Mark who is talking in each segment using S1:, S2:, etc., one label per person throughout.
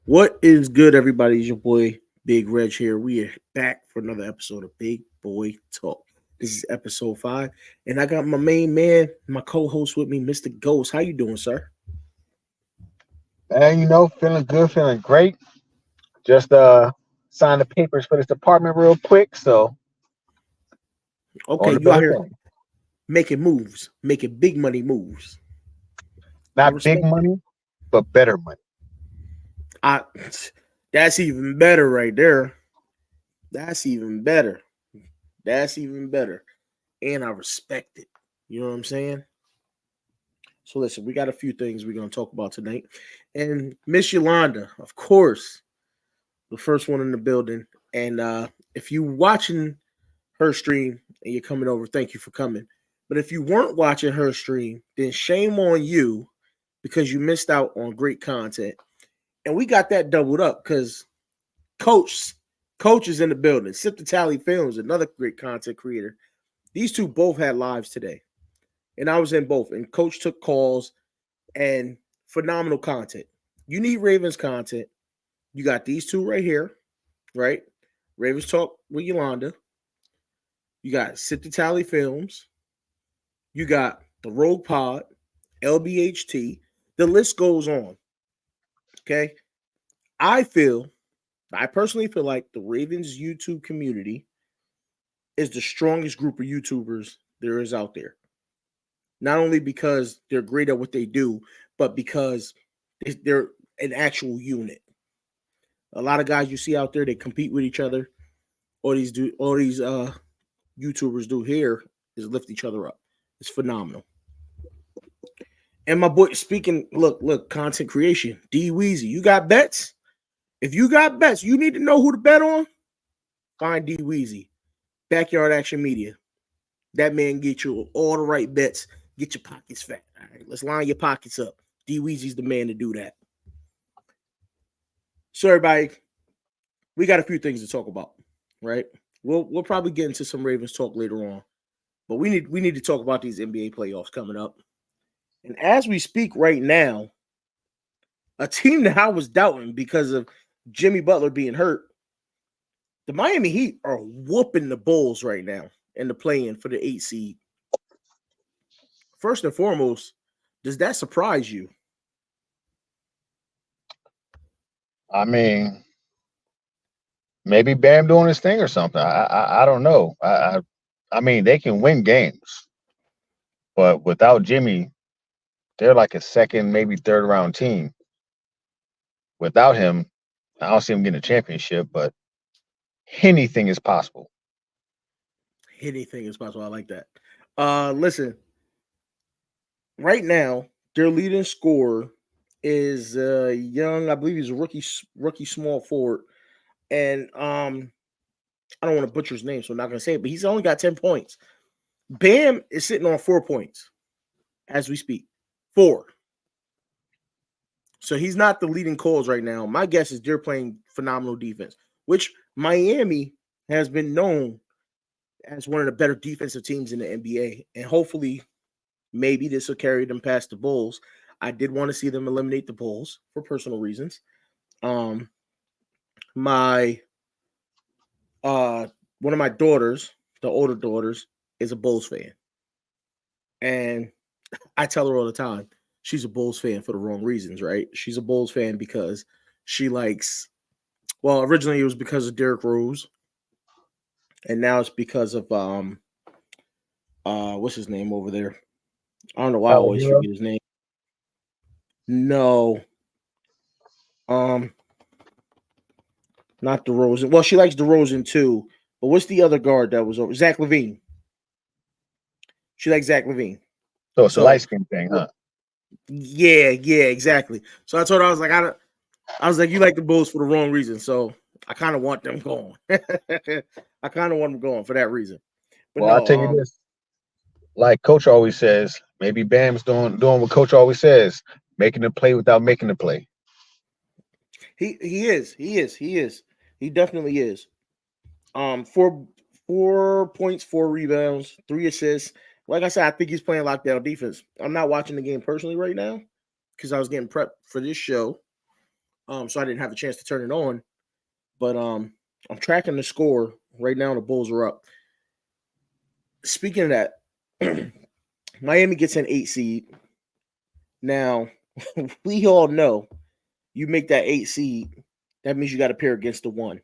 S1: What is good, everybody? It's your boy Big Reg here. We are back for another episode of Big Boy Talk. This is episode 5, and I got my main man, my co-host with me, Mr. Ghost. How you doing, sir?
S2: And feeling good, feeling great. Just signed the papers for this apartment real quick, so
S1: Okay,
S2: on to
S1: you out
S2: better
S1: here
S2: things.
S1: making moves, making big money moves. I
S2: Not big
S1: respect it.
S2: money, but better money.
S1: I that's even better right there. That's even better. That's even better. And I respect it. You know what I'm saying? So listen, we got a few things we're gonna talk about tonight. And Miss Yolanda, of course, the first one in the building. And if you watching her stream and you're coming over, thank you for coming. But if you weren't watching her stream, then shame on you because you missed out on great content. And we got that doubled up because Coach, Coach is in the building. Sip the Tally Films, another great content creator. These two both had lives today, and I was in both. And Coach took calls and phenomenal content. You need Ravens content. You got these two right here, right? Ravens Talk with Yolanda. You got Sip the Tally Films. You got the Rogue Pod, LBHT. The list goes on. Okay. I feel, I personally feel like the Ravens YouTube community is the strongest group of YouTubers there is out there. Not only because they're great at what they do, but because they're an actual unit. A lot of guys you see out there, they compete with each other. All these YouTubers do here is lift each other up. It's phenomenal. And my boy, speaking, look, content creation, D Weezy. You got bets? If you got bets, you need to know who to bet on. Find D Weezy, Backyard Action Media. That man get you all the right bets. Get your pockets fat. All right, let's line your pockets up. D Weezy's the man to do that. So everybody, we got a few things to talk about, right? We'll probably get into some Ravens talk later on, but we need to talk about these NBA playoffs coming up. And as we speak right now, a team that I was doubting because of Jimmy Butler being hurt, the Miami Heat are whooping the Bulls right now in the play-in for the 8 seed. First and foremost, does that surprise you?
S2: I mean, maybe Bam doing his thing or something. I don't know. I mean, they can win games, but without Jimmy, they're like a second, maybe third round team. Without him, I don't see him getting a championship, but anything is possible.
S1: Anything is possible. I like that. Listen, right now their leading scorer is young. I believe he's a rookie small forward, and I don't want to butcher his name, so I'm not going to say it. But he's only got 10 points. Bam is sitting on 4 points as we speak. Four. So he's not the leading cause right now. My guess is they're playing phenomenal defense, which Miami has been known as one of the better defensive teams in the NBA. And hopefully, maybe this will carry them past the Bulls. I did want to see them eliminate the Bulls for personal reasons. Um, my one of my daughters, the older daughters, is a Bulls fan, and I tell her all the time she's a Bulls fan for the wrong reasons, right? She's a Bulls fan because she likes. Well, originally it was because of Derrick Rose, and now it's because of what's his name over there? I don't know why I
S2: Tyler
S1: always
S2: Hero.
S1: forget his name. No, um, not DeRozan. Well, she likes DeRozan too. But what's the other guard that was over? Zach Levine. She likes Zach Levine.
S2: So it's a light
S1: So
S2: skin thing, huh?
S1: yeah, exactly. So I told her I was like, you like the Bulls for the wrong reason. So I kind of want them going. I kind of want them going for that reason. But
S2: Well, I'll
S1: no,
S2: tell you this. Like Coach always says, maybe Bam's doing what Coach always says, making the play without making the play.
S1: he definitely is. Four points, 4 rebounds, 3 assists. Like I said, I think he's playing lockdown defense. I'm not watching the game personally right now because I was getting prepped for this show. so I didn't have a chance to turn it on. But I'm tracking the score right now. The Bulls are up. Speaking of that, Miami gets an 8 seed. Now, we all know you make that 8 seed, that means you got to pair against the 1.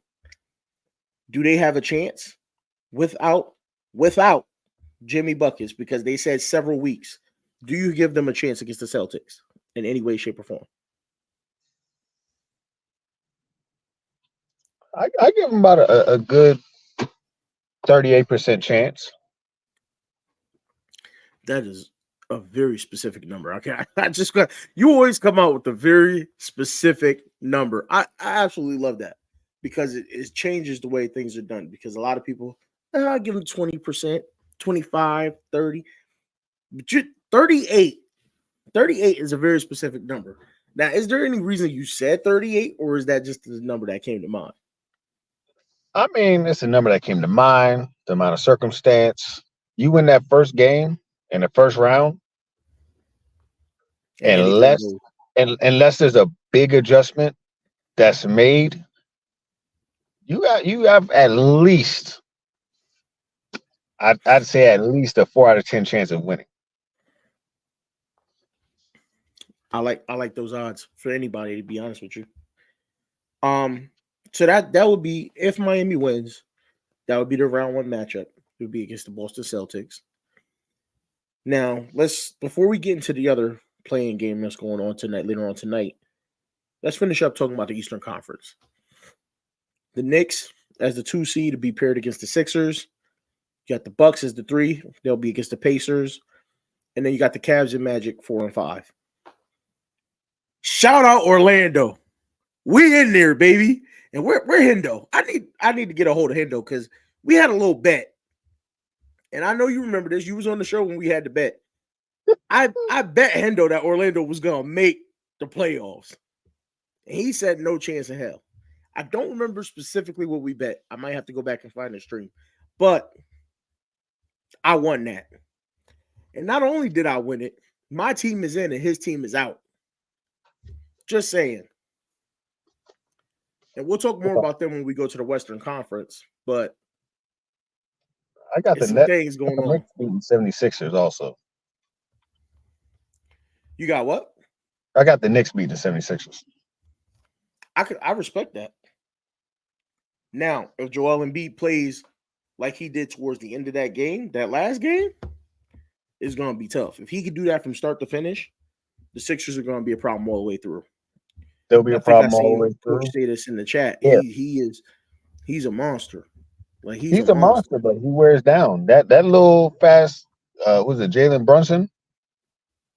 S1: Do they have a chance without Jimmy Buckets? Because they said several weeks. Do you give them a chance against the Celtics in any way, shape, or form?
S2: I give them about a good 38% chance.
S1: That is a very specific number. Okay, I just got you always come out with a very specific number. I absolutely love that because it changes the way things are done. Because a lot of people, I give them 20%, 25, 30, but 38. 38 is a very specific number. Now, is there any reason you said 38, or is that just the number that came to mind?
S2: I mean, it's a number that came to mind, the amount of circumstance. You win that first game in the first round,
S1: And anything goes.
S2: unless there's a big adjustment that's made, you have at least, I'd say at least a 4 out of 10 chance of winning.
S1: I like those odds for anybody, to be honest with you. So that would be, if Miami wins, that would be the round 1 matchup. It would be against the Boston Celtics. Now, before we get into the other playing game that's going on later on tonight, let's finish up talking about the Eastern Conference. The Knicks as the 2 seed to be paired against the Sixers. You got the Bucks as the 3. They'll be against the Pacers. And then you got the Cavs and Magic 4 and 5. Shout out Orlando. We in there, baby. And we're Hendo. I need to get a hold of Hendo because we had a little bet. And I know you remember this. You was on the show when we had the bet. I bet Hendo that Orlando was going to make the playoffs. And he said no chance in hell. I don't remember specifically what we bet. I might have to go back and find the stream. But I won that. And not only did I win it, my team is in and his team is out. Just saying. And we'll talk more about them when we go to the Western Conference. But
S2: I got the
S1: things going on.
S2: Knicks beating 76ers also.
S1: You got what?
S2: I got the Knicks beating the 76ers.
S1: I respect that. Now, if Joel Embiid plays like he did towards the end of that game, that last game, it's going to be tough. If he could do that from start to finish, the Sixers are going to be a problem all the way through.
S2: There'll be a problem all the way through.
S1: Coach say this in the chat.
S2: Yeah.
S1: He's a monster. Like
S2: he's a monster, but he wears down. That little fast, was it Jalen Brunson?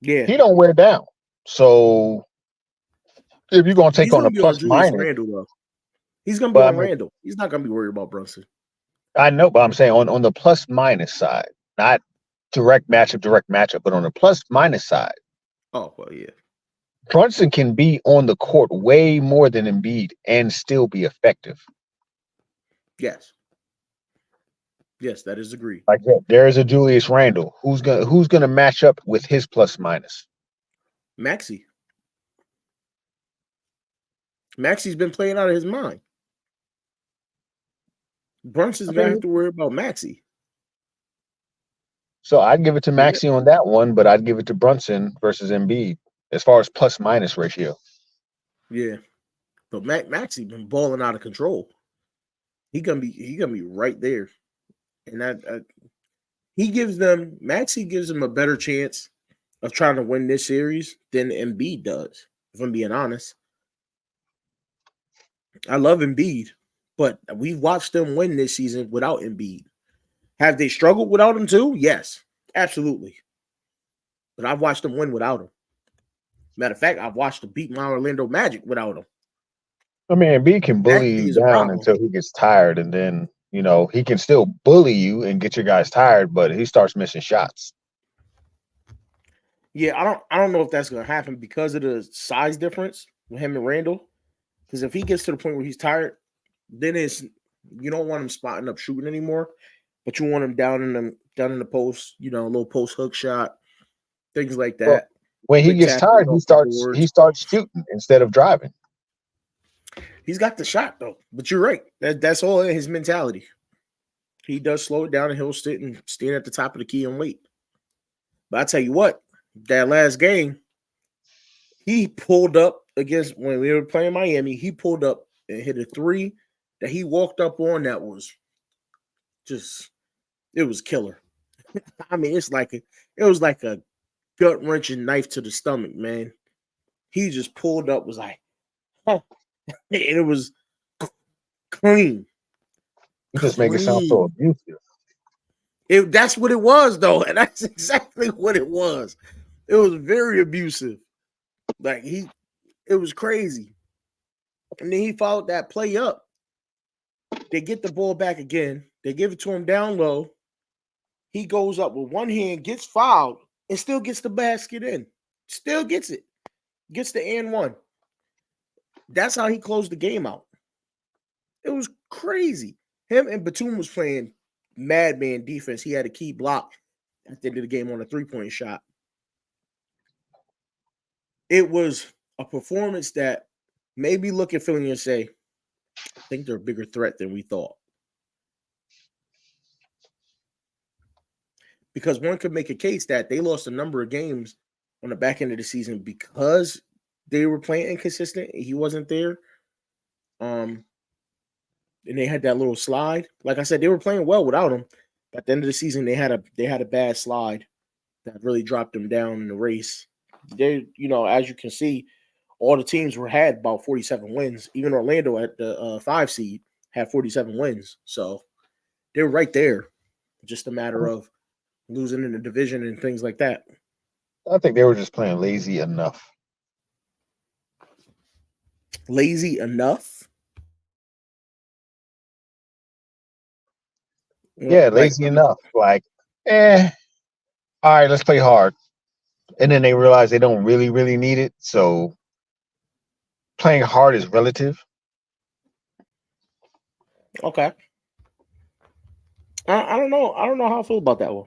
S1: Yeah.
S2: He don't wear down. So if you're going to take on a plus minus.
S1: Randle, he's going to be on Randle. He's not going to be worried about Brunson.
S2: I know, but I'm saying on the plus minus side, not direct matchup, but on the plus minus side.
S1: Oh, well, yeah.
S2: Brunson can be on the court way more than Embiid and still be effective.
S1: Yes. Yes, that is agreed.
S2: Like there is a Julius Randle. Who's gonna match up with his plus minus?
S1: Maxey. Maxey's been playing out of his mind. Brunson's gonna have to worry about Maxey.
S2: So I'd give it to Maxey on that one, but I'd give it to Brunson versus Embiid as far as plus minus ratio.
S1: Yeah, but Maxey been balling out of control. He gonna be right there, and Maxey gives them a better chance of trying to win this series than Embiid does. If I'm being honest, I love Embiid, but we've watched them win this season without Embiid. Have they struggled without him too? Yes, absolutely. But I've watched them win without him. Matter of fact, I've watched them beat my Orlando Magic without him.
S2: I mean, Embiid can bully you down until he gets tired, and then he can still bully you and get your guys tired, but he starts missing shots.
S1: Yeah, I don't know if that's going to happen because of the size difference with him and Randall. Because if he gets to the point where he's tired, then you don't want him spotting up shooting anymore, but you want him down in the post, a little post hook shot, things like that.
S2: Well, when he gets tired, he starts shooting instead of driving.
S1: He's got the shot though. But you're right. That's all in his mentality. He does slow it down and he'll sit and stand at the top of the key and wait. But I tell you what, that last game, he pulled up against when we were playing Miami. He pulled up and hit a three that he walked up on that was just it was killer. I mean, it was like a gut wrenching knife to the stomach, man. He just pulled up, was like, huh. And it was clean.
S2: You just make it sound so abusive.
S1: That's what it was, though, and that's exactly what it was. It was very abusive. Like it was crazy. And then he followed that play up. They get the ball back again. They give it to him down low. He goes up with one hand, gets fouled, and still gets the basket in. Still gets it. Gets the and one. That's how he closed the game out. It was crazy. Him and Batum was playing madman defense. He had a key block at the end of the game on a three-point shot. It was a performance that made me look at Philly and say, I think they're a bigger threat than we thought. Because one could make a case that they lost a number of games on the back end of the season because they were playing inconsistent. He wasn't there. And they had that little slide. Like I said, they were playing well without him. But at the end of the season, they had a bad slide that really dropped them down in the race. They, as you can see, all the teams had about 47 wins. Even Orlando at the 5 seed had 47 wins. So they were right there. Just a matter of losing in the division and things like that.
S2: I think they were just playing lazy enough.
S1: Lazy enough?
S2: Yeah, lazy enough. Like, all right, let's play hard. And then they realize they don't really, really need it. So playing hard is relative.
S1: Okay. I don't know. I don't know how I feel about that one.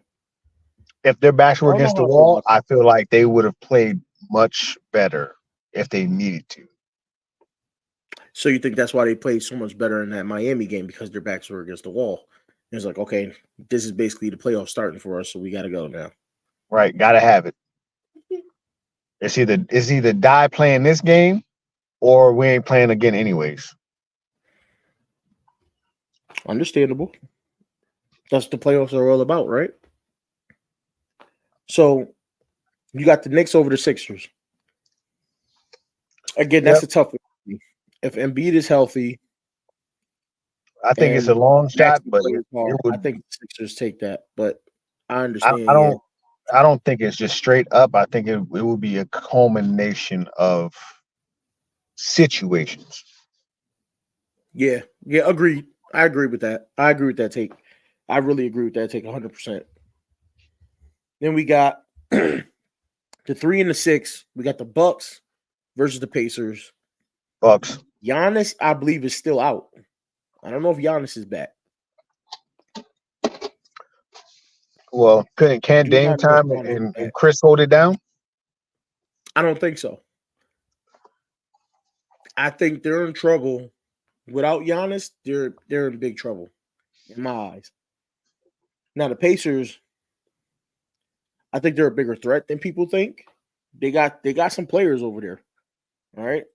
S2: If their backs were against the wall, I feel like they would have played much better if they needed to.
S1: So you think that's why they played so much better in that Miami game, because their backs were against the wall? It's like, okay, this is basically the playoff starting for us, so we got to go now.
S2: Right, got to have it. It's either die playing this game, or we ain't playing again anyways.
S1: Understandable. That's what the playoffs are all about, right? So you got the Knicks over the Sixers. Again, that's a tough one. If Embiid is healthy,
S2: I think it's a long shot, but
S1: I think the Sixers take that. But I understand.
S2: I don't think it's just straight up. I think it would be a culmination of situations.
S1: Yeah, agreed. I agree with that. I agree with that take. I really agree with that take 100%. Then we got the 3 and the 6. We got the Bucks versus the Pacers.
S2: Bucks.
S1: Giannis, I believe, is still out. I don't know if Giannis is back.
S2: Well, can't Dame Time and Chris hold it down?
S1: I don't think so. I think they're in trouble. Without Giannis, they're in big trouble, in my eyes. Now the Pacers, I think they're a bigger threat than people think. They got some players over there. All right.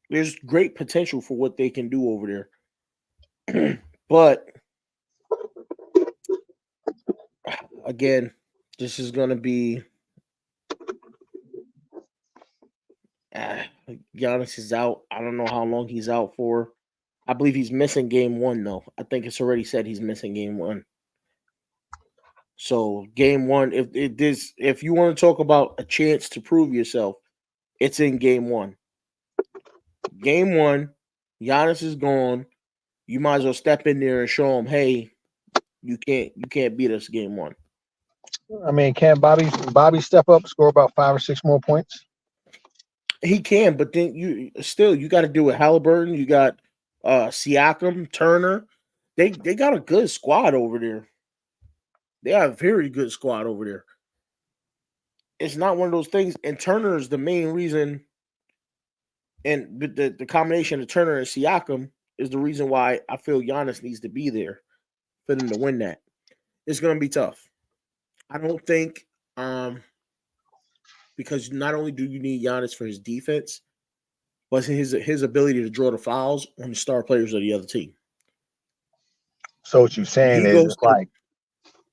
S1: There's great potential for what they can do over there. But again, this is gonna be Giannis is out. I don't know how long he's out for. I believe he's missing game 1, though. I think it's already said he's missing game 1. So game 1, if you want to talk about a chance to prove yourself, it's in game 1. Game 1, Giannis is gone. You might as well step in there and show him, hey, you can't beat us game 1.
S2: I mean, can't Bobby step up, score about 5 or 6 more points?
S1: He can, but then you got to do with Halliburton. You got Siakam, Turner. They got a good squad over there. They have a very good squad over there. It's not one of those things, and Turner is the main reason And the combination of Turner and Siakam is the reason why I feel Giannis needs to be there for them to win that. It's going to be tough. I don't think because not only do you need Giannis for his defense, but his ability to draw the fouls on the star players of the other team.
S2: So what you're
S1: When
S2: saying
S1: he
S2: is
S1: goes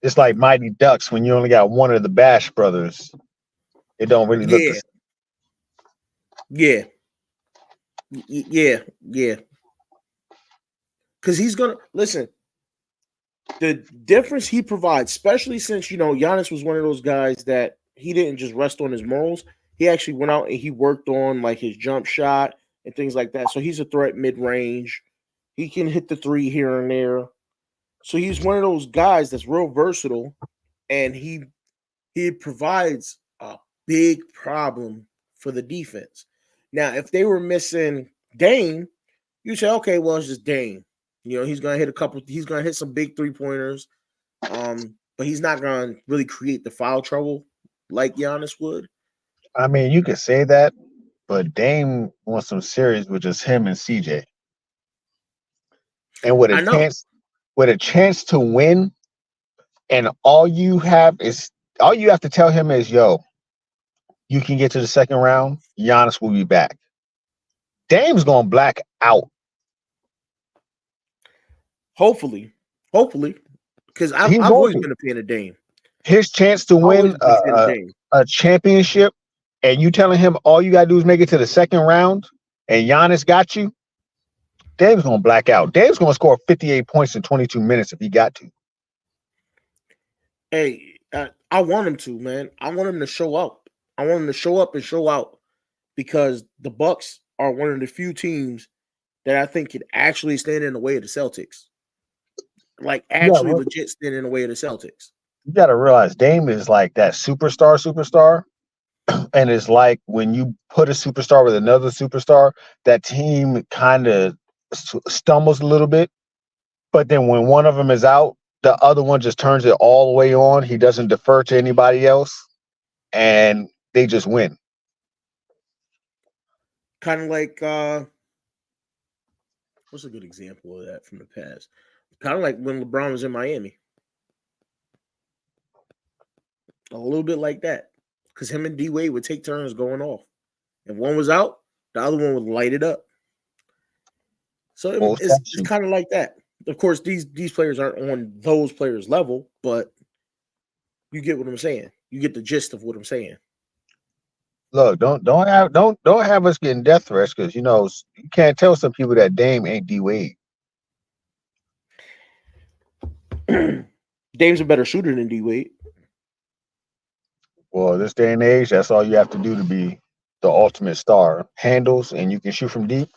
S2: it's like Mighty Ducks when you only got one of the Bash brothers. It don't really look the
S1: same. Yeah. Because he's gonna listen. The difference he provides, especially since Giannis was one of those guys that he didn't just rest on his morals. He actually went out and he worked on like his jump shot and things like that. So he's a threat mid range. He can hit the three here and there. So he's one of those guys that's real versatile, and he provides a big problem for the defense. Now, if they were missing Dame, you say, okay, well, it's just Dame. He's gonna hit some big 3-pointers. But he's not gonna really create the foul trouble like Giannis would.
S2: I mean, you could say that, but Dame wants some series with just him and CJ. And with a chance to win, and all you have to tell him is, yo, you can get to the second round, Giannis will be back. Dame's gonna black out.
S1: Hopefully. Because I've always been a fan of Dame.
S2: His chance to win a championship, and you telling him all you gotta do is make it to the second round, and Giannis got you, Dame's gonna black out. Dame's gonna score 58 points in 22 minutes if he got to.
S1: Hey, I want him to, man. I want him to show up. I want him to show up and show out, because the Bucks are one of the few teams that I think could actually stand in the way of the Celtics. Like legit stand in the way of the Celtics.
S2: You got to realize Dame is like that superstar. And it's like when you put a superstar with another superstar, that team kind of stumbles a little bit. But then when one of them is out, the other one just turns it all the way on. He doesn't defer to anybody else, and they just win.
S1: Kind of like what's a good example of that from the past? Kind of like when LeBron was in Miami. A little bit like that. Because him and D-Wade would take turns going off. If one was out, the other one would light it up. So it's kind of like that. Of course, these players aren't on those players' level, but you get what I'm saying. You get the gist of what I'm saying.
S2: Look, don't have us getting death threats, because you can't tell some people that Dame ain't D-Wade.
S1: Dame's a better shooter than D-Wade.
S2: Well, this day and age, that's all you have to do to be the ultimate star. Handles, and you can shoot from deep.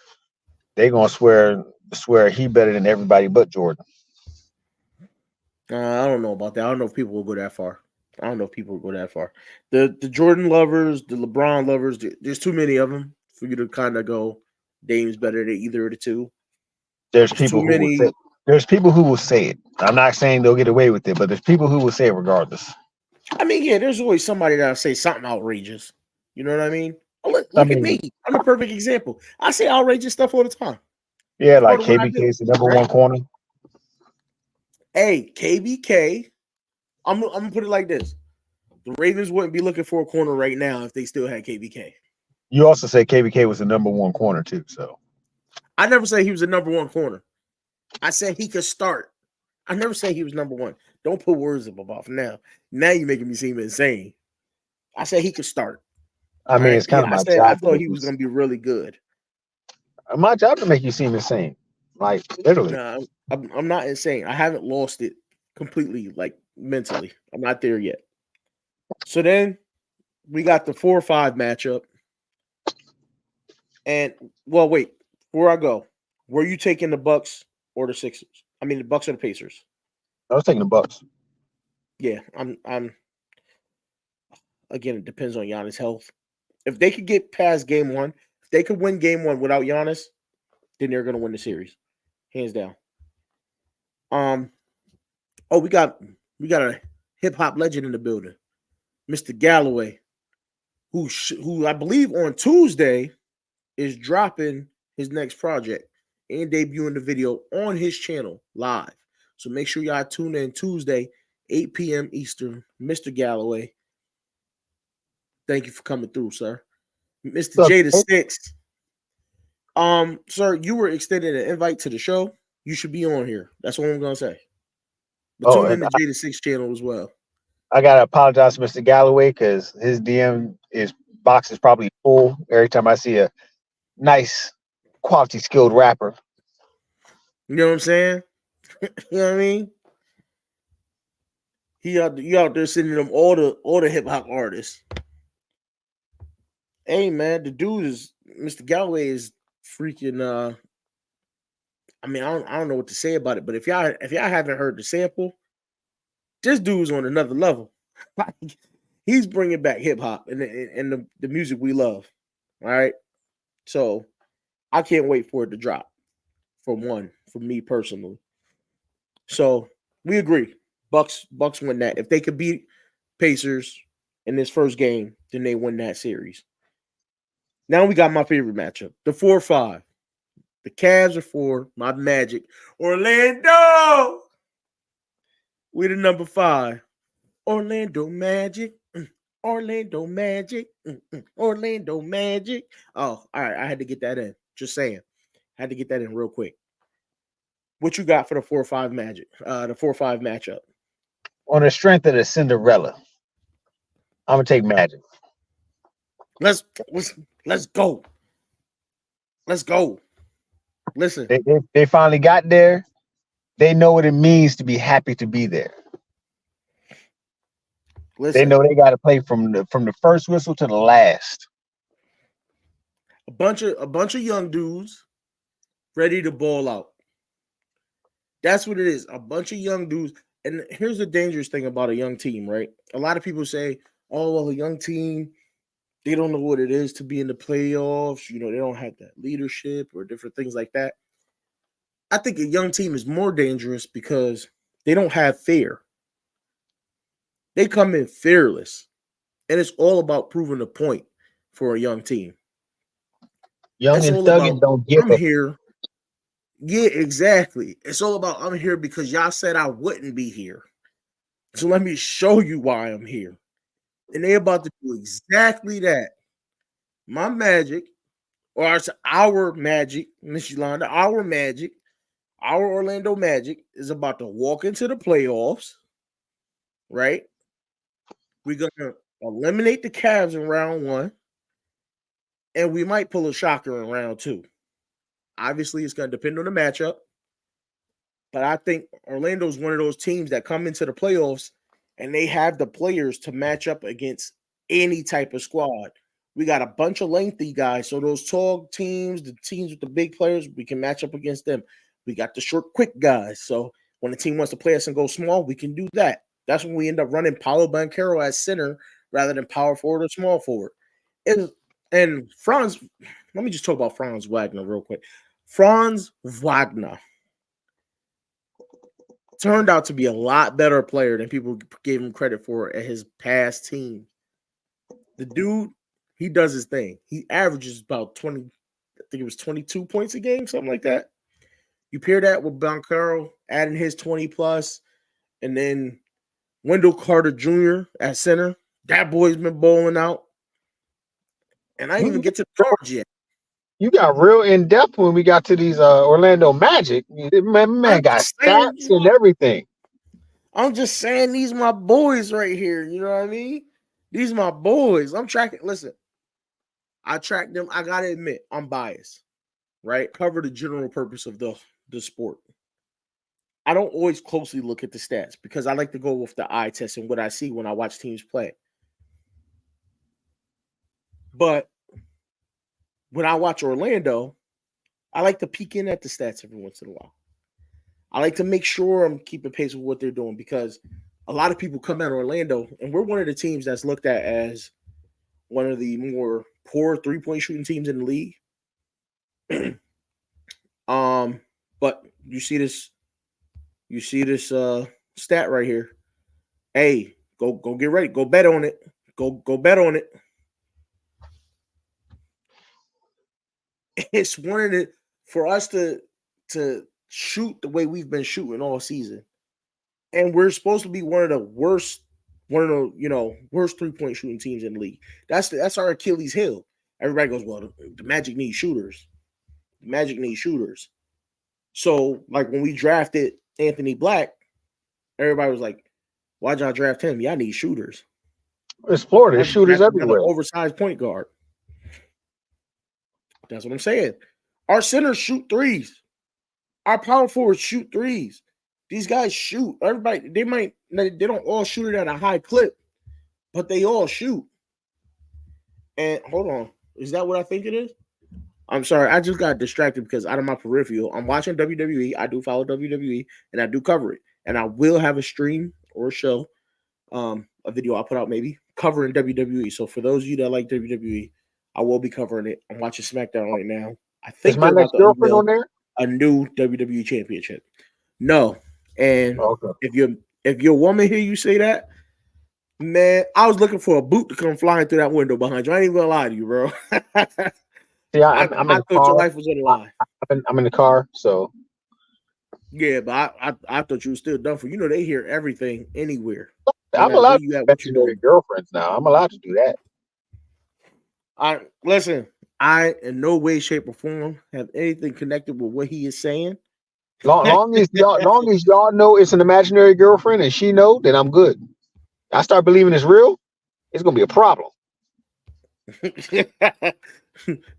S2: They gonna swear he better than everybody but Jordan.
S1: I don't know about that. I don't know if people will go that far. The Jordan lovers, the LeBron lovers, there's too many of them for you to kind of go, Dame's better than either of the two.
S2: There's people who will say it. I'm not saying they'll get away with it, but there's people who will say it regardless.
S1: I mean, yeah, there's always somebody that'll say something outrageous. You know what I mean? Look at me. I'm a perfect example. I say outrageous stuff all the time.
S2: Yeah, like KBK is the number one corner.
S1: Hey, KBK, I'm gonna put it like this: the Ravens wouldn't be looking for a corner right now if they still had KBK.
S2: You also say KBK was the number one corner too, so
S1: I never say he was the number one corner. I said he could start. I never say he was number one. Don't put words in my mouth now. Now you're making me seem insane. I said he could start.
S2: I mean, it's kind of my job.
S1: I thought he was going to be really good.
S2: My job to make you seem insane. Like, literally.
S1: No, I'm not insane. I haven't lost it completely, like, mentally. I'm not there yet. So then we got the 4-5 matchup. And, well, wait. Before I go, were you taking the Bucks or the Sixers? I mean, the Bucks or the Pacers?
S2: I was taking the Bucks.
S1: Yeah, I'm. Again, it depends on Giannis' health. If they could get past game one, if they could win game one without Giannis, then they're going to win the series, hands down. Oh, we got a hip hop legend in the building, Mr. Galloway, who I believe on Tuesday is dropping his next project and debuting the video on his channel live. So make sure y'all tune in Tuesday, 8 p.m. Eastern. Mr. Galloway, thank you for coming through, sir. Mr.
S2: Look,
S1: Jada6. Sir, you were extended an invite to the show. You should be on here. That's what I'm gonna say. But tune in
S2: and
S1: the Jada6 channel as well.
S2: I gotta apologize to Mr. Galloway because his DM box is probably full every time I see a nice, quality, skilled rapper.
S1: You know what I'm saying? You know what I mean? You out there sending them all the hip hop artists. Hey man, the dude is Mr. Galloway is freaking. I mean, I don't know what to say about it, but if y'all haven't heard the sample, this dude's on another level. Like, he's bringing back hip hop and the music we love. All right, so I can't wait for it to drop. For me personally. So we agree. Bucks win that. If they could beat Pacers in this first game, then they win that series. Now we got my favorite matchup, the 4-5. The Cavs are 4, my Magic. Orlando! We the number 5. Orlando Magic. Orlando Magic. Orlando Magic. Oh, all right. I had to get that in. Just saying. Had to get that in real quick. What you got for the 4-5 Magic? The 4-5 matchup.
S2: On the strength of the Cinderella, I'm gonna take Magic.
S1: Let's go. Let's go. Listen.
S2: They finally got there. They know what it means to be happy to be there.
S1: Listen.
S2: They know they got to play from the first whistle to the last.
S1: A bunch of young dudes ready to ball out. That's what it is. A bunch of young dudes. And here's the dangerous thing about a young team, right? A lot of people say, "Oh, well, a young team, they don't know what it is to be in the playoffs. You know, they don't have that leadership or different things like that." I think a young team is more dangerous because they don't have fear. They come in fearless. And it's all about proving a point for a young team.
S2: Young and thugging don't give
S1: I'm
S2: up.
S1: here. Yeah, exactly. It's all about I'm here because y'all said I wouldn't be here. So let me show you why I'm here. And they about to do exactly that. My Magic, or it's our Magic, Miss Yolanda, our Magic, our Orlando Magic is about to walk into the playoffs, right? We're going to eliminate the Cavs in round 1, and we might pull a shocker in round 2. Obviously, it's going to depend on the matchup, but I think Orlando is one of those teams that come into the playoffs and they have the players to match up against any type of squad. We got a bunch of lengthy guys, so those tall teams, the teams with the big players, we can match up against them. We got the short, quick guys, so when the team wants to play us and go small, we can do that. That's when we end up running Paolo Banchero as center rather than power forward or small forward. And Franz, let me just talk about Franz Wagner real quick. Franz Wagner turned out to be a lot better player than people gave him credit for at his past team. The dude, he does his thing. He averages about 20, I think it was 22 points a game, something like that. You pair that with Banchero adding his 20 plus, and then Wendell Carter Jr. at center. That boy's been bowling out. And I didn't even get to the cards yet.
S2: You got real in depth when we got to these Orlando Magic. Man got stats and everything.
S1: I'm just saying these my boys right here. You know what I mean? These my boys. I'm tracking. Listen, I track them. I gotta admit, I'm biased, right? Cover the general purpose of the sport. I don't always closely look at the stats because I like to go with the eye test and what I see when I watch teams play. But when I watch Orlando, I like to peek in at the stats every once in a while. I like to make sure I'm keeping pace with what they're doing because a lot of people come at Orlando, and we're one of the teams that's looked at as one of the more poor three-point shooting teams in the league. But you see this stat right here. Hey, go get ready. Go bet on it. Go bet on it. it's one of the for us to shoot the way we've been shooting all season, and we're supposed to be one of the worst 3-point shooting teams in the league. That's our Achilles heel. Everybody goes, well, the Magic needs shooters. The Magic needs shooters. So, like when we drafted Anthony Black, everybody was like, why'd y'all draft him? Y'all need shooters.
S2: It's Florida. There's
S1: Why'd you
S2: shooters
S1: draft another
S2: everywhere.
S1: oversized point guard? That's what I'm saying. Our centers shoot threes. Our power forwards shoot threes. These guys shoot. Everybody, they don't all shoot it at a high clip, but they all shoot. And hold on, is that what I think it is? I'm sorry, I just got distracted because out of my peripheral, I'm watching WWE. I do follow WWE and I do cover it. And I will have a stream or a show, a video I'll put out maybe covering WWE. So for those of you that like WWE, I will be covering it. I'm watching SmackDown right now. I think
S2: Is my
S1: they're about
S2: next
S1: to
S2: girlfriend
S1: unveil
S2: on there?
S1: a new WWE championship. No. And
S2: Okay.
S1: if your woman hear you say that, man, I was looking for a boot to come flying through that window behind you. I ain't even gonna lie to you, bro.
S2: See,
S1: I
S2: I'm in
S1: thought
S2: the
S1: your
S2: car.
S1: life was on the line.
S2: I'm in the car, so
S1: Yeah, but I thought you were still done for. You know, they hear everything anywhere.
S2: I'm
S1: No matter
S2: allowed
S1: where
S2: to
S1: you at,
S2: be
S1: what you
S2: imaginary
S1: doing.
S2: girlfriends now. I'm allowed to do that.
S1: Listen. I in no way, shape, or form have anything connected with what he is saying.
S2: Long as y'all know it's an imaginary girlfriend and she know, then I'm good. I start believing it's real, it's gonna be a problem.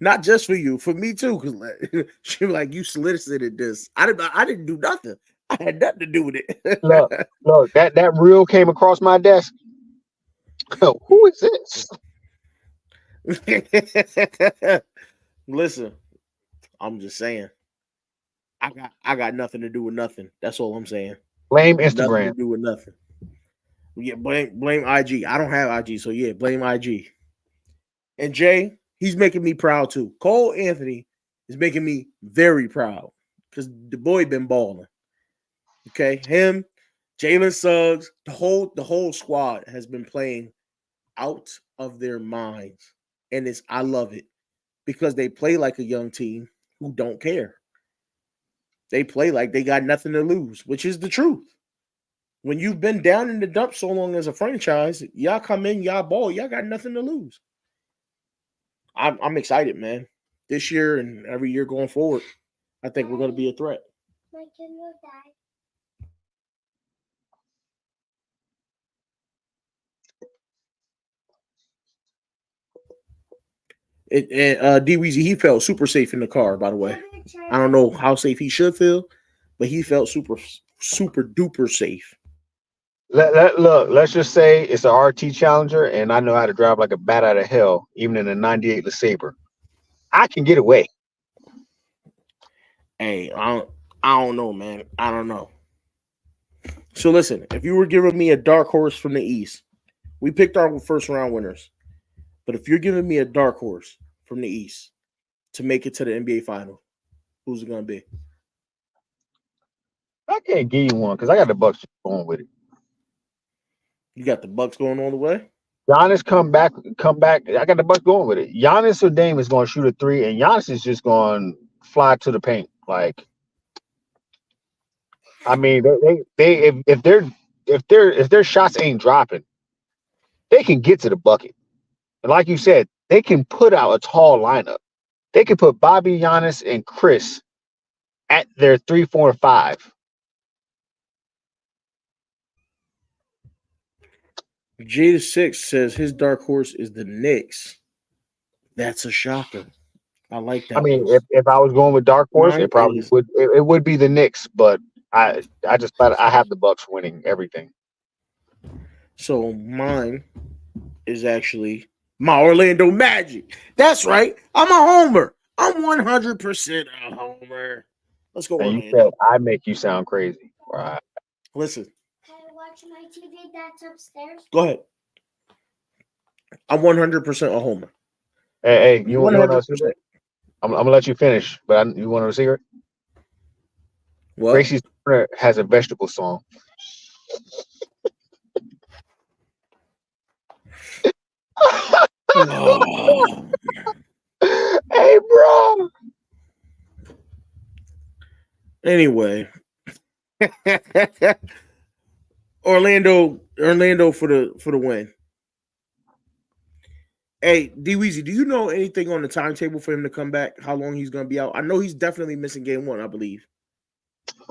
S1: Not just for you, for me too. Because she was like, you solicited this. I didn't do nothing. I had nothing to do with
S2: Look,
S1: it.
S2: that reel came across my desk. Who is this?
S1: Listen, I'm just saying. I got nothing to do with nothing. That's all I'm saying.
S2: Blame
S1: Nothing to
S2: Instagram.
S1: do with nothing. Yeah, blame IG. I don't have IG, so yeah, blame IG. And Jay, he's making me proud too. Cole Anthony is making me very proud because the boy been balling. Okay, him, Jalen Suggs, the whole squad has been playing out of their minds, and I love it because they play like a young team who don't care. They play like they got nothing to lose, which is the truth. When you've been down in the dump so long as a franchise, y'all come in, y'all ball, y'all got nothing to lose. I'm excited, man. This year and every year going forward, I think we're going to be a threat. D Weezy, he felt super safe in the car, by the way. I don't know how safe he should feel, but he felt super duper safe.
S2: Look, let's just say it's an RT Challenger, and I know how to drive like a bat out of hell, even in a '98 LeSabre. I can get away.
S1: Hey, I don't know, man. I don't know. So listen, if you were giving me a dark horse from the East, we picked our first round winners. But if you're giving me a dark horse from the East to make it to the NBA final, who's it going to be?
S2: I can't give you one because I got the Bucks going with it.
S1: You got the Bucks going all the way?
S2: Giannis come back. I got the Bucks going with it. Giannis or Dame is going to shoot a three, and Giannis is just going to fly to the paint. Like, I mean, if their shots ain't dropping, they can get to the bucket. And like you said, they can put out a tall lineup. They can put Bobby, Giannis, and Chris at their 3, 4, and 5.
S1: Jada6 says his dark horse is the Knicks. That's a shocker. I like that.
S2: I mean, if I was going with dark horse,
S1: Mine
S2: it probably
S1: is,
S2: would. It would be the Knicks, but I just thought I have the Bucks winning everything.
S1: so mine is actually my Orlando Magic. That's right. I'm a homer. I'm 100% a homer. Let's go,
S2: And you
S1: Orlando.
S2: said I make you sound crazy, right?
S1: Listen,
S3: Can I watch my TV that's upstairs?
S1: go ahead. I'm 100% a homer.
S2: Hey, you want to know a
S1: 100%.
S2: secret? I'm gonna let you finish, but you want to know a secret?
S1: What?
S2: Gracie's Corner has a vegetable song.
S1: Oh.
S2: Hey, bro.
S1: Anyway, Orlando for the win. Hey, D Weezy, do you know anything on the timetable for him to come back? How long he's going to be out? I know he's definitely missing game 1, I believe,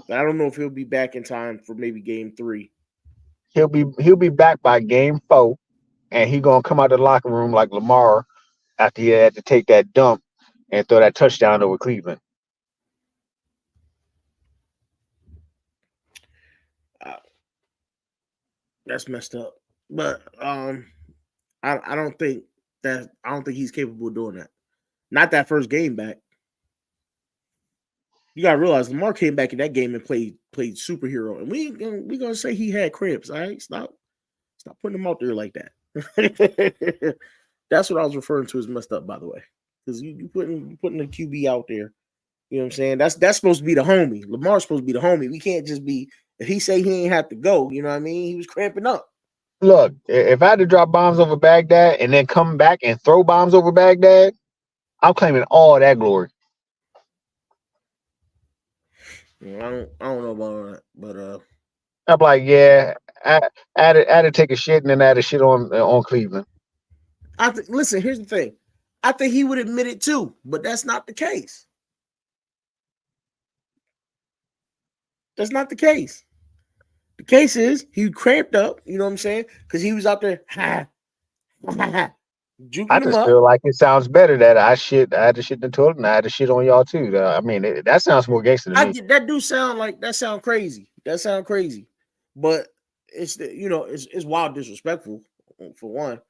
S1: but I don't know if he'll be back in time for maybe game 3.
S2: He'll be back by game 4, and he gonna come out of the locker room like Lamar after he had to take that dump and throw that touchdown over Cleveland.
S1: That's messed up. But I don't think he's capable of doing that. Not that first game back. You gotta realize Lamar came back in that game and played superhero, and we gonna say he had cribs. All right, stop putting him out there like that. That's what I was referring to as messed up, by the way, because you putting the QB out there. You know what I'm saying? That's supposed to be the homie. Lamar's supposed to be the homie. We can't just be if he say he ain't have to go. You know what I mean? He was cramping up.
S2: Look, if I had to drop bombs over Baghdad and then come back and throw bombs over Baghdad, I'm claiming all that glory.
S1: I don't know about that, but
S2: I'm like, yeah, I had to take a shit and then I had to shit on Cleveland.
S1: Listen, here's the thing. I think he would admit it too, but that's not the case. That's not the case. The case is he cramped up, you know what I'm saying? Because he was out there juking
S2: I
S1: him
S2: just
S1: up.
S2: feel like it sounds better that I had to shit in the toilet and I had to shit on y'all too. I mean, that sounds more gangster to me.
S1: That do sound like that sound crazy. That sound crazy. But it's it's wild disrespectful for one.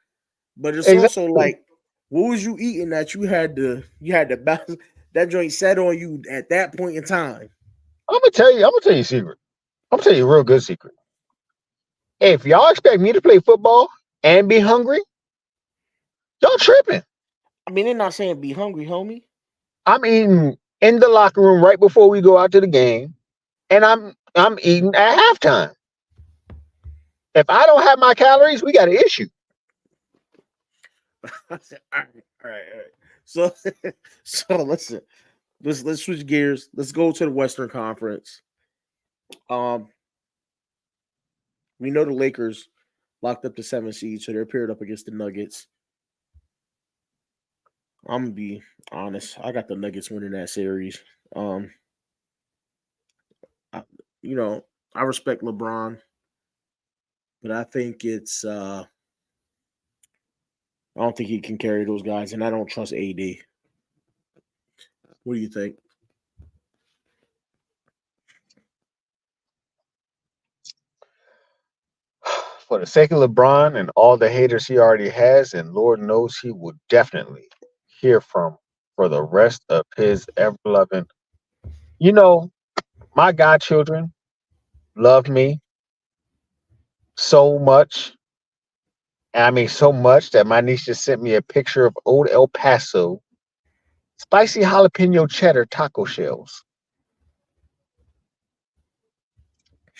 S1: But it's also like, what was you eating that you had to bounce that joint set on you at that point in time?
S2: I'm gonna tell you a secret. I'm gonna tell you a real good secret. If y'all expect me to play football and be hungry, y'all tripping.
S1: I mean, they're not saying be hungry, homie.
S2: I'm eating in the locker room right before we go out to the game, and I'm eating at halftime. If I don't have my calories, we got an issue.
S1: All right. So listen, let's switch gears. Let's go to the Western Conference. We know the Lakers locked up the 7th seed, so they're paired up against the Nuggets. I'm gonna be honest. I got the Nuggets winning that series. I respect LeBron, but I think it's I don't think he can carry those guys, and I don't trust AD. What do you think?
S2: For the sake of LeBron and all the haters he already has, and Lord knows he will definitely hear from for the rest of his ever loving. My godchildren love me so much. I mean, so much that my niece just sent me a picture of old El Paso spicy jalapeno cheddar taco shells.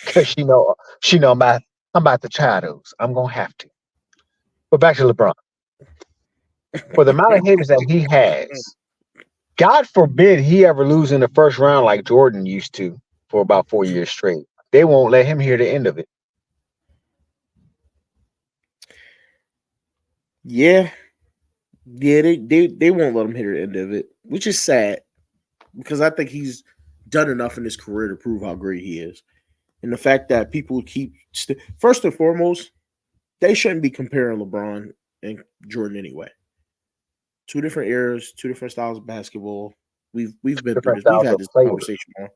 S2: Cause she know I'm about to try those. I'm gonna have to. But back to LeBron. For the amount of haters that he has, God forbid he ever lose in the first round like Jordan used to for about 4 years straight. They won't let him hear the end of it.
S1: Yeah, they won't let him hit the end of it, which is sad because I think he's done enough in his career to prove how great he is, and the fact that people keep first and foremost, they shouldn't be comparing LeBron and Jordan anyway. 2 different eras, 2 different styles of basketball. We've been through
S2: Different
S1: this. We've
S2: styles
S1: had
S2: of
S1: this
S2: player.
S1: conversation on.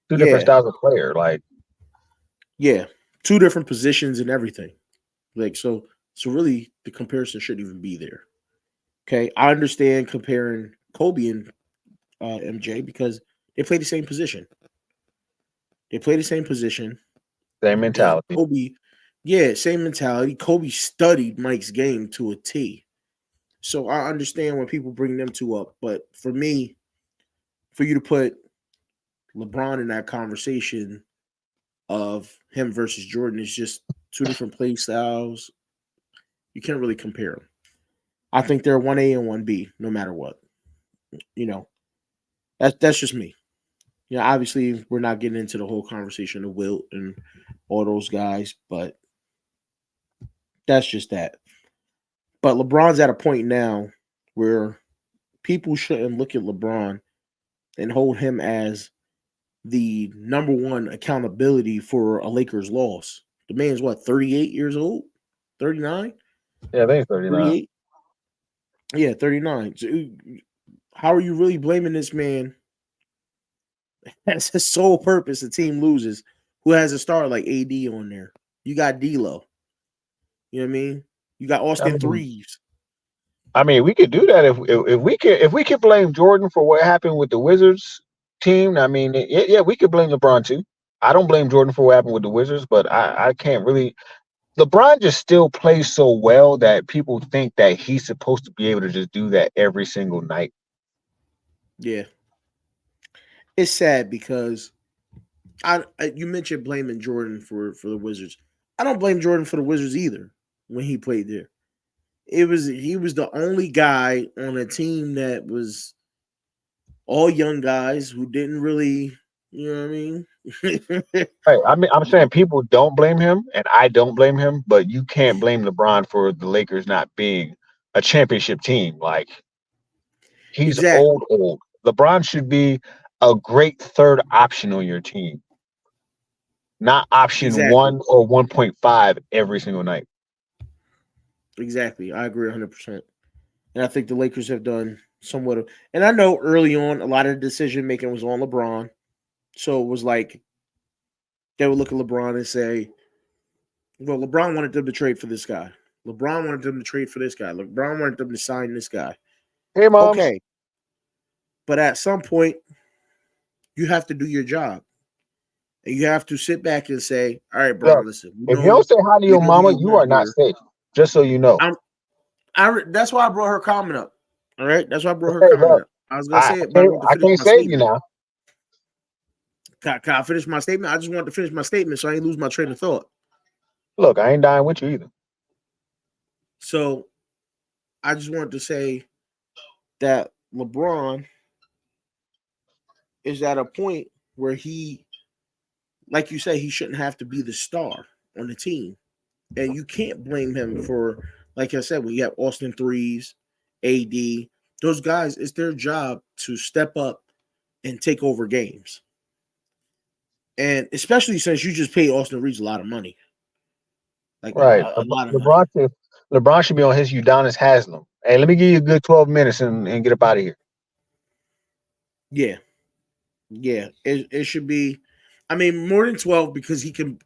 S2: Two different styles of player. Like,
S1: yeah, 2 different positions and everything. Like so really the comparison shouldn't even be there. Okay, I understand comparing Kobe and MJ because they play the same position. They play the same position.
S2: same mentality.
S1: Kobe, same mentality. Kobe studied Mike's game to a T. So I understand when people bring them two up. But for me, for you to put LeBron in that conversation of him versus Jordan is just 2 different play styles. You can't really compare them. I think they're 1A and 1B, no matter what. That's just me. obviously we're not getting into the whole conversation of Wilt and all those guys, but that's just that. But LeBron's at a point now where people shouldn't look at LeBron and hold him as the number one accountability for a Lakers loss. The man's what, 38 years old? 39?
S2: Yeah, I think it's 39.
S1: 38? Yeah, 39. So how are you really blaming this man? That's his sole purpose. The team loses. Who has a star like AD on there? You got D'Lo. You know what I mean? You got Austin Reeves.
S2: I mean, we could do that if we could blame Jordan for what happened with the Wizards team. I mean, yeah, we could blame LeBron too. I don't blame Jordan for what happened with the Wizards, but I can't really. LeBron just still plays so well that people think that he's supposed to be able to just do that every single night.
S1: Yeah. It's sad because you mentioned blaming Jordan for the Wizards. I don't blame Jordan for the Wizards either when he played there. He was the only guy on a team that was all young guys who didn't really, you know what I mean?
S2: Right. I mean, I'm saying people don't blame him, and I don't blame him, but you can't blame LeBron for the Lakers not being a championship team. Like, he's
S1: Exactly.
S2: old. LeBron should be a great third option on your team, not option
S1: Exactly.
S2: 1 or 1.5 every single night.
S1: Exactly. I agree 100%. And I think the Lakers have done somewhat of, and I know early on a lot of the decision making was on LeBron. So it was like they would look at LeBron and say, well, LeBron wanted them to trade for this guy. LeBron wanted them to trade for this guy. LeBron wanted them to sign this guy.
S2: Hey, Mom.
S1: Okay. But at some point, you have to do your job. And you have to sit back and say, all right, bro,
S2: Look,
S1: listen.
S2: if you don't say hi to your mama, you are not safe. Just so you know.
S1: That's why I brought her comment up. All right? That's why I brought her comment up. I was going to say it, but
S2: I can't save you now.
S1: Can I finish my statement? I just wanted to finish my statement so I ain't lose my train of thought.
S2: Look, I ain't dying with you either.
S1: So I just wanted to say that LeBron is at a point where he, like you say, he shouldn't have to be the star on the team. And you can't blame him for, like I said, when you have Austin Reeves, AD, those guys, it's their job to step up and take over games. And especially since you just paid Austin Reeves a lot of money. Like
S2: right.
S1: a lot of money.
S2: LeBron should be on his Udonis Haslam. Hey, let me give you a good 12 minutes and get up out of here.
S1: Yeah. Yeah. It should be, I mean, more than 12 because he can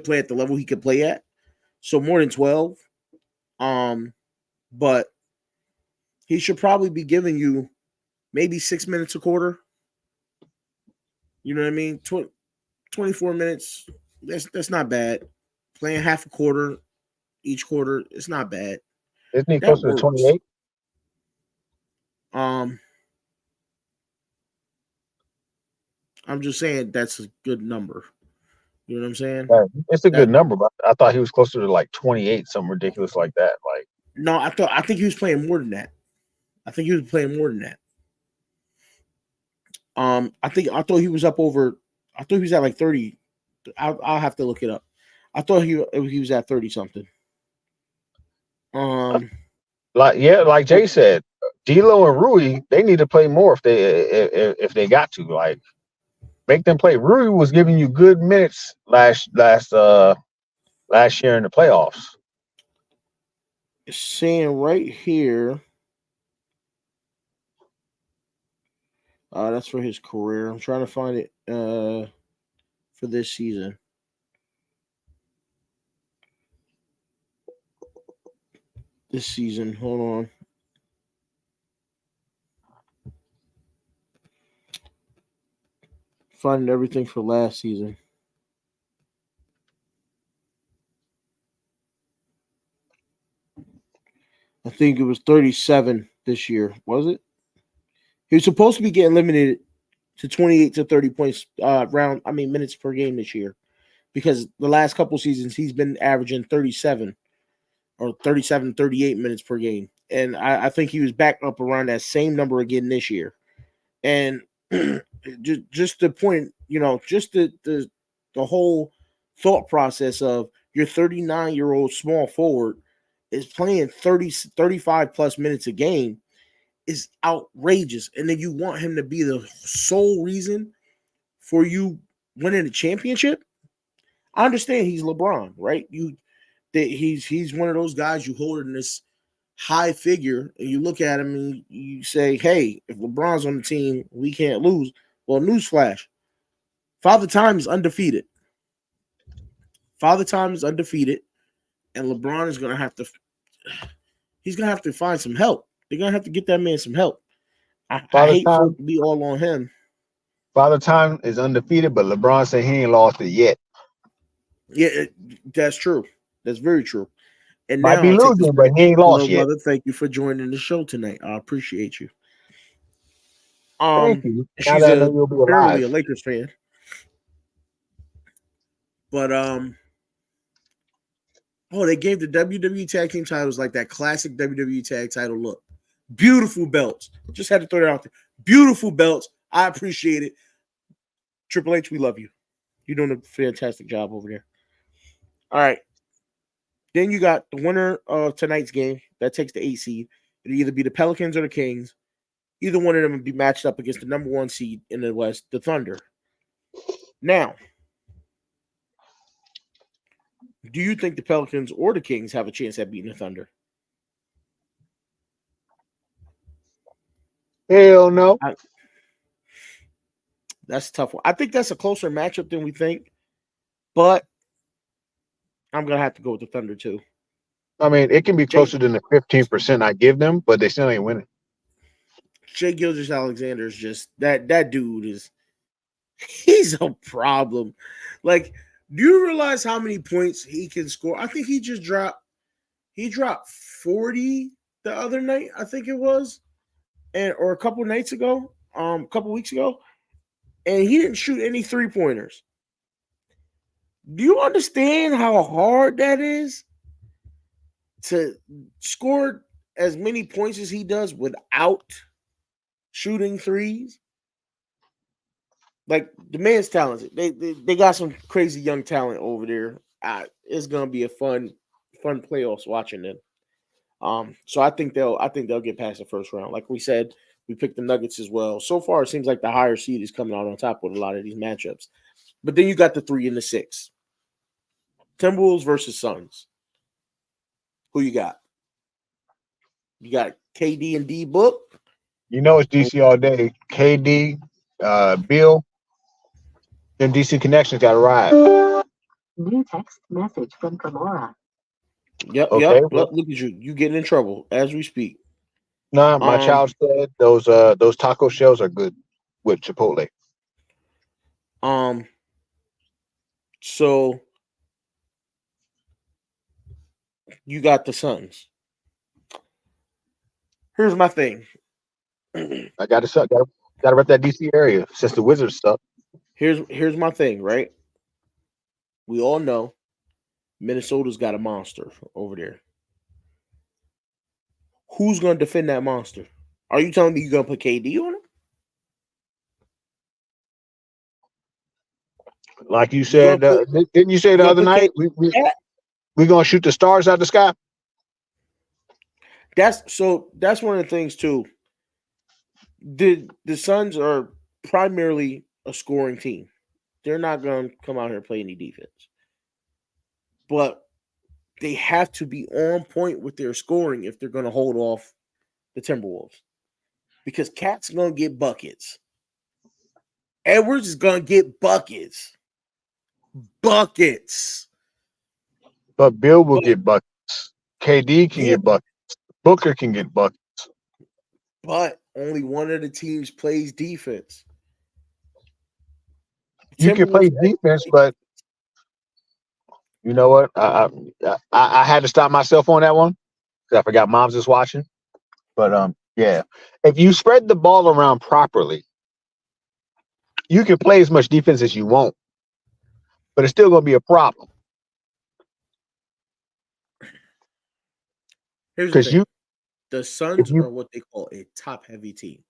S1: play at the level he can play at. So more than 12. But he should probably be giving you maybe 6 minutes a quarter. You know what I mean? 24 minutes. That's not bad. Playing half a quarter each quarter, it's not bad.
S2: Isn't he closer to 28?
S1: I'm just saying that's a good number. You know what I'm saying?
S2: Yeah, it's a good number, but I thought he was closer to like 28, something ridiculous like that. Like,
S1: no, I think he was playing more than that. I thought he was up over. I thought he was at like 30. I'll have to look it up. I thought he was at 30 something.
S2: Like Jay said, D'Lo and Rui, they need to play more if they got to. Like, make them play. Rui was giving you good minutes last year in the playoffs.
S1: It's saying right here. That's for his career. I'm trying to find it for this season. This season, hold on. Finding everything for last season. I think it was 37 this year. Was it? He was supposed to be getting limited to 28 to 30 points minutes per game this year, because the last couple seasons he's been averaging 37 or 37, 38 minutes per game. And I think he was back up around that same number again this year. And just the point, just the whole thought process of your 39-year-old small forward is playing 35 plus minutes a game is outrageous. And then you want him to be the sole reason for you winning a championship. I understand he's LeBron, right? He's one of those guys you hold in this high figure, and you look at him and you say, hey, if LeBron's on the team, we can't lose. Well, newsflash, Father Time is undefeated. Father Time is undefeated, and LeBron is gonna have to find some help. They're gonna have to get that man some help. I hate for it to be all on him.
S2: Father Time is undefeated, but LeBron said he ain't lost it yet.
S1: Yeah, that's true. That's very true. And
S2: Might
S1: now
S2: be losing, but he ain't lost yet.
S1: Mother, thank you for joining the show tonight. I appreciate you.
S2: Thank you.
S1: She's apparently a Lakers fan. But they gave the WWE Tag Team titles like that classic WWE Tag title look. Beautiful belts. Just had to throw that out there. Beautiful belts. I appreciate it. Triple H, we love you. You're doing a fantastic job over there. All right. Then you got the winner of tonight's game that takes the 8 seed. It'll either be the Pelicans or the Kings. Either one of them would be matched up against the number 1 seed in the West, the Thunder. Now, do you think the Pelicans or the Kings have a chance at beating the Thunder?
S2: Hell no.
S1: That's a tough one. I think that's a closer matchup than we think, but I'm going to have to go with the Thunder too.
S2: I mean, it can be closer than the 15% I give them, but they still ain't winning.
S1: Shai Gilgeous-Alexander is just that dude he's a problem. Like, do you realize how many points he can score? I think he dropped 40 the other night, I think it was, or a couple nights ago, a couple weeks ago, and he didn't shoot any 3-pointers. Do you understand how hard that is to score as many points as he does without shooting threes? Like, the man's talented. They got some crazy young talent over there. It's gonna be a fun playoffs watching them. So I think they'll get past the first round. Like we said, we picked the Nuggets as well. So far, it seems like the higher seed is coming out on top with a lot of these matchups. But then you got the 3 and the 6. Timberwolves versus Suns. Who you got? You got KD and D Book.
S2: You know it's DC all day. KD, Bill, and DC Connections got to ride.
S4: New text message from Kimura.
S1: Yep. Look at you. You getting in trouble as we speak.
S2: Nah, my child said those taco shells are good with Chipotle.
S1: So you got the Suns. Here's my thing.
S2: I got to rep that DC area since the Wizards stuff.
S1: Here's my thing, right? We all know Minnesota's got a monster over there. Who's going to defend that monster? Are you telling me you're going to put KD on him?
S2: Like you said, didn't you say the other night we're going to shoot the stars out the sky?
S1: That's one of the things too. The Suns are primarily a scoring team. They're not going to come out here and play any defense. But they have to be on point with their scoring if they're going to hold off the Timberwolves. Because Cat's going to get buckets. Edwards is going to get buckets. Buckets.
S2: But Bill will get buckets. KD can get buckets. Booker can get buckets.
S1: But only one of the teams plays defense.
S2: You can play defense, but you know what? I had to stop myself on that one because I forgot Mom's is watching. But yeah, if you spread the ball around properly, you can play as much defense as you want, but it's still going to be a problem.
S1: Because the Suns are what they call a top-heavy team.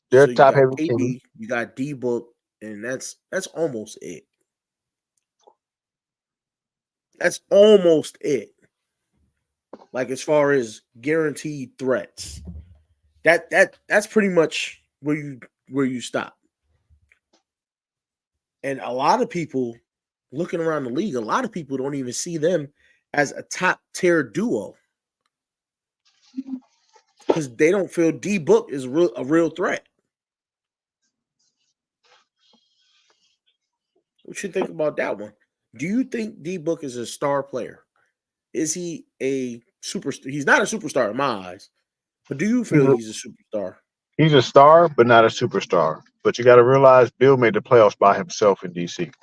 S2: They're a top-heavy team.
S1: You got D Book, and that's almost it. That's almost it. Like as far as guaranteed threats, that's pretty much where you stop. And a lot of people looking around the league, a lot of people don't even see them as a top tier duo because they don't feel D Book is a real threat. What you think about that one? Do you think D Book is a star player? Is he a superstar? He's not a superstar in my eyes, but do you feel he's a superstar?
S2: He's a star, but not a superstar. But you got to realize Bill made the playoffs by himself in DC.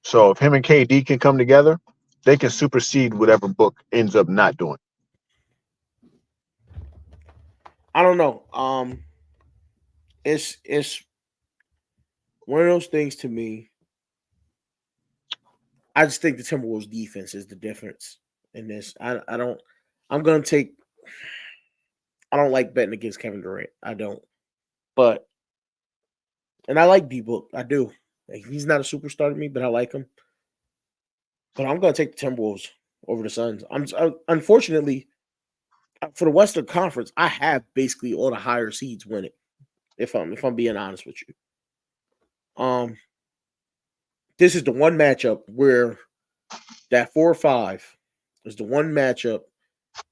S2: So if him and KD can come together, they can supersede whatever Book ends up not doing.
S1: I don't know. It's one of those things to me. I just think the Timberwolves defense is the difference in this. I don't like betting against Kevin Durant. I don't. And I like D Book. I do. Like, he's not a superstar to me, but I like him. But I'm going to take the Timberwolves over the Suns. Unfortunately, for the Western Conference, I have basically all the higher seeds winning. If I'm being honest with you. This is the one matchup where that 4 or 5 is the one matchup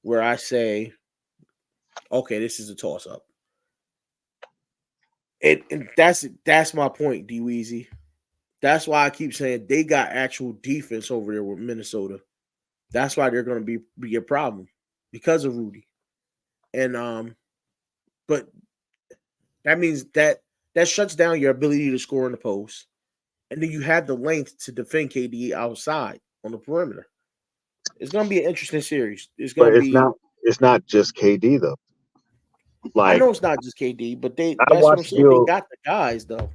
S1: where I say, okay, this is a toss-up. And that's my point, D-Weezy. That's why I keep saying they got actual defense over there with Minnesota. That's why they're going to be a problem because of Rudy. And but that means that shuts down your ability to score in the post. And then you have the length to defend KD outside on the perimeter. It's going to be an interesting series. It's
S2: not just KD though.
S1: I
S2: Like,
S1: know it's not just KD, but that's what I'm saying. They got the guys though.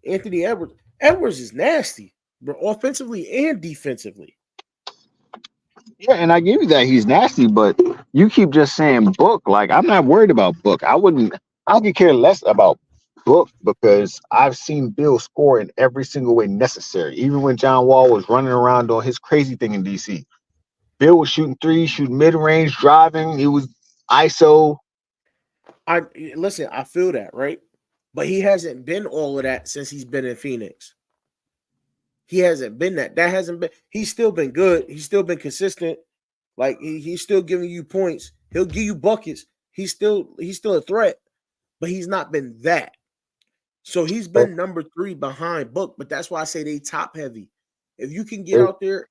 S1: Anthony Edwards. Edwards is nasty, but offensively and defensively.
S2: yeah, and I give you that he's nasty, but you keep just saying Book. Like, I'm not worried about Book. I could care less about Book because I've seen Bill score in every single way necessary. Even when John Wall was running around doing his crazy thing in DC, Bill was shooting threes, shooting mid range, driving. He was ISO.
S1: I feel that, right? But he hasn't been all of that since he's been in Phoenix. He hasn't been that. That hasn't been. He's still been good. He's still been consistent. Like he's still giving you points. He'll give you buckets. He's still a threat, but he's not been that. So he's been number 3 behind Book. But that's why I say they top heavy. If you can get out there,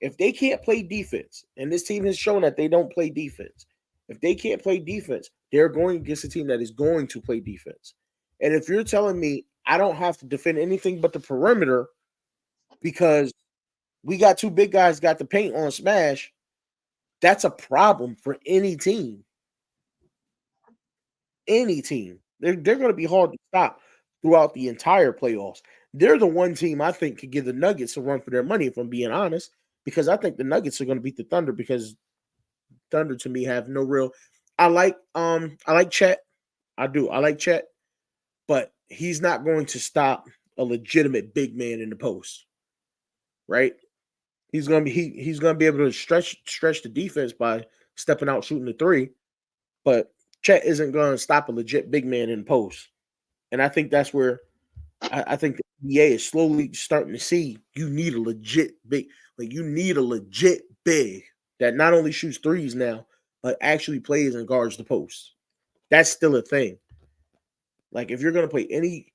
S1: if they can't play defense, and this team has shown that they don't play defense. If they can't play defense, they're going against a team that is going to play defense. And if you're telling me I don't have to defend anything but the perimeter because we got 2 big guys got the paint on smash, that's a problem for any team. Any team. They're going to be hard to stop throughout the entire playoffs. They're the one team I think could give the Nuggets a run for their money, if I'm being honest, because I think the Nuggets are going to beat the Thunder because Thunder to me have no real. I like Chet. I do. I like Chet, but he's not going to stop a legitimate big man in the post, right? He's gonna be able to stretch the defense by stepping out, shooting the 3, but Chet isn't going to stop a legit big man in the post, and I think that's where I think the NBA is slowly starting to see you need a legit big, that not only shoots threes now, but actually plays and guards the post. That's still a thing. Like if you're going to play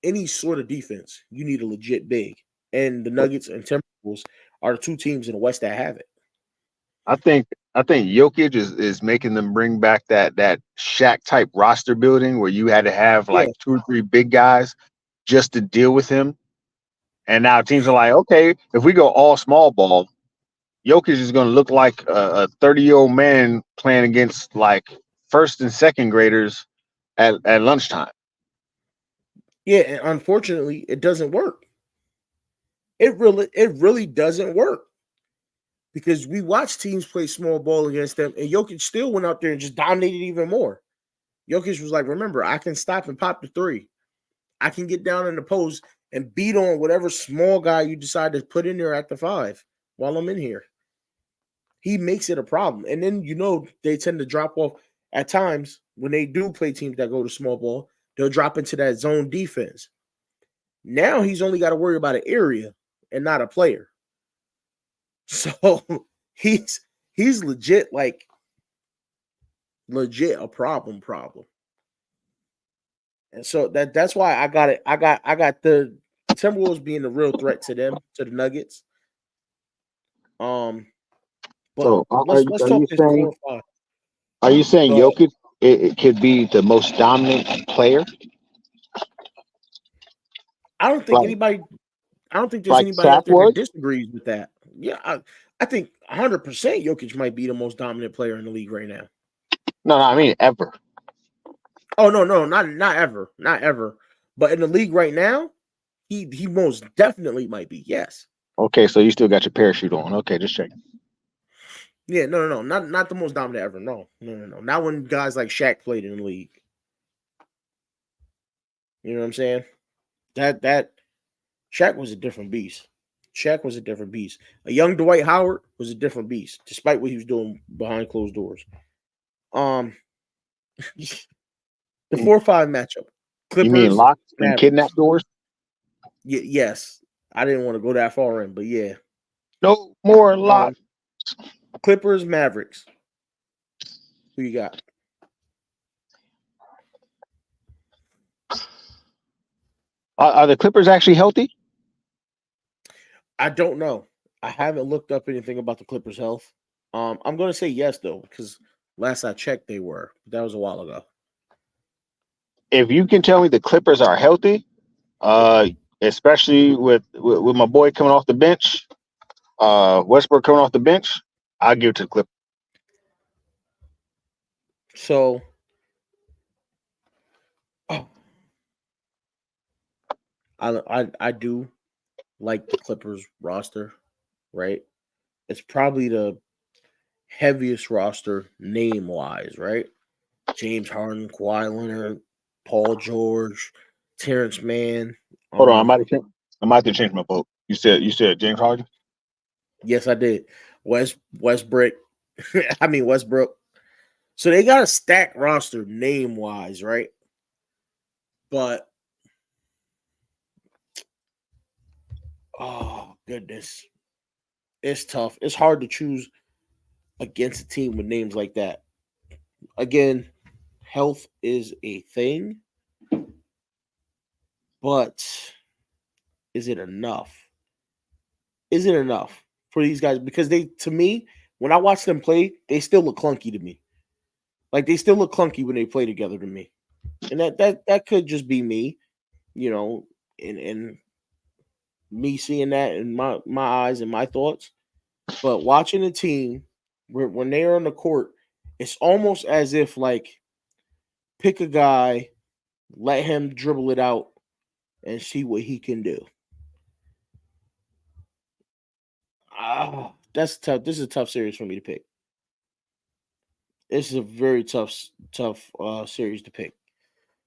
S1: any sort of defense, you need a legit big. And the Nuggets and Timberwolves are the 2 teams in the West that have it.
S2: I think Jokic is making them bring back that Shaq type roster building where you had to have like 2 or 3 big guys just to deal with him. And now teams are like, okay, if we go all small ball, Jokic is going to look like a 30-year-old man playing against like first and second graders at lunchtime.
S1: Yeah, and unfortunately, it doesn't work. It really doesn't work. Because we watched teams play small ball against them, and Jokic still went out there and just dominated even more. Jokic was like, remember, I can stop and pop the 3. I can get down in the post and beat on whatever small guy you decide to put in there at the 5 while I'm in here. He makes it a problem. And then, they tend to drop off at times when they do play teams that go to small ball, they'll drop into that zone defense. Now he's only got to worry about an area and not a player. So he's legit a problem. And so that's why I got it. I got the Timberwolves being a real threat to them, to the Nuggets. But
S2: So
S1: let's talk this 4 or 5.
S2: are you saying
S1: Go ahead.
S2: Jokic it could be the most dominant player?
S1: I don't think there's
S2: like
S1: anybody
S2: Shaq
S1: out there
S2: was?
S1: that disagrees with that. Yeah, I think 100% Jokic might be the most dominant player in the league right now.
S2: No, I mean ever.
S1: Oh no, not ever, not ever. But in the league right now, he most definitely might be. Yes.
S2: Okay, so you still got your parachute on. Okay, just checking.
S1: Yeah, no, not the most dominant ever. No. Not when guys like Shaq played in the league. You know what I'm saying? That Shaq was a different beast. A young Dwight Howard was a different beast, despite what he was doing behind closed doors. The 4-5 matchup. Clippers.
S2: You mean locked and
S1: Mavericks.
S2: kidnap doors?
S1: Yes. I didn't want to go that far in, but yeah.
S2: No more locked.
S1: Clippers, Mavericks. Who you got?
S2: Are the Clippers actually healthy?
S1: I don't know. I haven't looked up anything about the Clippers' health. I'm going to say yes, though, because last I checked, they were. That was a while ago.
S2: If you can tell me the Clippers are healthy, especially with my boy coming off the bench, Westbrook coming off the bench, I'll give it to the Clippers.
S1: So, I do like the Clippers roster, right? It's probably the heaviest roster name-wise, right? James Harden, Kawhi Leonard, Paul George, Terrence Mann.
S2: Hold on, I might have to change my vote. You said James Harden?
S1: Yes, I did. Westbrook. So they got a stacked roster name-wise, right? But oh goodness, it's tough. It's hard to choose against a team with names like that. Again, health is a thing, but is it enough? Is it enough for these guys? Because to me, when I watch them play, they still look clunky to me. Like they still look clunky when they play together to me. And that could just be me, and me seeing that in my eyes and my thoughts. But watching a team when they're on the court, it's almost as if pick a guy, let him dribble it out, and see what he can do. That's tough. This is a tough series for me to pick. This is a very tough series to pick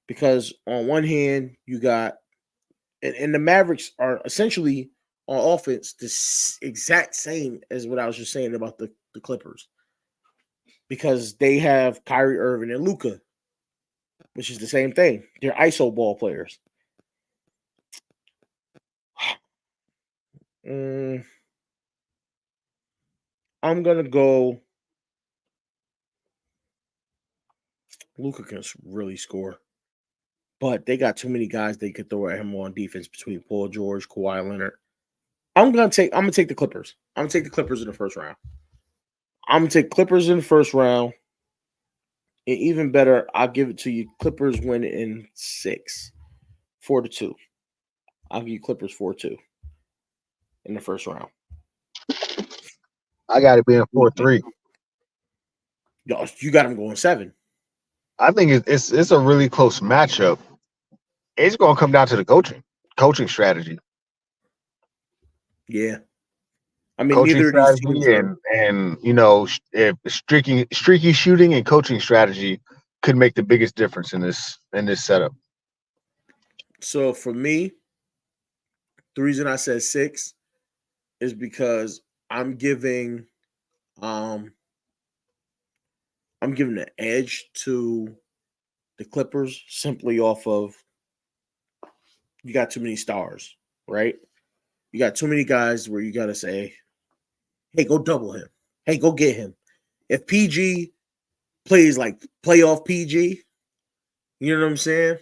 S1: because on one hand you got, and the Mavericks are essentially on offense the exact same as what I was just saying about the Clippers, because they have Kyrie Irving and Luka, which is the same thing. They're ISO ball players. I'm gonna go. Luka can really score, but they got too many guys they could throw at him on defense between Paul George, Kawhi Leonard. I'm gonna take the Clippers. I'm gonna take the Clippers in the first round. And even better, I'll give it to you. Clippers win in 6, 4-2. I'll give you Clippers 4-2 in the first round.
S2: I got it being 4-3.
S1: You got them going 7.
S2: I think it's a really close matchup. It's going to come down to the coaching strategy.
S1: Yeah, I mean,
S2: coaching
S1: neither of these
S2: strategy
S1: teams
S2: and if streaky shooting and coaching strategy could make the biggest difference in this setup.
S1: So for me, the reason I said 6 is because um I'm giving the edge to the Clippers simply off of you got too many stars, right? You got too many guys where you got to say, hey, go double him. Hey, go get him. If PG plays like playoff PG, you know what I'm saying?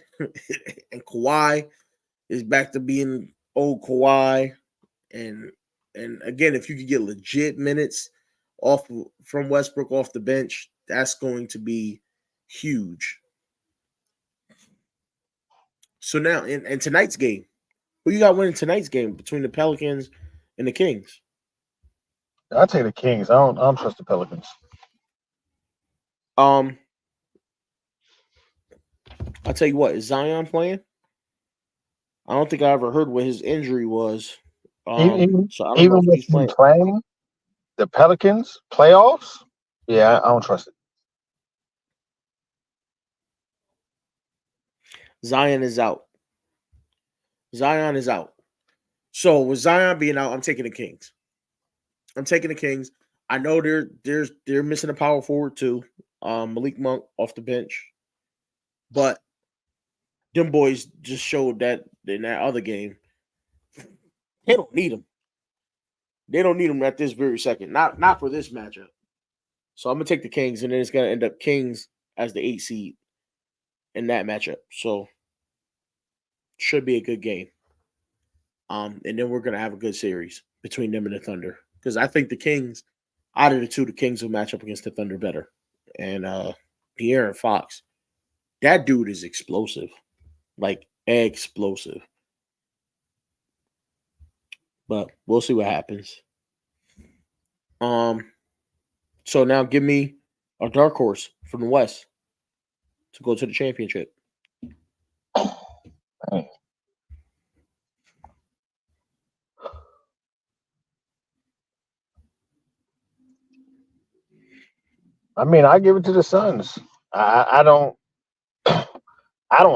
S1: And Kawhi is back to being old Kawhi. And again, if you could get legit minutes off from Westbrook off the bench, that's going to be huge. So now in tonight's game, who you got winning tonight's game between the Pelicans and the Kings?
S2: I'll take the Kings. I don't trust the Pelicans.
S1: I'll tell you what, is Zion playing? I don't think I ever heard what his injury was. So I don't know
S2: Even
S1: if
S2: with
S1: he's
S2: him
S1: playing.
S2: playing the Pelicans playoffs, yeah, I don't trust it.
S1: Zion is out. Zion is out. So with Zion being out, I'm taking the Kings. I know they're missing a power forward too. Malik Monk off the bench. But them boys just showed that in that other game. They don't need him. They don't need him at this very second. Not for this matchup. So I'm gonna take the Kings, and then it's gonna end up Kings as the 8 seed in that matchup. So should be a good game. And then we're gonna have a good series between them and the Thunder. Because I think the Kings, out of the two, the Kings will match up against the Thunder better. And De'Aaron Fox, that dude is explosive. Like explosive. But we'll see what happens. So now give me a dark horse from the West to go to the championship.
S2: I mean, I give it to the Suns. I don't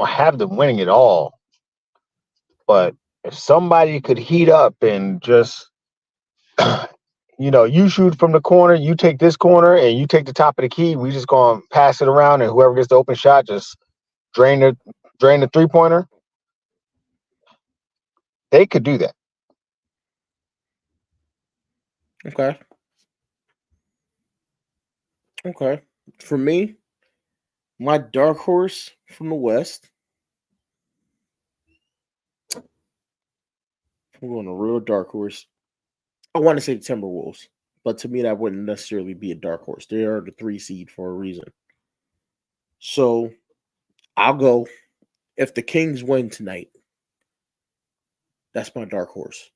S2: have them winning it all, but if somebody could heat up and just, you shoot from the corner, you take this corner, and you take the top of the key, we just gonna pass it around, and whoever gets the open shot just drain the 3-pointer. They could do that.
S1: Okay. For me, my dark horse from the West. I'm going a real dark horse. I want to say the Timberwolves, but to me, that wouldn't necessarily be a dark horse. They are the 3 seed for a reason. So I'll go if the Kings win tonight. That's my dark horse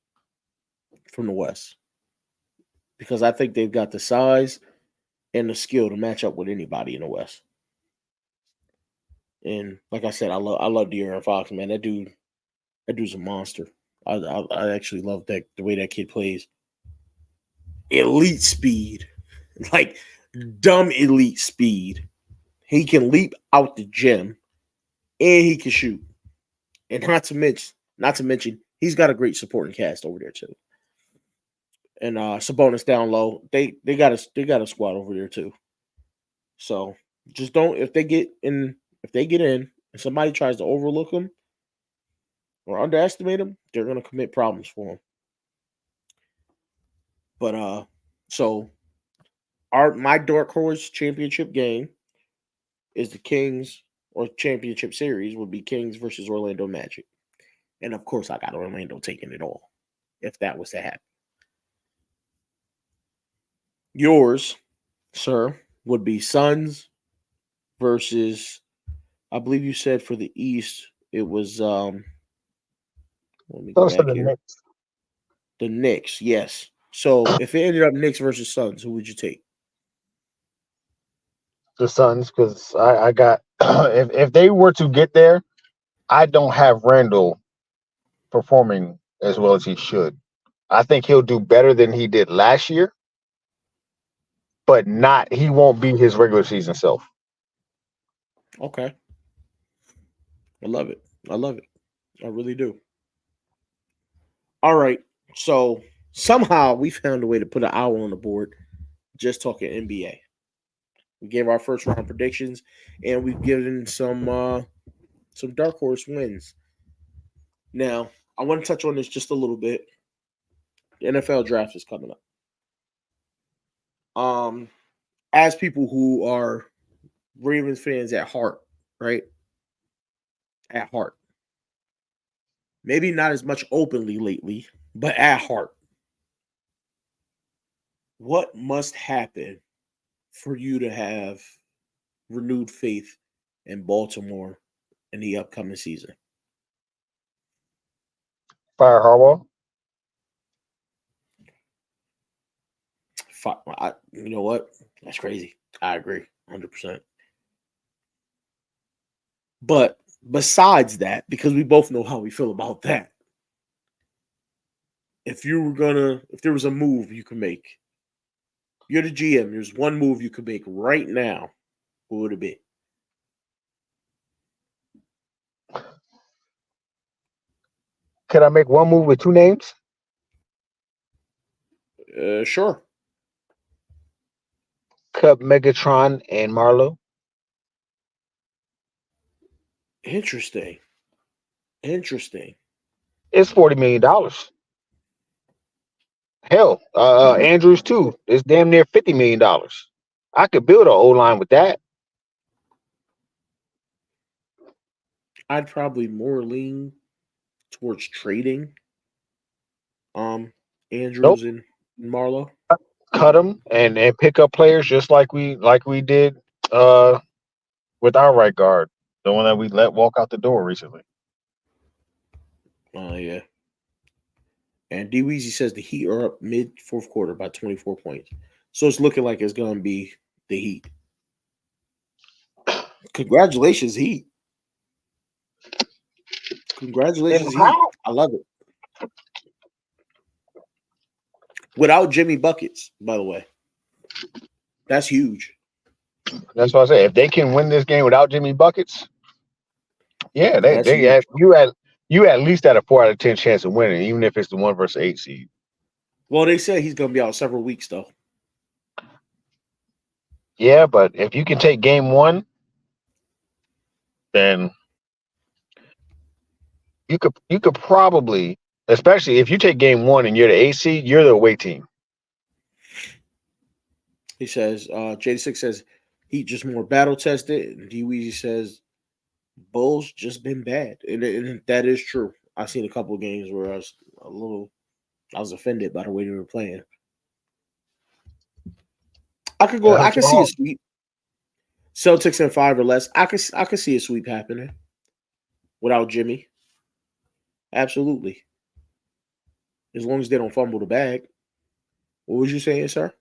S1: from the West. Because I think they've got the size and the skill to match up with anybody in the West. And like I said, I love De'Aaron Fox, man. That dude's a monster. I actually love the way that kid plays. Elite speed, like dumb elite speed. He can leap out the gym, and he can shoot. And not to mention, he's got a great supporting cast over there too. And Sabonis down low, they got a squad over there too. So just don't if they get in and somebody tries to overlook them or underestimate them, they're gonna commit problems for them. But so my dark horse championship game is the Kings, or championship series would be Kings versus Orlando Magic. And of course I got Orlando taking it all if that was to happen. Yours, sir, would be Suns versus, I believe you said for the East it was let me go
S2: Those are
S1: back
S2: the
S1: here.
S2: Knicks.
S1: The Knicks, yes. So if it ended up Knicks versus Suns, who would you take?
S2: The Suns, because I got if they were to get there, I don't have Randall performing as well as he should. I think he'll do better than he did last year, but he won't be his regular season self.
S1: Okay. I love it. I really do. All right. So somehow we found a way to put an hour on the board just talking NBA. We gave our first round predictions, and we've given some dark horse wins. Now, I want to touch on this just a little bit. The NFL draft is coming up. As people who are Ravens fans at heart, right? At heart. Maybe not as much openly lately, but at heart. What must happen for you to have renewed faith in Baltimore in the upcoming season?
S2: Fire Harbaugh.
S1: You know what? That's crazy. I agree 100%. But besides that, because we both know how we feel about that, if there was a move you could make, you're the GM, there's one move you could make right now, what would it be?
S2: Can I make one move with two names?
S1: Sure.
S2: Cut Megatron and Marlo.
S1: Interesting.
S2: It's $40 million. Hell, Andrews too. It's damn near $50 million. I could build an O line with that.
S1: I'd probably more lean towards trading
S2: Nope.
S1: Andrews and Marlowe.
S2: Cut them and pick up players just like we did uh with our right guard, the one that we let walk out the door recently.
S1: Oh yeah. And D Weezy says the Heat are up mid fourth quarter by 24 points. So it's looking like it's gonna be the Heat. Congratulations, Heat. Congratulations, Heat. I love it. Without Jimmy Buckets, by the way. That's huge.
S2: That's what I say. If they can win this game without Jimmy Buckets, yeah,
S1: That's huge.
S2: you at least had a 4 out of 10 chance of winning, even if it's the 1 versus 8 seed.
S1: Well, they say he's gonna be out several weeks though.
S2: Yeah, but if you can take game 1, then you could probably, especially if you take game 1 and you're the 8 seed, you're the away team.
S1: He says, J6 says Heat just more battle tested. And D Weezy says Bulls just been bad. And that is true. I've seen a couple of games where I was offended by the way they were playing. I could see a sweep. Celtics in 5 or less. I could see a sweep happening without Jimmy. Absolutely. As long as they don't fumble the bag. What was you saying, sir?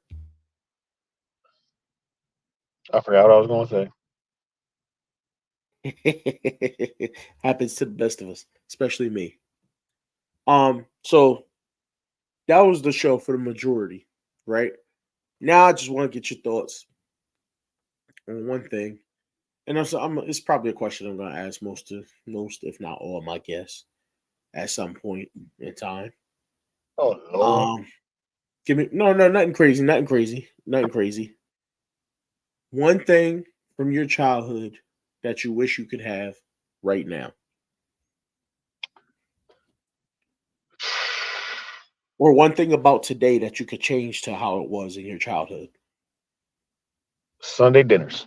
S2: I forgot what I was going to say.
S1: Happens to the best of us, especially me. So that was the show for the majority, right? Now I just want to get your thoughts on one thing, and it's probably a question I'm going to ask most, if not all, of my guests at some point in time.
S2: Oh Lord.
S1: Give me nothing crazy. One thing from your childhood that you wish you could have right now. Or one thing about today that you could change to how it was in your childhood.
S2: Sunday dinners.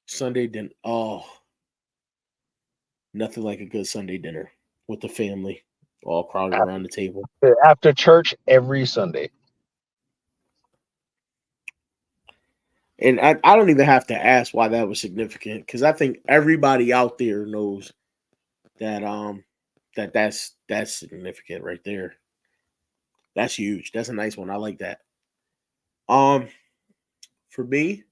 S1: Sunday dinner. Oh, nothing like a good Sunday dinner with the family, all crowded around the table.
S2: After church every Sunday.
S1: And I don't even have to ask why that was significant, because I think everybody out there knows that that's significant right there. That's huge. That's a nice one. I like that. For me,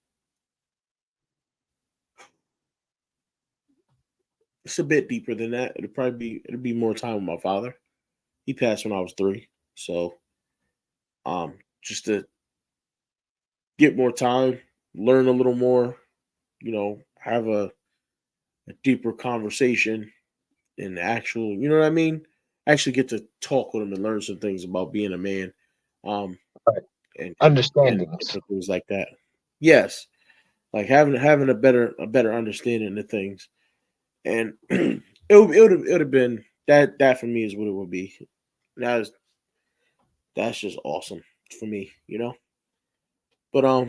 S1: it's a bit deeper than that. It'll be more time with my father. He passed when I was 3, so just to get more time, learn a little more, have a deeper conversation and actual, you know what I mean? Actually get to talk with him and learn some things about being a man. Um
S2: Right.
S1: and
S2: Understandings.
S1: different things like that. Yes. Like having a better understanding of things. And it would have been that for me is what it would be. That is that's just awesome for me, you know? But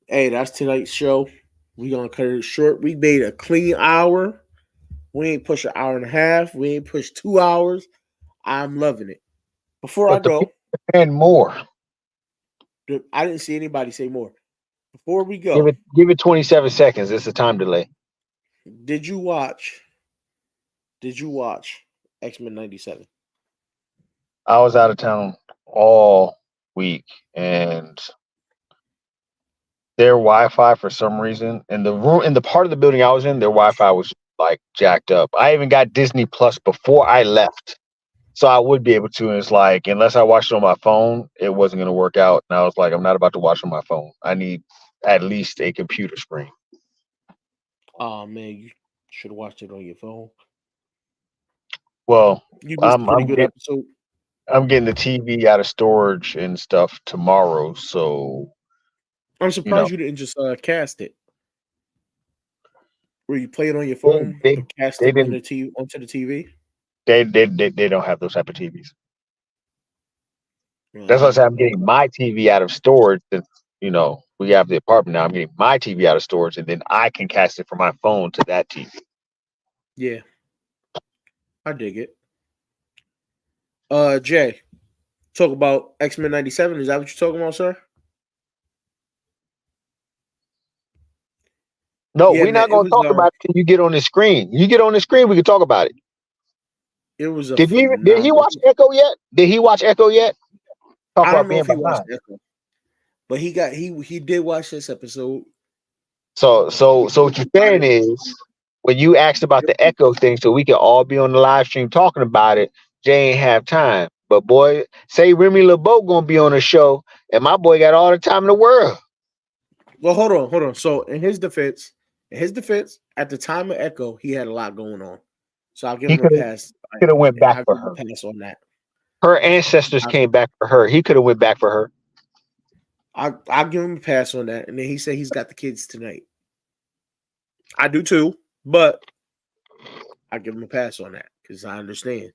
S1: hey, that's tonight's show. We gonna cut it short. We made a clean hour. We ain't push an hour and a half. We ain't push 2 hours. I'm loving it. Before I
S2: But the people
S1: go,
S2: demand more.
S1: I didn't see anybody say more. Before we
S2: Give
S1: go,
S2: it give it 27 seconds. It's a time delay.
S1: did you watch? Did you watch X-Men '97?
S2: I was out of town all week, and their Wi-Fi for some reason in the part of the building I was in, their Wi-Fi was like jacked up. I even got Disney Plus before I left, so I would be able to. And it's like unless I watched it on my phone, it wasn't going to work out. And I was like, I'm not about to watch on my phone. I need at least a computer screen.
S1: Oh man, you should have watched it on your phone.
S2: Well,
S1: You missed a
S2: I'm
S1: pretty
S2: I'm
S1: good
S2: get,
S1: episode.
S2: I'm getting the TV out of storage and stuff tomorrow, so
S1: I'm
S2: you know
S1: surprised you didn't just cast it. Where you play it on your
S2: they
S1: phone,
S2: they,
S1: but cast
S2: they
S1: it in
S2: didn't
S1: the TV onto the TV.
S2: they don't have those type of TVs. That's why I
S1: Uh,
S2: said I'm
S1: okay.
S2: getting my TV out of storage. Since we have the apartment now, I'm getting my TV out of storage, and then I can cast it from my phone to that TV.
S1: Yeah, I dig it. Jay, talk about X-Men '97. Is that what you're talking about, sir?
S2: No,
S1: Yeah,
S2: we're
S1: man.
S2: not
S1: It
S2: going to
S1: was
S2: talk about it till you get on the screen. You get on the screen, we can talk about it.
S1: it was a
S2: Did he
S1: phenomenal.
S2: watch Echo yet? Did he watch Echo yet? Talk
S1: I don't
S2: about
S1: know
S2: being
S1: if he watched
S2: behind.
S1: Echo, but he did watch this episode.
S2: So what you're saying is when you asked about the Echo thing, so we can all be on the live stream talking about it, Jay ain't have time. But boy, say Remy LeBeau gonna be on the show, and my boy got all the time in the world.
S1: Well, hold on. So in his defense, at the time of Echo, he had a lot going on. So I'll give
S2: He
S1: him a
S2: could
S1: pass.
S2: have went back
S1: I'll
S2: for
S1: give him
S2: her.
S1: a pass on that.
S2: Her ancestors
S1: I,
S2: came back for her. He could have went back for her.
S1: I'll give him a pass on that. And then he said he's got the kids tonight. I do too, but I give him a pass on that because I understand.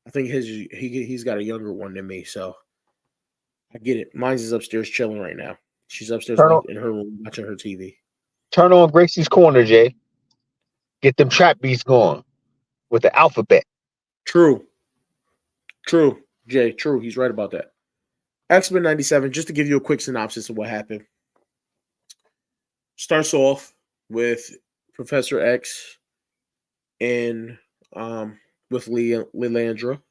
S1: I think he's got a younger one than me, so I get it. Mine's is upstairs chilling right now. She's upstairs
S2: Turn on,
S1: in her room watching her TV.
S2: turn on Gracie's Corner, Jay. Get them trap beats going with the alphabet.
S1: True, true, Jay. True, he's right about that. X-Men '97. Just to give you a quick synopsis of what happened. Starts off with Professor X and with Lilandra,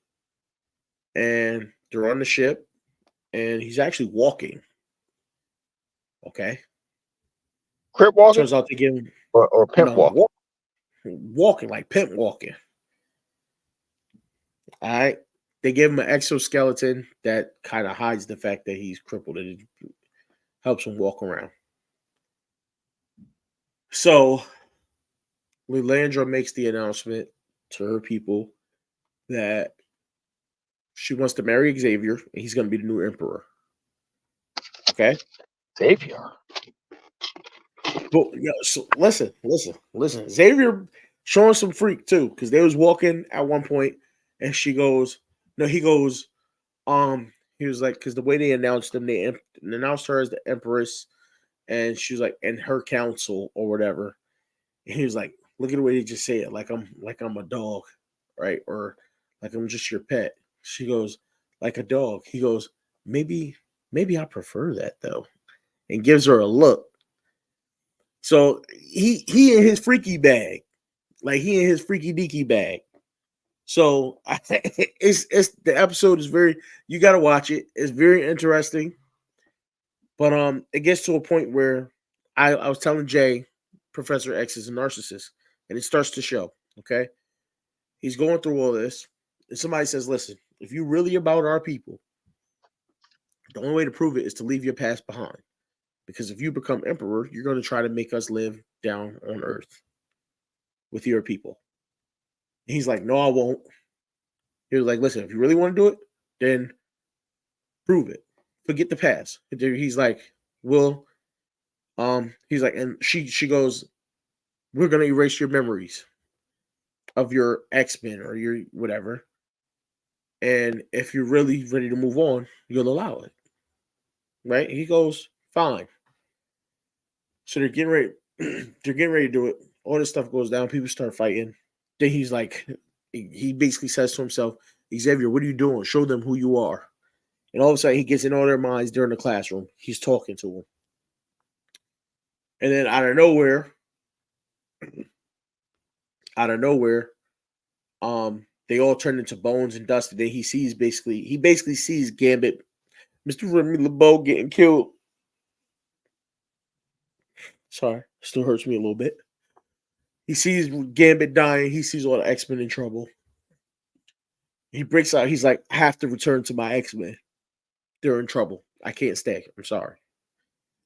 S1: and they're on the ship, and he's actually walking. Okay,
S2: Crip walking
S1: turns out to give him
S2: or pimp
S1: no
S2: walking.
S1: walking like pimp walking. All right, they give him an exoskeleton that kind of hides the fact that he's crippled. It helps him walk around. So Lilandra makes the announcement to her people that she wants to marry Xavier and he's going to be the new emperor. Okay.
S2: Xavier.
S1: But yeah, so listen. Xavier showing some freak too, because they was walking at one point, and she goes, no, he goes, he was like, because the way they announced him, they announced her as the empress, and she was like, and her council or whatever. And he was like, look at the way they just say it, like I'm a dog, right, or like I'm just your pet. She goes, like a dog. He goes, maybe I prefer that though, and gives her a look. So he in his freaky bag, like he in his freaky deaky bag. So it's the episode is very, you got to watch it. It's very interesting, but it gets to a point where I was telling Jay, Professor X is a narcissist, and it starts to show. Okay, he's going through all this, and somebody says, "Listen, if you really about our people, the only way to prove it is to leave your past behind." Because if you become emperor, you're going to try to make us live down on earth with your people. He's like, no, I won't. He was like, listen, if you really want to do it, then prove it. Forget the past. He's like, well, he's like, and she goes, we're gonna erase your memories of your X-Men or your whatever. And if you're really ready to move on, you'll allow it. Right? He goes, fine. So they're getting ready, they're getting ready to do it. All this stuff goes down, people start fighting. Then he's like, he basically says to himself, Xavier, what are you doing? Show them who you are. And all of a sudden, he gets in all their minds during the classroom. He's talking to them. And then out of nowhere, they all turn into bones and dust. And then he basically sees Gambit, Mr. Remy LeBeau getting killed. Sorry, still hurts me a little bit. He sees Gambit dying. He sees all the X-Men in trouble. He breaks out. He's like, I have to return to my X-Men. They're in trouble. I can't stay. I'm sorry.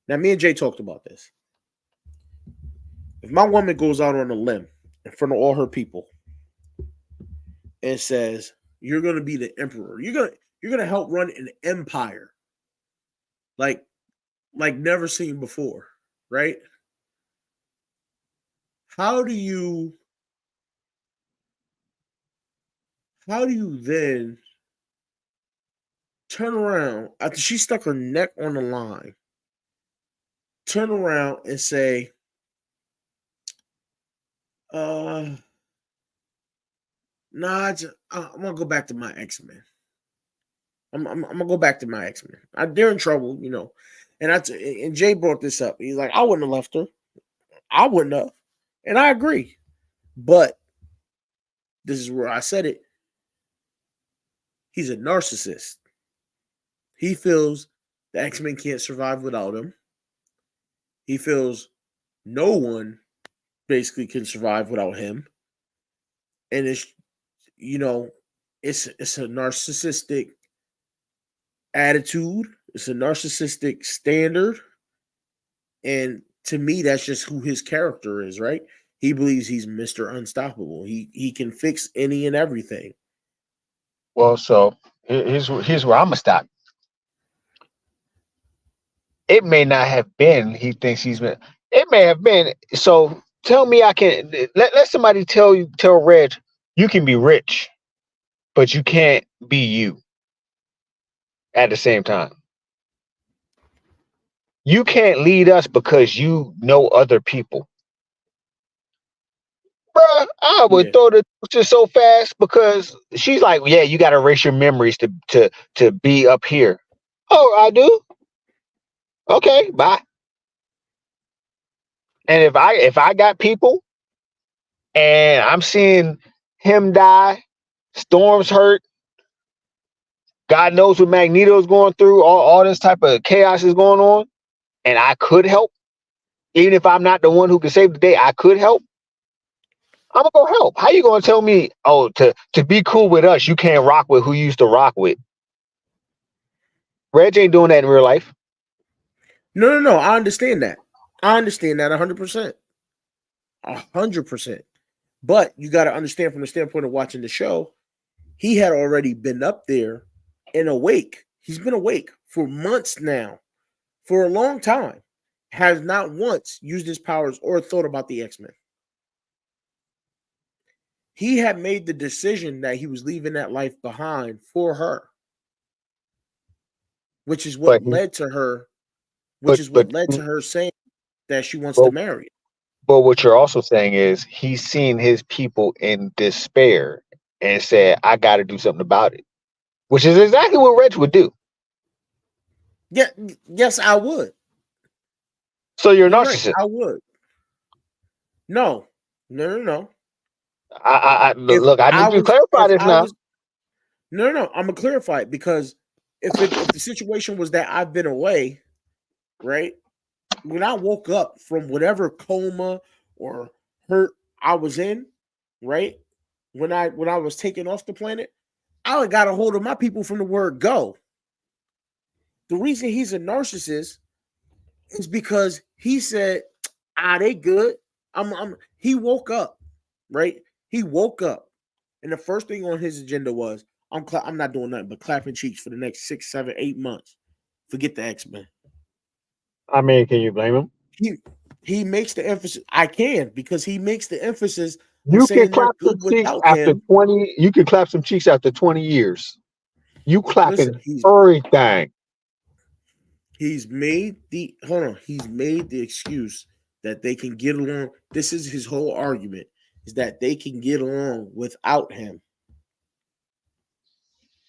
S1: Now, me and Jay talked about this. If my woman goes out on a limb in front of all her people and says, you're going to be the emperor. You're going to help run an empire like never seen before, right? How do you then turn around after she stuck her neck on the line, turn around and say, nah, I'm gonna go back to my X-Men. I'm gonna go back to my X-Men. They're in trouble, you know. And Jay brought this up. He's like, I wouldn't have left her. I wouldn't have. And I agree. But this is where I said it. He's a narcissist. He feels the X-Men can't survive without him. He feels no one basically can survive without him. And it's, you know, it's a narcissistic attitude. It's a narcissistic standard. And to me, that's just who his character is, right? He believes he's Mr. Unstoppable. He can fix any and everything.
S2: Well, so here's where I'm gonna stop. It may not have been he thinks he's been. It may have been. So tell me, I can let somebody tell Reg, you can be rich, but you can't be you at the same time. You can't lead us because you know other people. Bruh, I would throw the just so fast because she's like, yeah, you got to erase your memories to be up here. Oh, I do. Okay, bye. And if I got people and I'm seeing him die, Storm's hurt, God knows what Magneto's going through, all this type of chaos is going on, and I could help, even if I'm not the one who can save the day, I could help. I'm gonna go help. How you gonna tell me, oh, to be cool with us, you can't rock with who you used to rock with? Reg ain't doing that in real life.
S1: No. I understand that. 100%. 100%. But you got to understand from the standpoint of watching the show, he had already been up there and awake. He's been awake for months now, for a long time. Has not once used his powers or thought about the X-Men. He had made the decision that he was leaving that life behind for her, which is what led to her, led to her saying that she wants to marry him.
S2: But what you're also saying is he's seen his people in despair and said, I got to do something about it, which is exactly what Reg would do.
S1: Yeah, yes, I would.
S2: So you're a narcissist.
S1: Right, I would. No.
S2: I look, I need to clarify this now.
S1: No. I'm gonna clarify it because if the situation was that I've been away, right? When I woke up from whatever coma or hurt I was in, right? When I was taken off the planet, I got a hold of my people from the word go. The reason he's a narcissist is because he said, they good. He woke up, right? He woke up And the first thing on his agenda was, I'm not doing nothing but clapping cheeks for the next 6, 7, 8 months. Forget the X-Men.
S2: I mean, can you blame him?
S1: He makes the emphasis. I can, because he makes the emphasis of
S2: You can
S1: saying they're
S2: clap some
S1: good
S2: cheeks
S1: without
S2: after
S1: him.
S2: 20. You can clap some cheeks after 20 years. You clapping
S1: Listen,
S2: everything.
S1: he's made the excuse that they can get along. This is his whole argument, is that they can get along without him.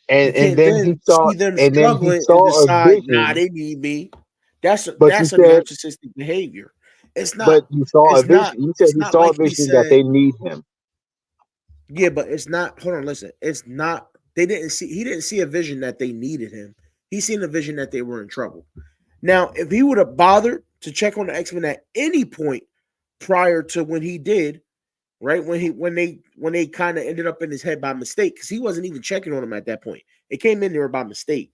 S1: You
S2: And
S1: can't
S2: then he
S1: then
S2: saw
S1: see them
S2: and then he
S1: struggling and
S2: saw a
S1: decide, nah,
S2: vision.
S1: they need me. That's a
S2: But you said,
S1: narcissistic behavior. It's
S2: but
S1: not.
S2: you saw a
S1: It's not.
S2: vision. You said
S1: It's
S2: he
S1: not
S2: saw a
S1: like he
S2: vision that
S1: said.
S2: they need him.
S1: Yeah, but it's not. Hold on, listen. It's not. They didn't see. He didn't see a vision that they needed him. He seen a vision that they were in trouble. Now, if he would have bothered to check on the X-Men at any point prior to when he did, right, when they kind of ended up in his head by mistake, because he wasn't even checking on him at that point. It came in there by mistake.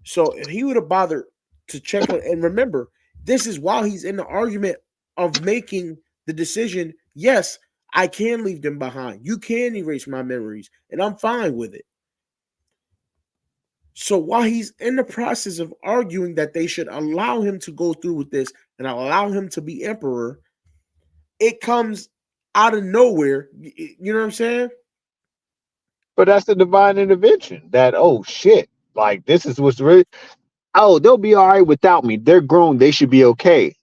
S1: So if he would have bothered to check on, and remember, this is while he's in the argument of making the decision. Yes, I can leave them behind. You can erase my memories, and I'm fine with it. So while he's in the process of arguing that they should allow him to go through with this and allow him to be emperor, it comes out of nowhere. You know what I'm saying?
S2: But that's the divine intervention. That, oh shit, like this is what's really. Oh, they'll be all right without me. They're grown. They should be okay.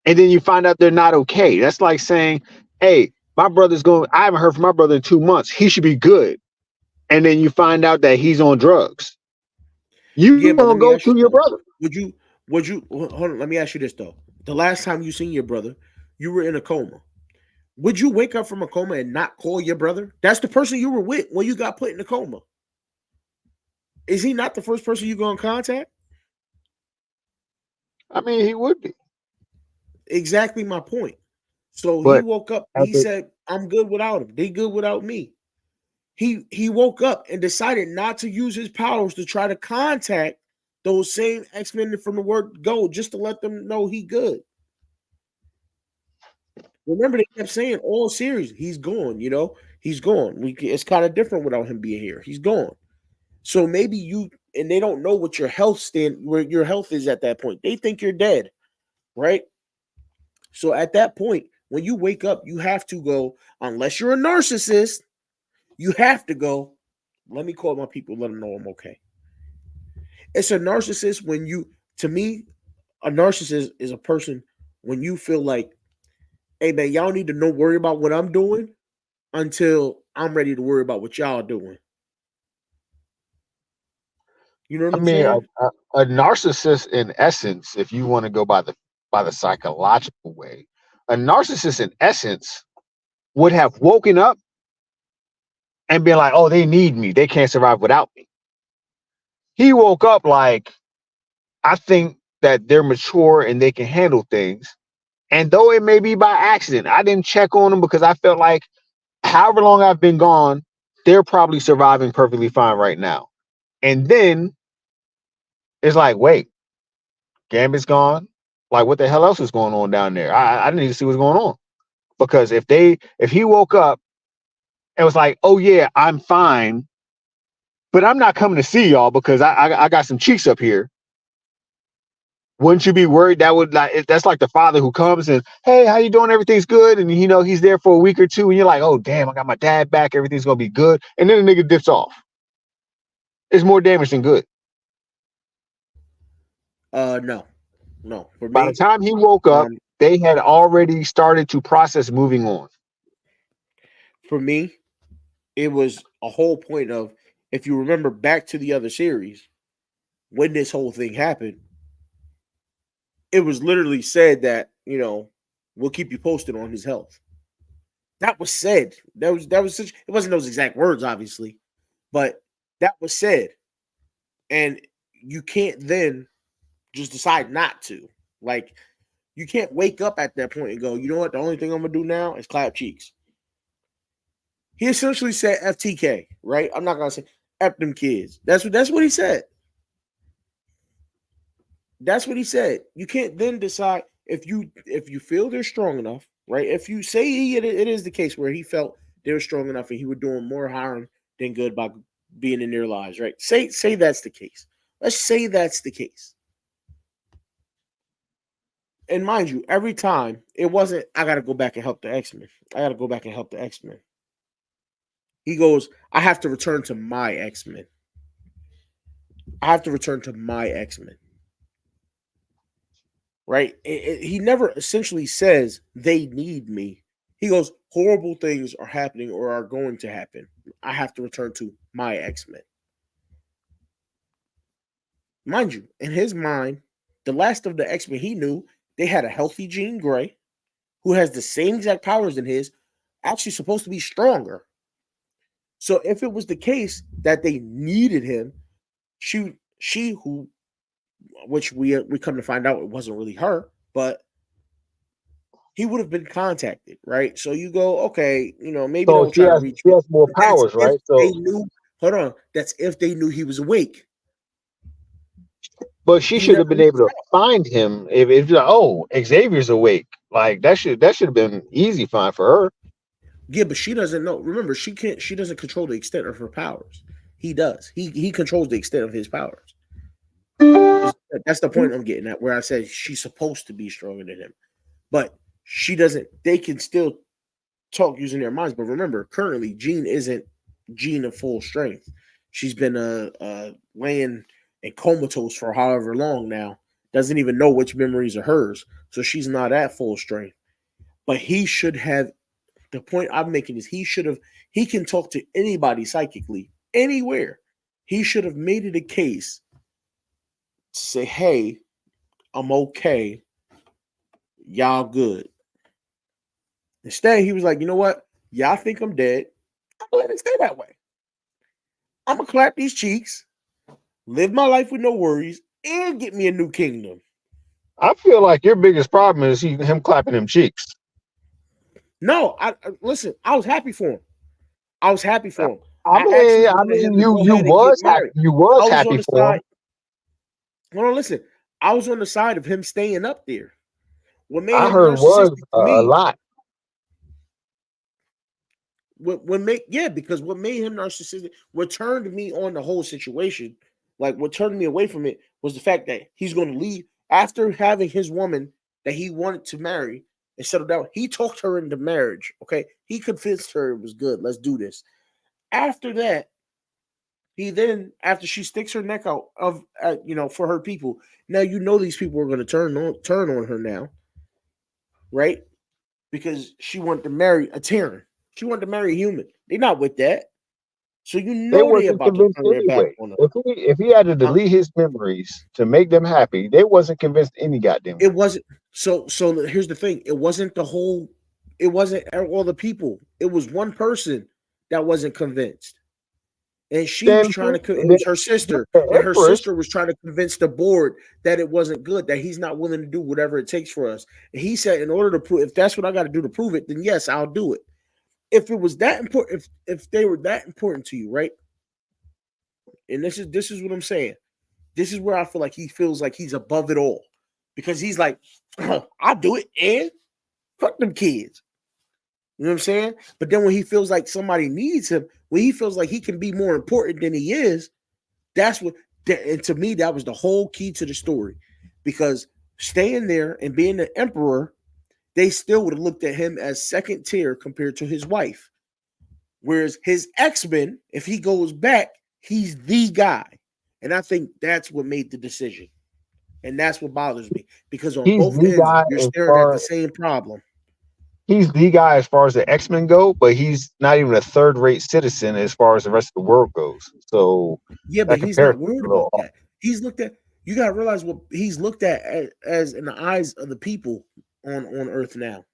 S2: And then you find out they're not okay. That's like saying, hey, my brother's going. I haven't heard from my brother in 2 months. He should be good. And then you find out that he's on drugs. You
S1: Yeah, but let
S2: won't
S1: me
S2: go
S1: ask you
S2: to your
S1: though.
S2: brother.
S1: Would you hold on, let me ask you this though. The last time you seen your brother, you were in a coma. Would you wake up from a coma and not call your brother? That's the person you were with when you got put in a coma. Is he not the first person you go in contact?
S2: I mean, he would be.
S1: Exactly my point. So he
S2: But
S1: woke up and he
S2: after,
S1: said, I'm good without him. They good without me. He woke up and decided not to use his powers to try to contact those same X-Men from the word go, just to let them know he good. Remember, they kept saying all series, he's gone, he's gone. It's kind of different without him being here. He's gone. So maybe and they don't know what where your health is at that point. They think you're dead, right? So at that point, when you wake up, you have to go, unless you're a narcissist, you have to go, let me call my people, let them know I'm okay. It's a narcissist to me, a narcissist is a person when you feel like, hey man, y'all need to worry about what I'm doing until I'm ready to worry about what y'all doing. You know what
S2: I
S1: I'm
S2: mean,
S1: saying?
S2: a narcissist in essence, if you want to go by the psychological way, a narcissist in essence would have woken up and been like, "Oh, they need me. They can't survive without me." He woke up like, I think that they're mature and they can handle things. And though it may be by accident, I didn't check on them because I felt like however long I've been gone, they're probably surviving perfectly fine right now. And then it's like, wait, Gambit's gone. Like, what the hell else is going on down there? I need to see what's going on. Because if he woke up and was like, oh yeah, I'm fine, but I'm not coming to see y'all because I got some cheeks up here. Wouldn't you be worried? That's like the father who comes and, hey, how you doing? Everything's good, and he's there for a week or two, and you're like, oh damn, I got my dad back, everything's gonna be good, and then the nigga dips off. It's more damage than good.
S1: No. For
S2: By the
S1: me,
S2: time he woke up,
S1: um,
S2: they had already started to process moving on.
S1: for me, it was a whole point of, if you remember back to the other series, when this whole thing happened, it was literally said that, we'll keep you posted on his health. That was said. That was such, it wasn't those exact words, obviously, but that was said. And you can't then just decide not to. Like, you can't wake up at that point and go, you know what, the only thing I'm gonna do now is clap cheeks. He essentially said FTK, right? I'm not gonna say F them kids. That's what he said. That's what he said. You can't then decide if you feel they're strong enough, right? If you say it is the case where he felt they were strong enough, and he was doing more harm than good by being in their lives, right? Say that's the case. Let's say that's the case. And mind you, every time it wasn't, I got to go back and help the X-Men. I got to go back and help the X-Men. He goes, I have to return to my X-Men. I have to return to my X-Men. Right? He never essentially says they need me. He goes, horrible things are happening or are going to happen. I have to return to my X-Men. Mind you, in his mind, the last of the X-Men he knew, they had a healthy Jean Grey who has the same exact powers in his, actually supposed to be stronger. So if it was the case that they needed him, she who, which we come to find out it wasn't really her, but he would have been contacted, right? So you go, okay, maybe
S2: So
S1: they'll try to reach
S2: she
S1: me.
S2: has more
S1: But that's
S2: powers,
S1: if
S2: right?
S1: they
S2: So,
S1: knew. Hold on, that's if they knew he was awake.
S2: but she
S1: He
S2: should have
S1: never
S2: been able to find him if you're like, oh, Xavier's awake. Like that should have been easy find for her.
S1: Yeah, but she doesn't know. Remember, she doesn't control the extent of her powers. He does. He controls the extent of his powers. That's the point I'm getting at, where I said she's supposed to be stronger than him. But she doesn't. They can still talk using their minds. But remember, currently, Jean isn't Jean of full strength. She's been laying in comatose for however long now. Doesn't even know which memories are hers. So she's not at full strength. But he should have. The point I'm making is he can talk to anybody psychically, anywhere. He should have made it a case to say, hey, I'm okay. Y'all good. Instead, he was like, you know what? Y'all think I'm dead. I'm gonna let it stay that way. I'm gonna clap these cheeks, live my life with no worries, and get me a new kingdom.
S2: I feel like your biggest problem is him clapping them cheeks.
S1: No, listen, I was happy for him. I was happy for him.
S2: I mean, you was happy for him.
S1: Hold on, listen. I was on the side of him staying up there. What made
S2: I
S1: him
S2: heard was
S1: narcissistic to me,
S2: a lot.
S1: Because what made him narcissistic, what turned me on the whole situation, like what turned me away from it, was the fact that he's going to leave after having his woman that he wanted to marry and settle down. He talked her into marriage. Okay, he convinced her it was good. Let's do this. After that, he then, after she sticks her neck out for her people, now these people are going to turn on her now, right? Because she wanted to marry a Terran. She wanted to marry a human. They're not with that. So
S2: they wasn't
S1: about to
S2: convinced
S1: turn their back
S2: anyway.
S1: on her.
S2: If he had to delete his memories to make them happy, they wasn't convinced any goddamn.
S1: It wasn't. So here's the thing. It wasn't it wasn't all the people. It was one person that wasn't convinced. And she was trying to. It was her sister, and her sister was trying to convince the board that it wasn't good, that he's not willing to do whatever it takes for us. And he said, in order to prove, if that's what I got to do to prove it, then yes, I'll do it. If it was that important, if they were that important to you, right? And this is what I'm saying. This is where I feel like he feels like he's above it all, because he's like, I'll do it, and fuck them kids. You know what I'm saying? But then when he feels like somebody needs him, when he feels like he can be more important than he is, and to me, that was the whole key to the story. Because staying there and being the emperor, they still would have looked at him as second tier compared to his wife. Whereas his X-Men, if he goes back, he's the guy. And I think that's what made the decision. And that's what bothers me. Because on both ends, you're staring at the same problem.
S2: He's the guy as far as the X-Men go, but he's not even a third-rate citizen as far as the rest of the world goes. So
S1: yeah, but he's not worried about that. He's looked at. You got to realize what he's looked at as in the eyes of the people on Earth now.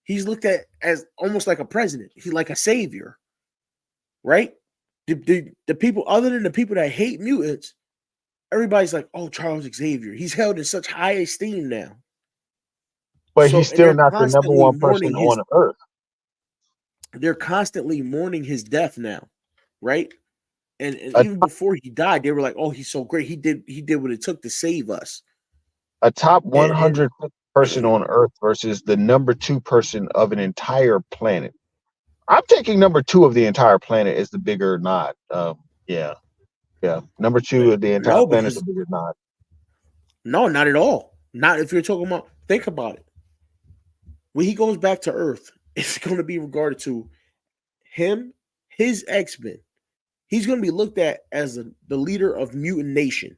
S1: He's looked at as almost like a president. He's like a savior, right? The people, other than the people that hate mutants, everybody's like, oh, Charles Xavier. He's held in such high esteem now.
S2: But he's still not the number one person on Earth.
S1: They're constantly mourning his death now, right? And even before he died, they were like, "Oh, he's so great. He did what it took to save us."
S2: A top 100 person on Earth versus the number 2 person of an entire planet. I'm taking number 2 of the entire planet is the bigger nod. Yeah. Number 2 of the entire
S1: No,
S2: planet is
S1: because
S2: the bigger nod.
S1: no, not at all. Not if you're talking about. Think about it. When he goes back to Earth, it's going to be regarded to him, his X-Men. He's going to be looked at as the leader of Mutant Nation.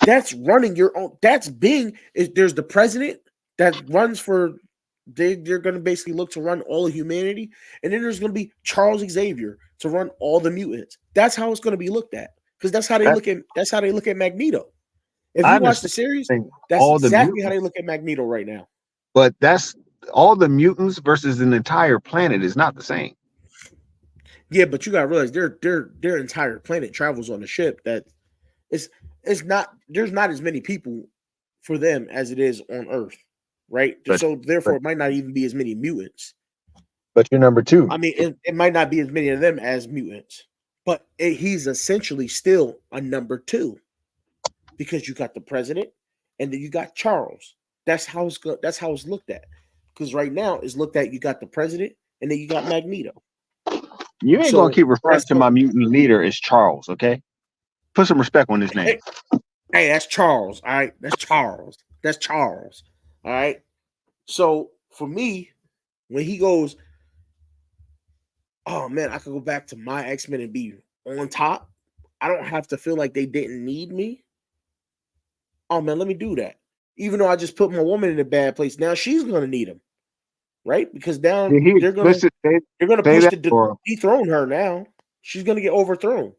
S1: That's running your own. That's being. There's the president that runs for. They're going to basically look to run all of humanity, and then there's going to be Charles Xavier to run all the mutants. That's how it's going to be looked at, because that's how they look at. That's how they look at Magneto. If
S2: I
S1: you watch the
S2: understand
S1: series,
S2: saying
S1: that's
S2: all the
S1: exactly how they
S2: mutants,
S1: look at Magneto right now.
S2: but that's all the mutants versus an entire planet is not the same.
S1: Yeah, but you gotta realize their entire planet travels on a ship that it's not there's not as many people for them as it is on Earth, right?
S2: But
S1: So therefore,
S2: but
S1: it might not even be as many mutants.
S2: but you're number 2.
S1: I mean, it might not be as many of them as mutants, but he's essentially still a number 2 because you got the president and then you got Charles. That's how it's go. That's how it's looked at. Because right now it's looked at. You got the president and then you got Magneto.
S2: You ain't gonna
S1: So
S2: keep referring
S1: that's
S2: to my mutant leader as Charles, okay? Put some respect on his name.
S1: Hey, that's Charles. All right. That's Charles. That's Charles. All right. So for me, when he goes, oh man, I could go back to my X-Men and be on top. I don't have to feel like they didn't need me. Oh man, let me do that. Even though I just put my woman in a bad place, now she's gonna need him, right? Because now
S2: Did he
S1: they're gonna
S2: explicit say
S1: push
S2: that,
S1: to
S2: or
S1: dethrone her. Now she's gonna get overthrown.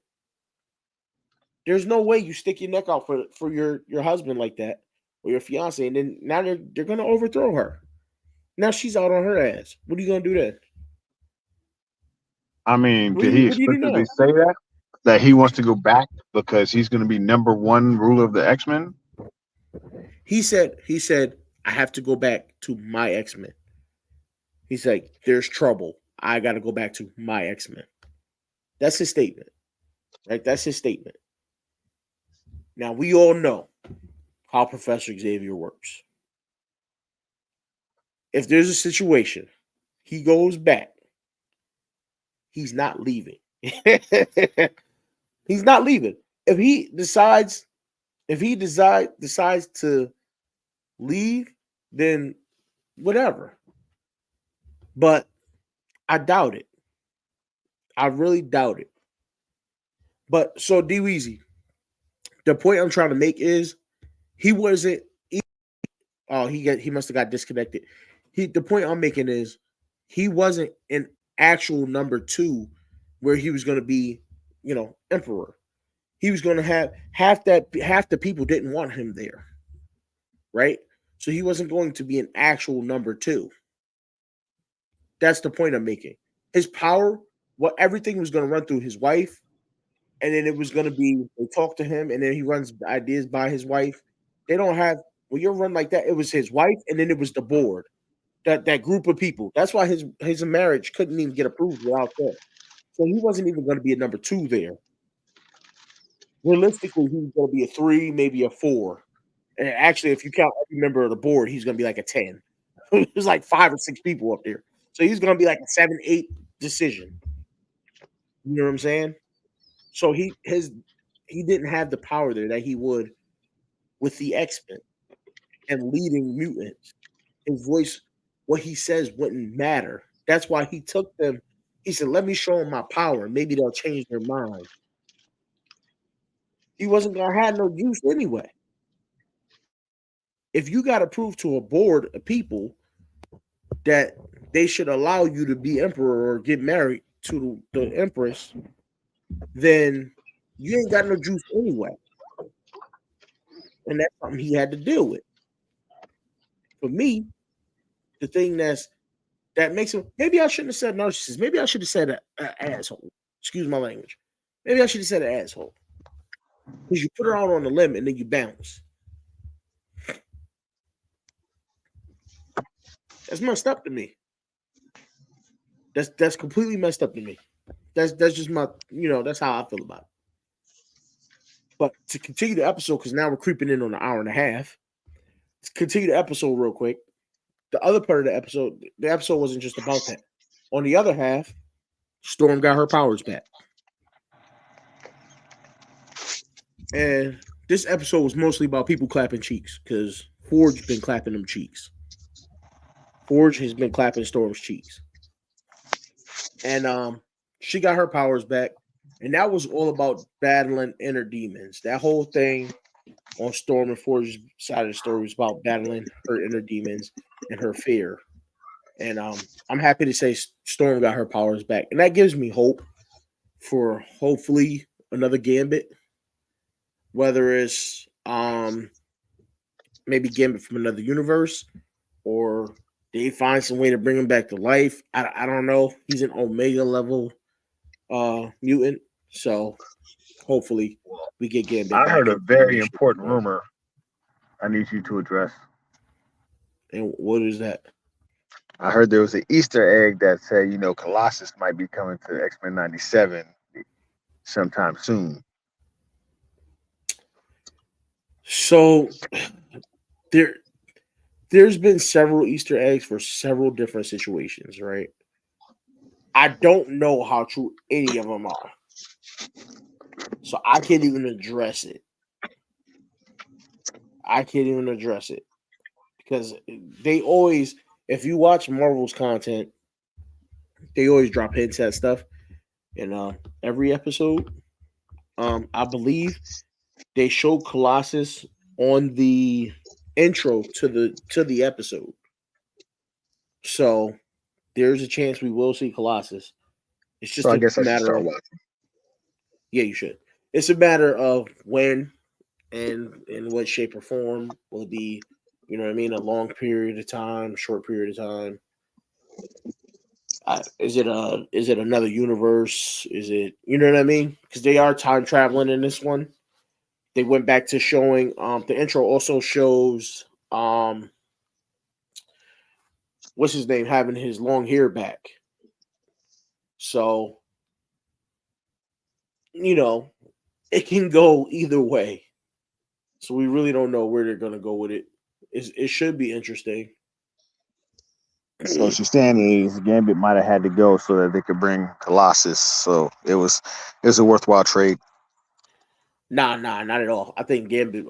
S1: There's no way you stick your neck out for your husband like that or your fiance, and then now they're gonna overthrow her. Now she's out on her ass. What are you gonna do then?
S2: I mean, did he
S1: What do you do
S2: explicitly
S1: now?
S2: say that he wants to go back because he's going to be number 1 ruler of the X-Men?
S1: He said, I have to go back to my X-Men. He's like, there's trouble. I gotta go back to my X-Men. That's his statement. Right? That's his statement. Now we all know how Professor Xavier works. If there's a situation, he goes back. He's not leaving. He's not leaving. If he decides to leave, then whatever. But I doubt it. I really doubt it. But so D Weezy, the point I'm trying to make is he wasn't. He must have got disconnected. The point I'm making is he wasn't an actual number 2 where he was going to be, emperor. He was going to have half the people didn't want him there, right? So he wasn't going to be an actual number 2. That's the point I'm making. His power, everything was going to run through his wife, and then it was going to be they talk to him, and then he runs ideas by his wife. They don't have when you run like that. It was his wife, and then it was the board, that group of people. That's why his marriage couldn't even get approved without that. So he wasn't even going to be a number 2 there. Realistically, he was going to be a 3, maybe a 4. And actually, if you count every member of the board, he's going to be like a 10. There's like 5 or 6 people up there. So he's going to be like a 7, 8 decision. You know what I'm saying? So he didn't have the power there that he would with the X-Men and leading mutants. His voice, what he says wouldn't matter. That's why he took them. He said, let me show them my power. Maybe they'll change their mind. He wasn't going to have no use anyway. If you got to prove to a board of people that they should allow you to be emperor or get married to the empress, then you ain't got no juice anyway. And that's something he had to deal with. For me, the thing that makes him, maybe I shouldn't have said narcissist. Maybe I should have said an asshole. Excuse my language. Maybe I should have said an asshole. Because you put her out on the limb and then you bounce. That's messed up to me. That's completely messed up to me. That's just my, that's how I feel about it. But to continue the episode, because now we're creeping in on an hour and a half. Let's continue the episode real quick. The other part of the episode wasn't just about that. On the other half, Storm got her powers back. And this episode was mostly about people clapping cheeks because Forge been clapping them cheeks. Forge has been clapping Storm's cheeks. And she got her powers back. And that was all about battling inner demons. That whole thing on Storm and Forge's side of the story was about battling her inner demons and her fear. And I'm happy to say Storm got her powers back. And that gives me hope for hopefully another Gambit. Whether it's maybe Gambit from another universe or they find some way to bring him back to life. I don't know. He's an Omega level mutant. So hopefully we get Gambit
S2: I
S1: back.
S2: heard a very important rumor I need you to address.
S1: And what is that?
S2: I heard there was an Easter egg that said, Colossus might be coming to X-Men 97 sometime soon.
S1: So there's been several Easter eggs for several different situations, right? I don't know how true any of them are. So I can't even address it. Because they always, if you watch Marvel's content, they always drop hints at stuff in every episode. I believe they showed Colossus on the intro to the episode. So there's a chance we will see Colossus. It's just
S2: I guess I should
S1: matter
S2: start
S1: of
S2: watching.
S1: Yeah, you should. It's a matter of when and in what shape or form will it be, you know what I mean, a long period of time, short period of time. Is it another universe? Is it, you know what I mean? Because they are time traveling in this one. They went back to showing the intro also shows what's his name having his long hair back. So it can go either way. So we really don't know where they're gonna go with it. It should be interesting.
S2: So what you're saying is Gambit might have had to go so that they could bring Colossus. So it was a worthwhile trade.
S1: Nah, not at all. I think Gambit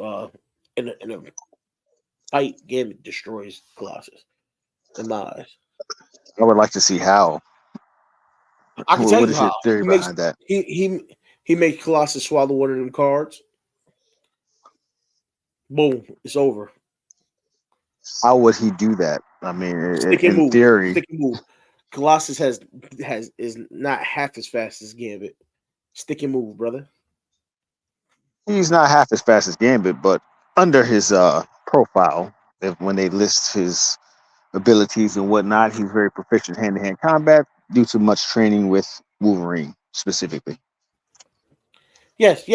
S1: in a fight, Gambit destroys Colossus in my eyes.
S2: I would like to see how.
S1: I can tell
S2: What
S1: you
S2: is your
S1: how.
S2: theory behind that?
S1: He makes Colossus swallow one of them cards. Boom, it's over.
S2: How would he do that? I mean,
S1: Stick and
S2: in
S1: move.
S2: theory,
S1: Stick and move. Colossus is not half as fast as Gambit. Stick and move, brother.
S2: he's not half as fast as Gambit, but under his profile, when they list his abilities and whatnot, he's very proficient hand-to-hand combat due to much training with Wolverine specifically.
S1: Yes.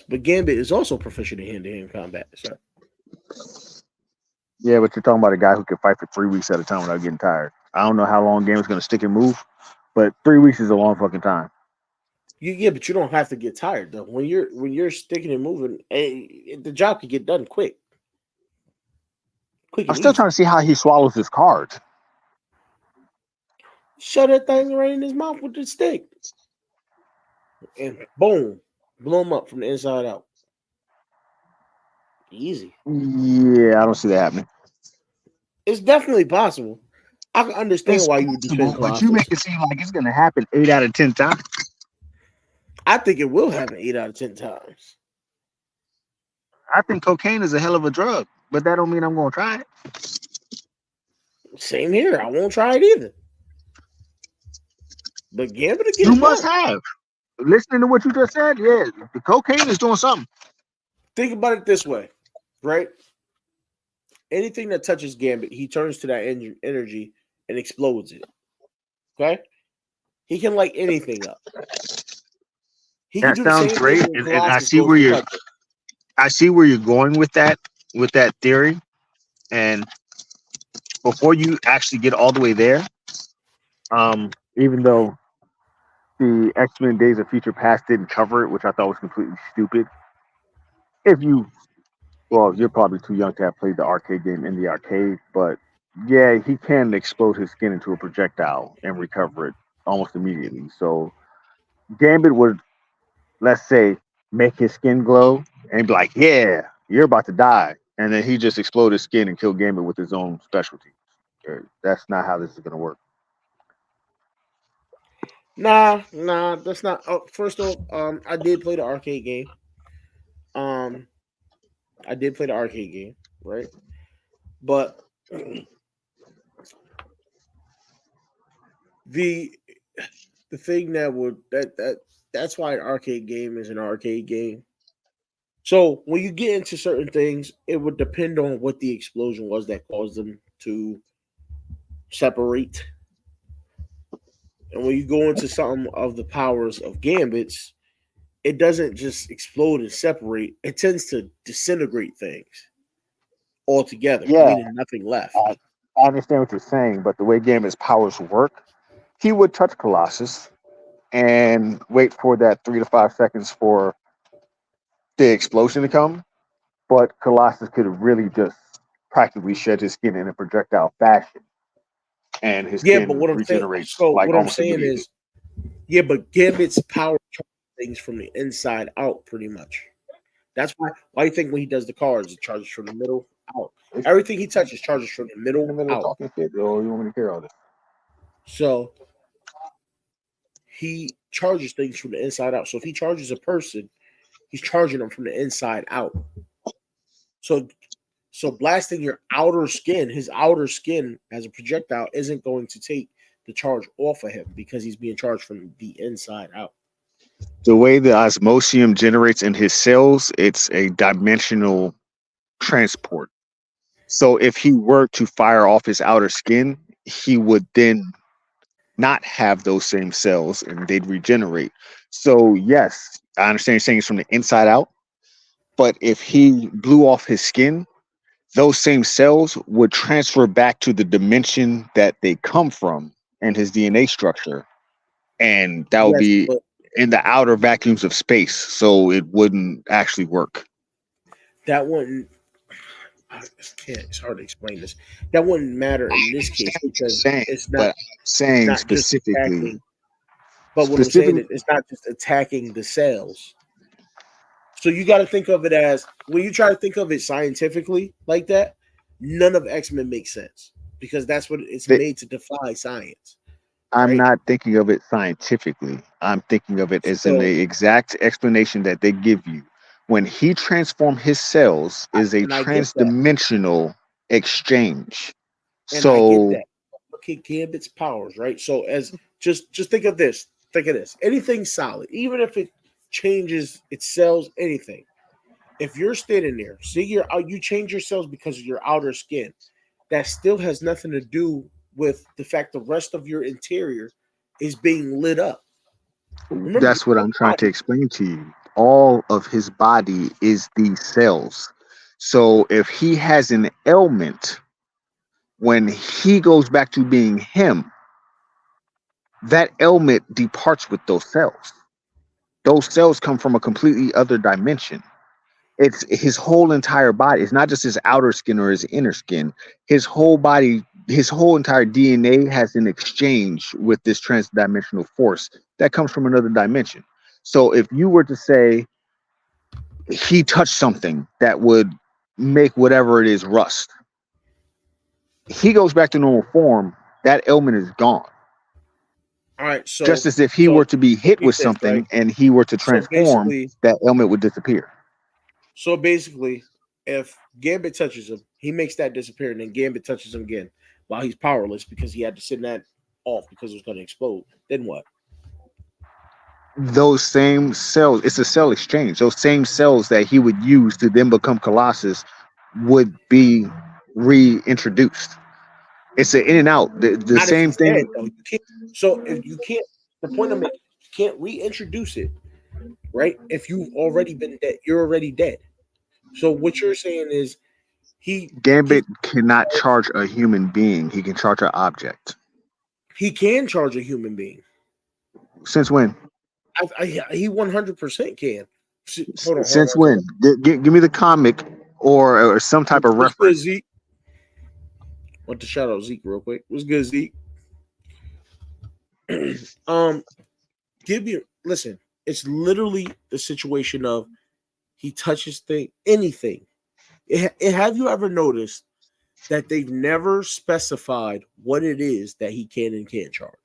S1: But Gambit is also proficient in hand-to-hand combat, sir.
S2: Yeah, but you're talking about a guy who can fight for 3 weeks at a time without getting tired. I don't know how long Gambit's going to stick and move, but 3 weeks is a long fucking time.
S1: Yeah, but you don't have to get tired though. When you're sticking and moving, the job can get done quick.
S2: I'm still trying to see how he swallows his card.
S1: Shove that thing right in his mouth with the stick, and boom, blow him up from the inside out. Easy.
S2: Yeah, I don't see that happening.
S1: It's definitely possible. I can understand why you would defend
S2: but
S1: Colossus.
S2: you make it seem like it's going to happen 8 out of 10 times.
S1: I think it will happen 8 out of 10 times.
S2: I think cocaine is a hell of a drug, but that don't mean I'm going to try it.
S1: Same here. I won't try it either. But Gambit again.
S2: You must have. Listening to what you just said, yeah, the cocaine is doing something.
S1: Think about it this way, right? Anything that touches Gambit, he turns to that energy and explodes it. Okay? He can light anything up. He
S2: That
S1: can do the
S2: sounds
S1: same
S2: great,
S1: thing when
S2: and I
S1: Colossus
S2: see
S1: goes
S2: where
S1: to
S2: you're.
S1: touch it.
S2: I see where you're going with that theory, and before you actually get all the way there, even though the X-Men Days of Future Past didn't cover it, which I thought was completely stupid. You're probably too young to have played the arcade game in the arcade, but yeah, he can explode his skin into a projectile and recover it almost immediately. So Gambit would, let's say, make his skin glow and be like, "Yeah, you're about to die," and then he just explode his skin and kill Gambit with his own specialty. That's not how this is gonna work.
S1: Nah, that's not. Oh, first off, I did play the arcade game. Um, I did play the arcade game, right? But the the thing that would that's why an arcade game is an arcade game. So when you get into certain things, it would depend on what the explosion was that caused them to separate. And when you go into some of the powers of Gambits, it doesn't just explode and separate. It tends to disintegrate things altogether,
S2: Yeah,
S1: meaning nothing left.
S2: I understand what you're saying, but the way Gambit's powers work, he would touch Colossus and wait for that 3 to 5 seconds for the explosion to come. But Colossus could really just practically shed his skin in a projectile fashion, and his
S1: Yeah, but
S2: skin
S1: what I'm saying,
S2: regenerates
S1: so
S2: like
S1: what I'm
S2: almost
S1: saying
S2: immediately.
S1: is, yeah, but Gambit's power charges things from the inside out, pretty much. That's why you think when he does the cards, it charges from the middle out. Everything he touches charges from the
S2: In the
S1: middle
S2: middle of
S1: out.
S2: talking shit, or you want me to hear all this?
S1: So he charges things from the inside out. So if he charges a person, he's charging them from the inside out. So blasting your outer skin, his outer skin as a projectile isn't going to take the charge off of him because he's being charged from the inside out.
S2: The way the osmosium generates in his cells, it's a dimensional transport. So if he were to fire off his outer skin, he would then not have those same cells and they'd regenerate. So yes, I understand you're saying it's from the inside out, but if he blew off his skin, those same cells would transfer back to the dimension that they come from and his DNA structure. And that would
S1: Yes,
S2: be
S1: but
S2: in the outer vacuums of space. So it wouldn't actually work.
S1: that wouldn't. I can't. It's hard to explain this. That wouldn't matter in this case because
S2: Saying,
S1: it's
S2: but
S1: not.
S2: I'm
S1: It's
S2: saying
S1: not just
S2: specifically,
S1: attacking. But what I'm saying
S2: specifically,
S1: is, it's not just attacking the cells. So you got to think of it as when you try to think of it scientifically like that. None of X-Men makes sense because that's what it's
S2: that
S1: made to defy science,
S2: I'm
S1: right?
S2: not thinking of it scientifically. I'm thinking of it as in
S1: So
S2: the exact explanation that they give you. When he transformed his cells is a
S1: and I get that,
S2: transdimensional exchange.
S1: and I get
S2: So
S1: that. Look at Gambit's powers, right? So as just think of this. Think of this. Anything solid, even if it changes its cells, anything. If you're standing there, see you change your cells because of your outer skin. That still has nothing to do with the fact the rest of your interior is being lit up. Remember, your
S2: that's what
S1: whole
S2: I'm trying to
S1: body.
S2: explain to you. All of his body is these cells. So if he has an ailment, when he goes back to being him, that ailment departs with those cells. Those cells come from a completely other dimension. It's his whole entire body. It's not just his outer skin or his inner skin. His whole body, his whole entire DNA has an exchange with this transdimensional force that comes from another dimension. So if you were to say he touched something that would make whatever it is rust, he goes back to normal form, that ailment is gone.
S1: All right,
S2: Just as if he were to be hit
S1: peep
S2: with
S1: this, right?
S2: something and he were to
S1: So
S2: transform, that ailment would disappear.
S1: basically, if Gambit touches him, he makes that disappear, and then Gambit touches him again while he's powerless because he had to send that off because it was going to explode. Then what?
S2: Those same cells, it's a cell exchange. Those same cells that he would use to then become Colossus would be reintroduced. It's an in and out. The
S1: Not if
S2: same
S1: he's dead,
S2: thing.
S1: though. You can't. So if you can't, the point I'm making, you can't reintroduce it, right? If you've already been dead, you're already dead. So what you're saying is
S2: Gambit cannot charge a human being. He can charge an object.
S1: he can charge a human being.
S2: Since when?
S1: He 100% can. Hold
S2: Since
S1: on.
S2: when? Give me the comic or some type of
S1: Let's put
S2: reference.
S1: Z. Want to shout out Zeke real quick. What's good, Zeke? Give you listen. It's literally the situation of he touches anything. Have you ever noticed that they've never specified what it is that he can and can't charge?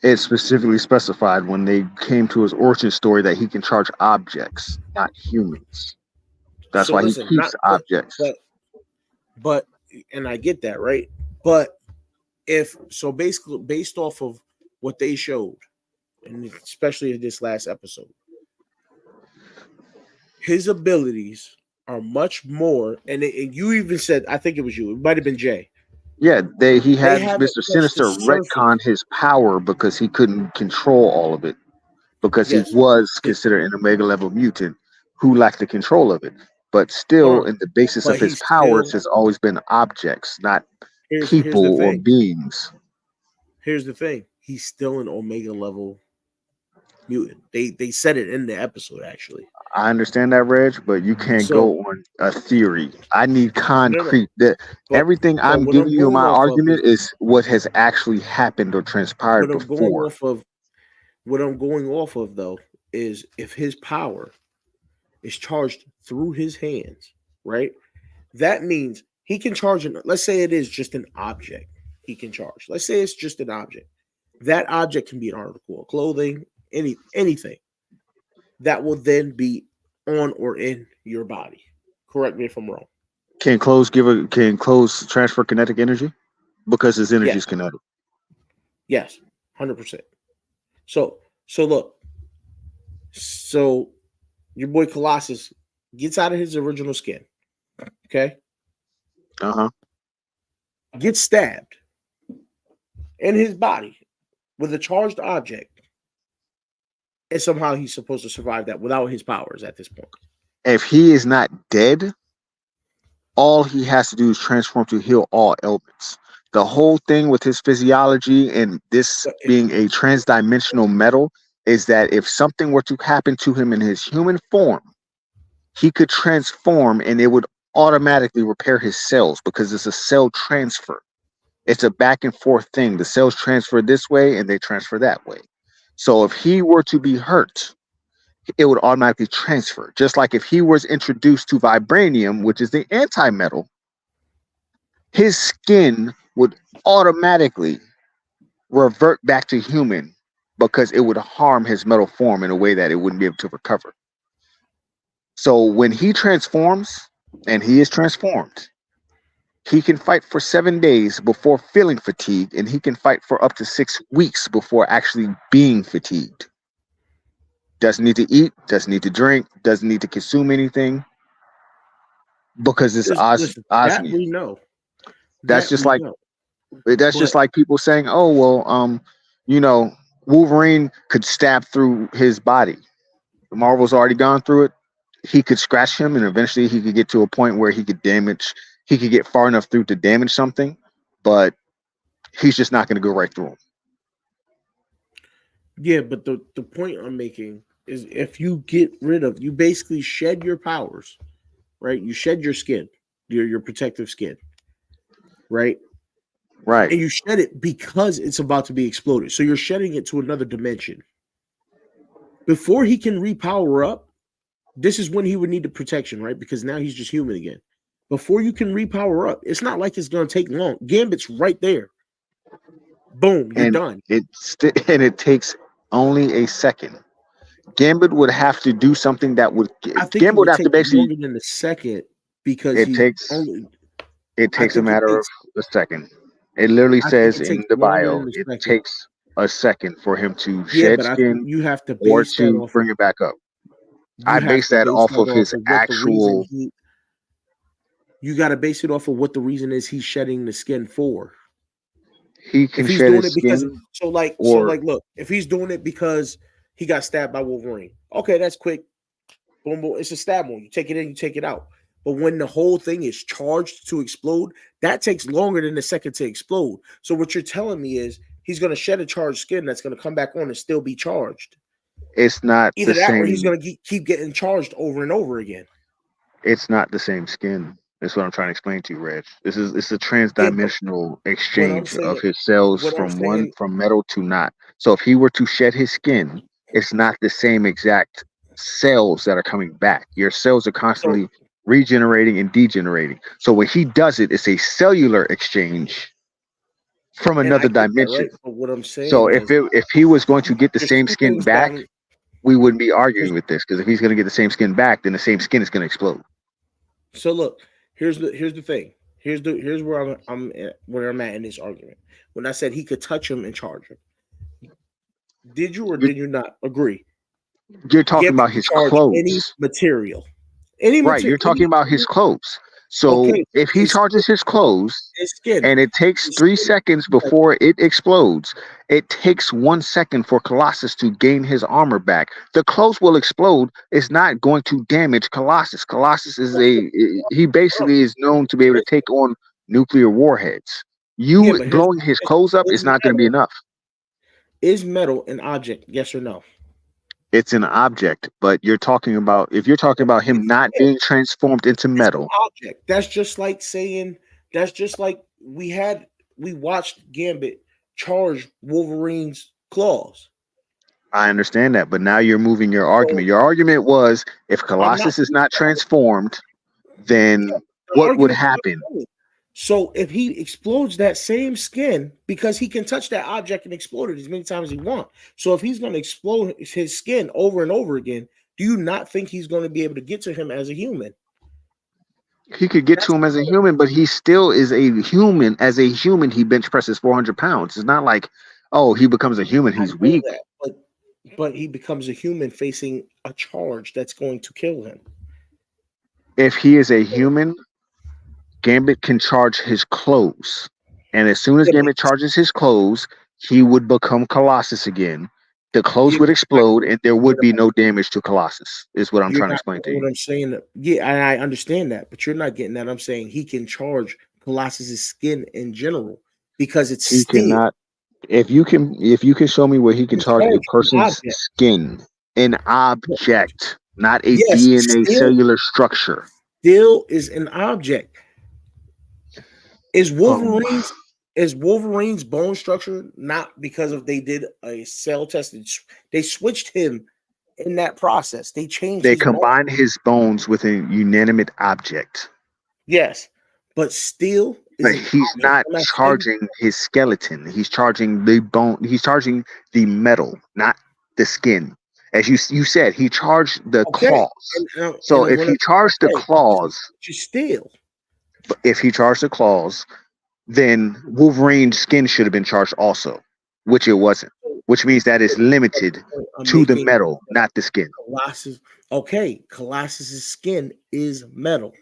S2: It specifically specified when they came to his origin story that he can charge objects, not humans. That's
S1: So
S2: why
S1: listen,
S2: he keeps objects.
S1: But and I get that, right? But if so, basically based off of what they showed, and especially in this last episode, his abilities are much more. And you even said, I think it was you. It might have been Jay.
S2: Yeah, he had
S1: haven't
S2: Mr.
S1: touched
S2: Sinister
S1: the surface.
S2: retcon his power because he couldn't control all of it. Because
S1: Yes.
S2: he was considered an Omega level mutant who lacked the control of it. But still, in the basis
S1: But
S2: of his
S1: he's
S2: powers
S1: still-
S2: has always been objects, not
S1: Here's the
S2: people or
S1: thing.
S2: beings.
S1: Here's the thing. He's still an Omega level mutant. They said it in the episode, actually.
S2: I understand that, Reg, but you can't
S1: So-
S2: go on a theory. I need concrete. That
S1: But-
S2: everything
S1: but
S2: I'm
S1: what
S2: giving
S1: I'm
S2: you in
S1: going
S2: my
S1: off of
S2: argument is what has actually happened or transpired
S1: What I'm going
S2: before.
S1: off of, what I'm going off of though, is if his power is charged through his hands, right? That means he can charge an. Let's say it is just an object. He can charge. Let's say it's just an object. That object can be an article of clothing, anything that will then be on or in your body. Correct me if I'm wrong.
S2: Can clothes transfer kinetic energy? Because his energy is kinetic.
S1: Yes, 100%. So look. So your boy Colossus gets out of his original skin. Okay.
S2: Uh-huh.
S1: Gets stabbed in his body with a charged object. And somehow he's supposed to survive that without his powers at this point.
S2: If he is not dead, all he has to do is transform to heal all ailments. The whole thing with his physiology and this being a transdimensional metal is that if something were to happen to him in his human form, he could transform and it would automatically repair his cells because it's a cell transfer. It's a back and forth thing. The cells transfer this way and they transfer that way. So if he were to be hurt, it would automatically transfer. Just like if he was introduced to vibranium, which is the anti-metal, his skin would automatically revert back to human because it would harm his metal form in a way that it wouldn't be able to recover. So when he transforms, and he is transformed, he can fight for 7 days before feeling fatigue, and he can fight for up to 6 weeks before actually being fatigued. Doesn't need to eat, doesn't need to drink, doesn't need to consume anything because it's
S1: Listen, that
S2: osmium.
S1: we know.
S2: That's
S1: That
S2: just
S1: we
S2: like
S1: know.
S2: that's just like people saying, "Oh well, Wolverine could stab through his body. Marvel's already gone through it. He could scratch him, and eventually he could get to a point where he could get far enough through to damage something, but he's just not going to go right through him."
S1: Yeah, but the point I'm making is if you you basically shed your powers, right? You shed your skin, your protective skin, right?
S2: Right.
S1: And you shed it because it's about to be exploded. So you're shedding it to another dimension. Before he can repower up, this is when he would need the protection, right? Because now he's just human again. Before you can repower up, it's not like it's going to take long. Gambit's right there. Boom, you're done.
S2: It takes only a second. Gambit would have to do something that would.
S1: I think
S2: Gambit would have to basically
S1: longer than a second because
S2: it takes a matter of a second. It literally says in the bio, it takes a second for him to shed skin
S1: you have to
S2: or to bring it back up. I base that off of his actual.
S1: You got to base it off of what the reason is he's shedding the skin for.
S2: He can shed his skin.
S1: So look, if he's doing it because he got stabbed by Wolverine, okay, that's quick. Boom, boom. It's a stab wound. You take it in, you take it out. But when the whole thing is charged to explode, that takes longer than a second to explode. So what you're telling me is he's going to shed a charged skin that's going to come back on and still be charged.
S2: It's not
S1: either
S2: the
S1: that
S2: same.
S1: Or he's going to keep getting charged over and over again.
S2: It's not the same skin. That's what I'm trying to explain to you, Reg. It's a
S1: Yeah, but
S2: transdimensional
S1: what I'm
S2: exchange of
S1: saying,
S2: his cells
S1: what I'm
S2: from
S1: saying,
S2: metal to not. So if he were to shed his skin, it's not the same exact cells that are coming back. Your cells are
S1: so
S2: constantly regenerating and degenerating. So when he does it, it's a cellular exchange from
S1: and I
S2: another
S1: get that,
S2: dimension.
S1: right? But what I'm
S2: So
S1: saying is
S2: if he was going to get the
S1: there's
S2: same
S1: two
S2: skin
S1: things that
S2: back, we wouldn't be
S1: there's
S2: arguing with this, because if he's going to get the same skin back, then the same skin is going to explode.
S1: so look, here's the thing. Here's where where I'm at in this argument. When I said he could touch him and charge him, did you or
S2: You're,
S1: did you not agree?
S2: you're talking
S1: Gambit
S2: about
S1: can
S2: his
S1: charge
S2: clothes.
S1: any
S2: Right,
S1: material,
S2: you're talking about his clothes. So
S1: okay,
S2: if he
S1: his
S2: charges his clothes
S1: his skin,
S2: and it takes
S1: his
S2: 3 seconds
S1: skin.
S2: before it explodes, it takes 1 second for Colossus to gain his armor back. The clothes will explode. It's not going to damage Colossus. Colossus is he basically is known to be able to take on nuclear warheads.
S1: Yeah,
S2: You
S1: but here's
S2: blowing his
S1: is,
S2: clothes up is
S1: is
S2: not going to be
S1: metal
S2: enough.
S1: is metal an object? Yes or no?
S2: It's an object, but you're talking about, if you're talking about him
S1: It's
S2: not
S1: yeah,
S2: being transformed into
S1: it's an
S2: metal.
S1: object. That's just like saying that's just like we watched Gambit charge Wolverine's claws.
S2: I understand that, but now you're moving your
S1: So
S2: argument. Your argument was, if
S1: I'm not
S2: Colossus is
S1: moving
S2: not
S1: the argument.
S2: transformed,
S1: Yeah,
S2: then
S1: the
S2: what would
S1: argument's not
S2: happen?
S1: moving. So if he explodes that same skin, because he can touch that object and explode it as many times as he wants. So if he's going to explode his skin over and over again, do you not think he's going to be able to get to him as a human?
S2: He could get to
S1: That's
S2: him as a human, but he still is a human. As a human, he bench presses 400 pounds. It's not like, oh, he becomes a human,
S1: I
S2: he's
S1: know
S2: weak.
S1: that, but he becomes a human facing a charge that's going to kill him.
S2: If he is a human, Gambit can charge his clothes. And as soon as
S1: Yeah, but
S2: Gambit charges his clothes, he would become Colossus again. The clothes
S1: yeah,
S2: would
S1: but
S2: explode and there
S1: you're
S2: would
S1: not,
S2: be no damage to Colossus, is what I'm
S1: you're
S2: trying to
S1: not
S2: explain to
S1: what
S2: you.
S1: I'm saying. Yeah, I understand that, but you're not getting that. I'm saying he can charge Colossus's skin in general because it's
S2: He
S1: steel.
S2: cannot. If you can show me where he can
S1: He can
S2: charge a
S1: charge an
S2: person's
S1: object.
S2: skin, an object, not a
S1: Yes,
S2: DNA cellular structure.
S1: steel is an object. Is
S2: Um,
S1: Wolverine's bone structure not because of they did a cell test? They switched him in that process. They changed
S2: they
S1: his bone.
S2: combine his bones with a unanimate object,
S1: Yes, but steel is
S2: but
S1: an
S2: he's
S1: object.
S2: not
S1: I'm not saying
S2: charging his skeleton. He's charging the bone. He's charging the metal, not the skin. As you said, he charged the
S1: okay,
S2: claws.
S1: and
S2: So if
S1: when I
S2: he charged the
S1: okay,
S2: claws,
S1: which is steel.
S2: if he charged the claws, then Wolverine's skin should have been charged also, which it wasn't. Which means that is limited
S1: I'm
S2: to the
S1: making
S2: metal, not the skin.
S1: Colossus. Okay, Colossus's skin is metal.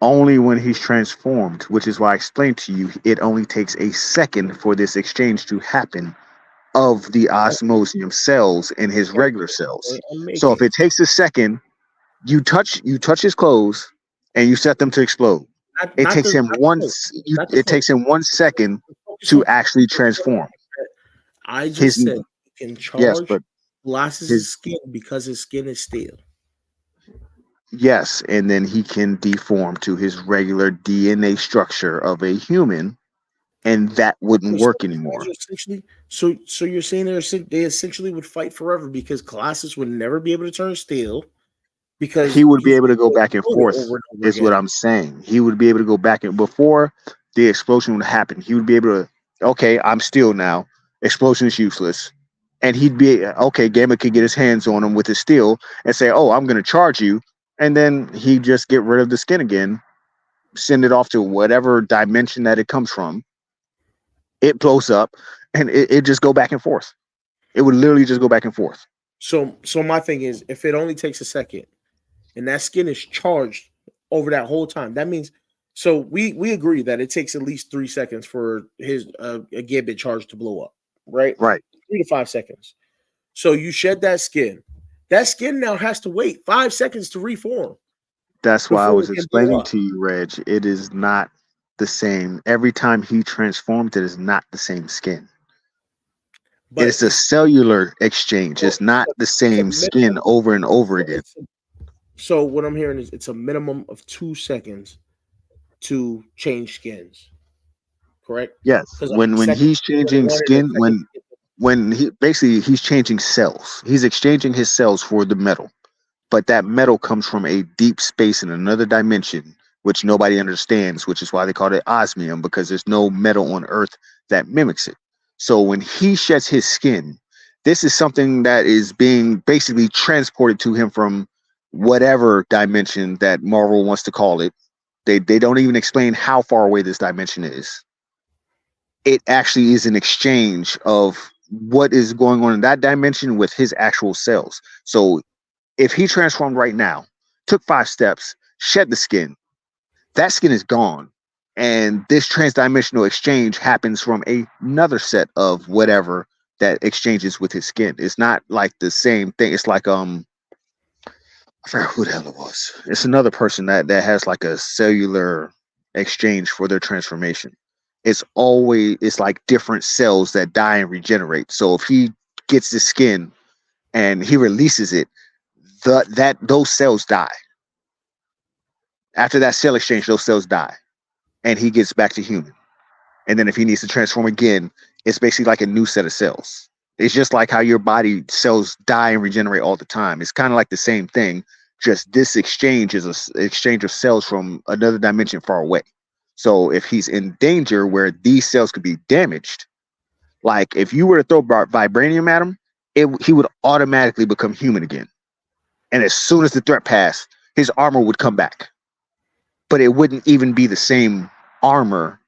S2: Only when he's transformed, which is why I explained to you, it only takes a second for this exchange to happen of the osmosium cells in his
S1: That's
S2: regular
S1: the
S2: cells.
S1: point I'm
S2: So if
S1: making.
S2: it takes a second, you touch his clothes and you set them to explode.
S1: Not
S2: It
S1: not
S2: takes
S1: the
S2: him
S1: not the clothes.
S2: once.
S1: Not the
S2: It
S1: clothes.
S2: takes him 1 second
S1: Focus
S2: to
S1: on
S2: actually
S1: focus on what
S2: transform.
S1: I
S2: His
S1: just said. You can
S2: yes,
S1: charge
S2: but
S1: Colossus's
S2: his
S1: skin because his skin is steel.
S2: yes, and then he can deform to his regular DNA structure of a human, and that wouldn't
S1: Okay, so
S2: work
S1: these guys
S2: anymore.
S1: are essentially so you're saying they essentially would fight forever because Colossus would never be able to turn steel
S2: He
S1: because
S2: would be
S1: he's
S2: able to go
S1: going to
S2: back and
S1: explode it
S2: forth,
S1: over and over
S2: is what
S1: again.
S2: I'm saying. He would be able to go back and before the explosion would happen, he would be able to, okay, I'm steel now. Explosion is useless. And he'd be okay, Gamma could get his hands on him with his steel and say, oh, I'm gonna charge you. And then he just get rid of the skin again, send it off to whatever dimension that it comes from. It blows up and it just go back and forth. It would literally just go back and forth.
S1: So my thing is, if it only takes a second and that skin is charged over that whole time, that means so we agree that it takes at least 3 seconds for his a gambit charge to blow up, right?
S2: Right.
S1: 3 to 5 seconds. So you shed that skin. That skin now has to wait 5 seconds to reform
S2: That's why I
S1: before
S2: was
S1: it can blow
S2: explaining
S1: up.
S2: to you, Reg. It is not the same. Every time he transformed, it is not the same skin. It
S1: But
S2: is a
S1: it's
S2: cellular exchange.
S1: so
S2: It's not the
S1: it's a
S2: same
S1: metal.
S2: skin over and over
S1: So
S2: again.
S1: So what I'm hearing is it's a minimum of 2 seconds to change skins, correct?
S2: Yes,
S1: Because
S2: when he's changing
S1: one and a
S2: skin,
S1: second.
S2: when he basically he's changing cells, he's exchanging his cells for the metal. But that metal comes from a deep space in another dimension, which nobody understands, which is why they call it osmium, because there's no metal on Earth that mimics it. So when he sheds his skin, this is something that is being basically transported to him from whatever dimension that Marvel wants to call it. They don't even explain how far away this dimension is. It actually is an exchange of what is going on in that dimension with his actual cells. So if he transformed right now, took 5 steps, shed the skin, that skin is gone. And this transdimensional exchange happens from another set of whatever that exchanges with his skin. It's not like the same thing. It's like I forgot who the hell it was. It's another person that has like a cellular exchange for their transformation. It's like different cells that die and regenerate. So if he gets the skin and he releases it, those cells die. After that cell exchange, those cells die, and he gets back to human. And then if he needs to transform again, it's basically like a new set of cells. It's just like how your body cells die and regenerate all the time. It's kind of like the same thing. Just this exchange is an exchange of cells from another dimension far away. So if he's in danger where these cells could be damaged, like if you were to throw vibranium at him, he would automatically become human again. And as soon as the threat passed, his armor would come back. But it wouldn't even be the same armor.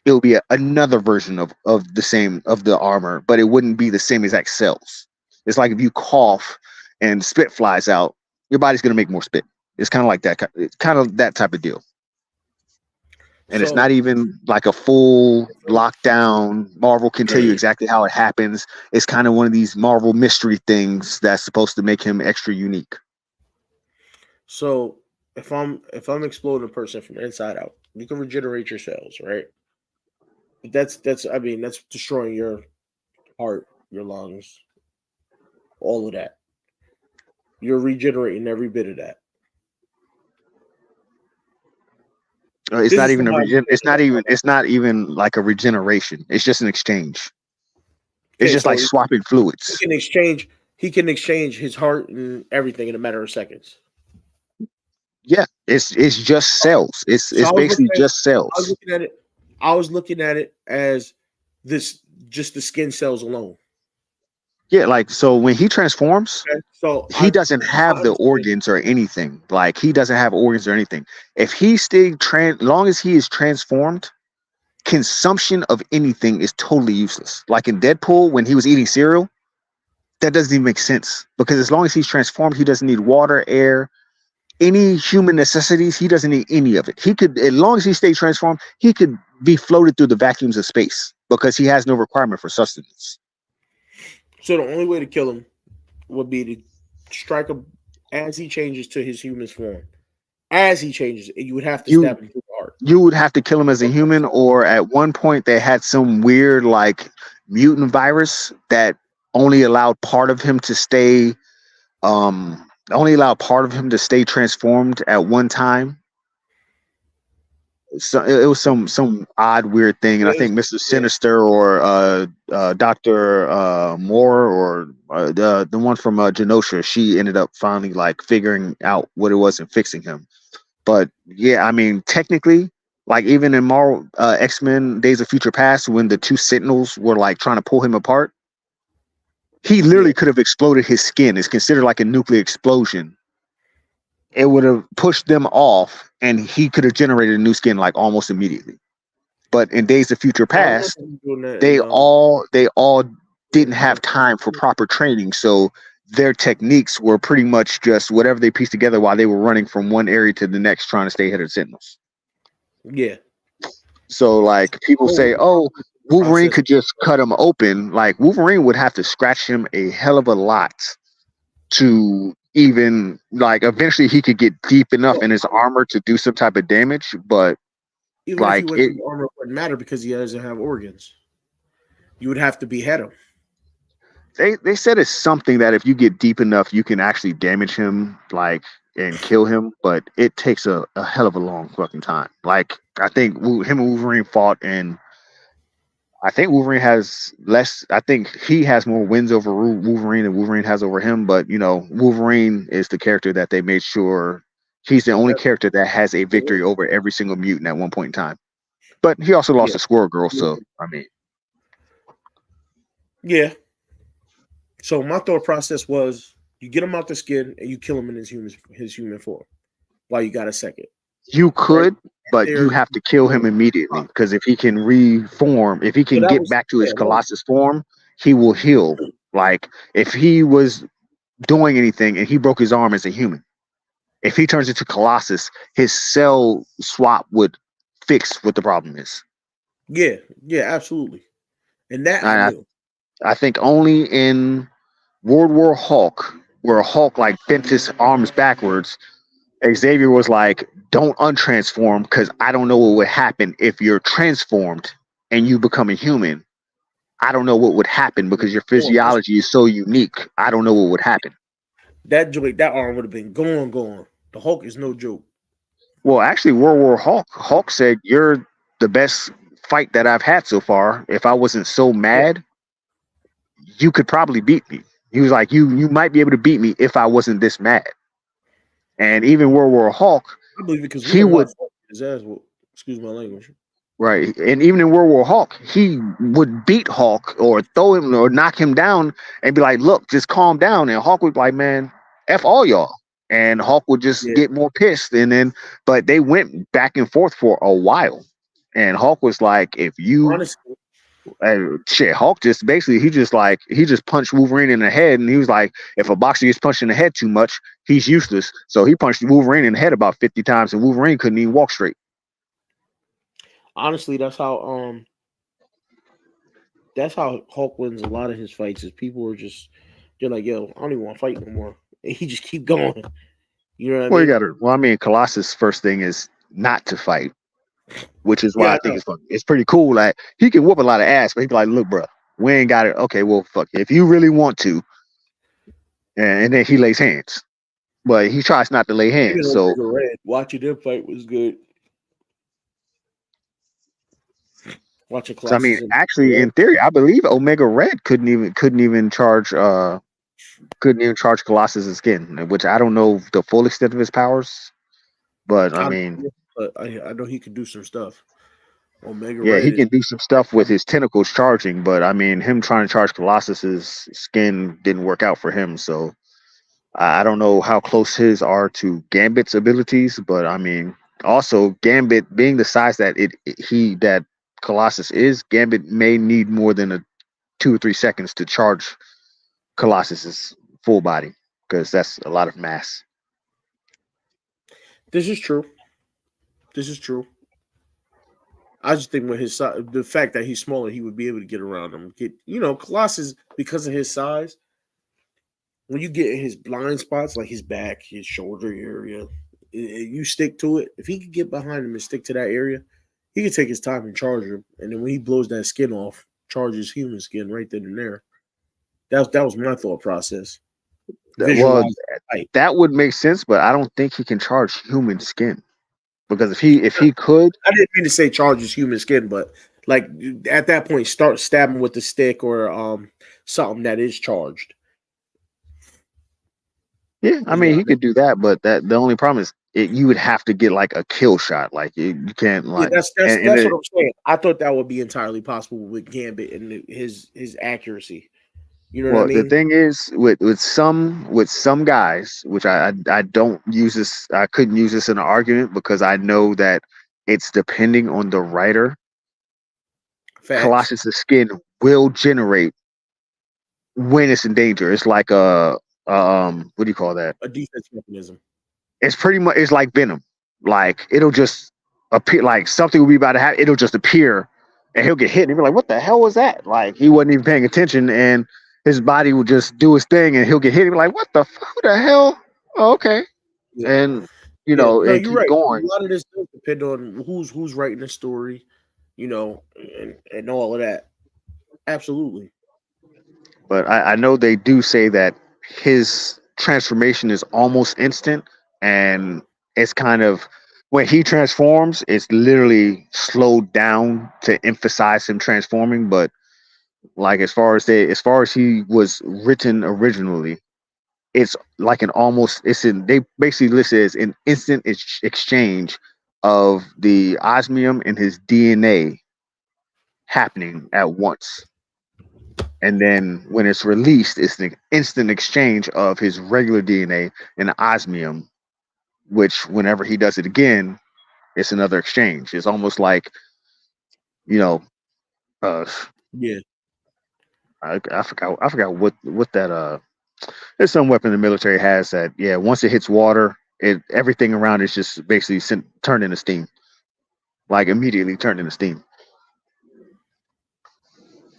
S2: It would be another version of the armor, but it wouldn't be the same exact cells. It's like if you cough and spit flies out, your body's gonna make more spit. It's kind of like that. It's kind of that type of deal. And it's
S1: So
S2: not even like a full lockdown. Marvel can tell you exactly how it happens. It's kind of one of these Marvel mystery things that's supposed to make him extra unique.
S1: so if I'm exploding a person from inside out, you can regenerate your cells, right? But that's I mean that's destroying your heart, your lungs, all of that. You're regenerating every bit of that.
S2: It's
S1: This
S2: not
S1: is
S2: even
S1: from
S2: a
S1: my
S2: regen. It's not even.
S1: understanding.
S2: It's not even like a regeneration. It's just an exchange. It's
S1: Okay,
S2: just
S1: so
S2: like swapping
S1: he
S2: fluids.
S1: can exchange he can exchange his heart and everything in a matter of seconds.
S2: Yeah, it's just cells. It's
S1: So
S2: it's basically just
S1: I was
S2: cells.
S1: looking at it I was looking at it as this just the skin cells alone.
S2: Yeah, like so when he transforms,
S1: Okay? So
S2: he doesn't
S1: I
S2: have the
S1: understand.
S2: organs or anything. Like he doesn't have organs or anything. If he stay long as he is transformed, consumption of anything is totally useless. Like in Deadpool when he was eating cereal, that doesn't even make sense because as long as he's transformed, he doesn't need water, air, any human necessities. He doesn't need any of it. He could, as long as he stays transformed, he could be floated through the vacuums of space because he has no requirement for sustenance.
S1: So the only way to kill him would be to strike him as he changes to his human form. As he changes, you would have to
S2: You
S1: stab him through the heart.
S2: you would have to kill him as a human, or at one point they had some weird like mutant virus that only allowed part of him to stay only allowed part of him to stay transformed at one time. So it was some odd weird thing, and I
S1: Yeah,
S2: think Mr.
S1: yeah.
S2: Sinister or Doctor Moore or the one from Genosha, she ended up finally like figuring out what it was and fixing him. But yeah, I mean, technically, like even in Marvel X-Men Days of Future Past, when the two Sentinels were like trying to pull him apart, he
S1: Yeah.
S2: literally could have exploded his skin. It's considered like a nuclear explosion. It would have pushed them off, and he could have generated a new skin like almost immediately. But in Days of Future
S1: I remember
S2: Past,
S1: him doing that in
S2: they all didn't have
S1: Infinite
S2: time for
S1: War.
S2: proper training, so their techniques were pretty much just whatever they pieced together while they were running from one area to the next, trying to stay ahead of the Sentinels.
S1: Yeah.
S2: So like people
S1: What was
S2: say,
S1: the
S2: oh, Wolverine
S1: process?
S2: could just cut him open. Like Wolverine would have to scratch him a hell of a lot to even like eventually he could get deep enough in his armor to do some type of damage, but
S1: Even if he
S2: like
S1: went
S2: it
S1: through armor, it wouldn't matter because he doesn't have organs. You would have to behead him.
S2: they said it's something that if you get deep enough you can actually damage him. Like and kill him, but it takes a hell of a long fucking time. Like I think him and Wolverine fought, and I think Wolverine has less. I think he has more wins over Wolverine than Wolverine has over him. But Wolverine is the character that they made sure he's the only character that has a victory over every single mutant at one point in time. But he also lost to Squirrel Girl, so I mean,
S1: yeah. So my thought process was, you get him out the skin and you kill him in his human form while you got a second.
S2: you could, but you have to kill him immediately because if he can reform, if he can get back to his Colossus form, he will heal. Like if he was doing anything and he broke his arm as a human, if he turns into Colossus, his cell swap would fix what the problem is.
S1: Yeah, absolutely. And that
S2: I think only in World War Hulk, where Hulk like bent his arms backwards, Xavier was like, don't untransform because I don't know what would happen if you're transformed and you become a human. I don't know what would happen because your physiology is so unique. I don't know what would happen.
S1: That arm would have been gone. The Hulk is no joke.
S2: Well, actually, World War Hulk said, you're the best fight that I've had so far. If I wasn't so mad, you could probably beat me. He was like, you might be able to beat me if I wasn't this mad. And even World War Hulk,
S1: I believe because
S2: he would.
S1: His ass will, excuse my language.
S2: Right, and even in World War Hulk, he would beat Hulk or throw him or knock him down and be like, "Look, just calm down." And Hulk would be like, "Man, f all y'all," and Hulk would just get more pissed. And then, but they went back and forth for a while, and Hulk was like, "If you." Honestly, Hulk just basically he just punched Wolverine in the head, and he was like, if a boxer gets punched in the head too much, he's useless. So he punched Wolverine in the head about 50 times, and Wolverine couldn't even walk straight.
S1: Honestly, that's how Hulk wins a lot of his fights. Is people are they're like, yo, I don't even want to fight no more. And he just keep going. You know what I mean?
S2: You got to. Well, I mean, Colossus' first thing is not to fight. Which is why I think it's pretty cool. Like he can whoop a lot of ass, but he be like, "Look, bro, we ain't got it. Okay, well, fuck. If you really want to," and then he lays hands, but he tries not to lay hands. So
S1: watching them fight was good. Watching
S2: so, I mean, actually, in theory, I believe Omega Red couldn't even charge Colossus' skin, which I don't know the full extent of his powers, but I mean.
S1: But I know he can do some stuff. Omega
S2: Red he can do some stuff with his tentacles charging, but I mean, him trying to charge Colossus's skin didn't work out for him. So I don't know how close his are to Gambit's abilities, but I mean, also Gambit being the size that that Colossus is, Gambit may need more than 2 or 3 seconds to charge Colossus's full body because that's a lot of mass.
S1: This is true. I just think with his size, the fact that he's smaller, he would be able to get around him. Colossus, because of his size, when you get in his blind spots, like his back, his shoulder area, you stick to it. If he could get behind him and stick to that area, he could take his time and charge him. And then when he blows that skin off, charges human skin right then and there. That was my thought process.
S2: Well, that would make sense, but I don't think he can charge human skin. Because if he could,
S1: I didn't mean to say charge his human skin, but like at that point, start stabbing with the stick or something that is charged.
S2: Yeah, I mean he could do that, but the only problem is you would have to get like a kill shot. Like you can't like.
S1: Yeah, that's what I'm saying. I thought that would be entirely possible with Gambit and his accuracy. You know what I mean?
S2: The thing is with some guys, which I don't use this, I couldn't use this in an argument because I know that it's depending on the writer. Facts. Colossus' skin will generate when it's in danger. It's like what do you call that?
S1: A defense mechanism.
S2: It's pretty much it's like Venom. Like it'll just appear, like something will be about to happen. It'll just appear, and he'll get hit, and he'll be like, "What the hell was that?" Like he wasn't even paying attention, and his body will just do his thing, and he'll get hit. He'll be like, "What the fuck? Who the hell?" Oh, okay, and and keep going.
S1: A lot of this does depend on who's writing the story, and all of that. Absolutely.
S2: But I know they do say that his transformation is almost instant, and it's kind of when he transforms, it's literally slowed down to emphasize him transforming. But like as far as he was written originally, it's like an almost it's in they basically list it as an instant exchange of the osmium and his DNA happening at once. And then when it's released, it's an instant exchange of his regular DNA and the osmium, which whenever he does it again, it's another exchange. It's almost like, you know, uh
S1: Yeah.
S2: I forgot what that there's some weapon the military has that once it hits water, it everything around it's just basically turned into steam. Like immediately turned into steam.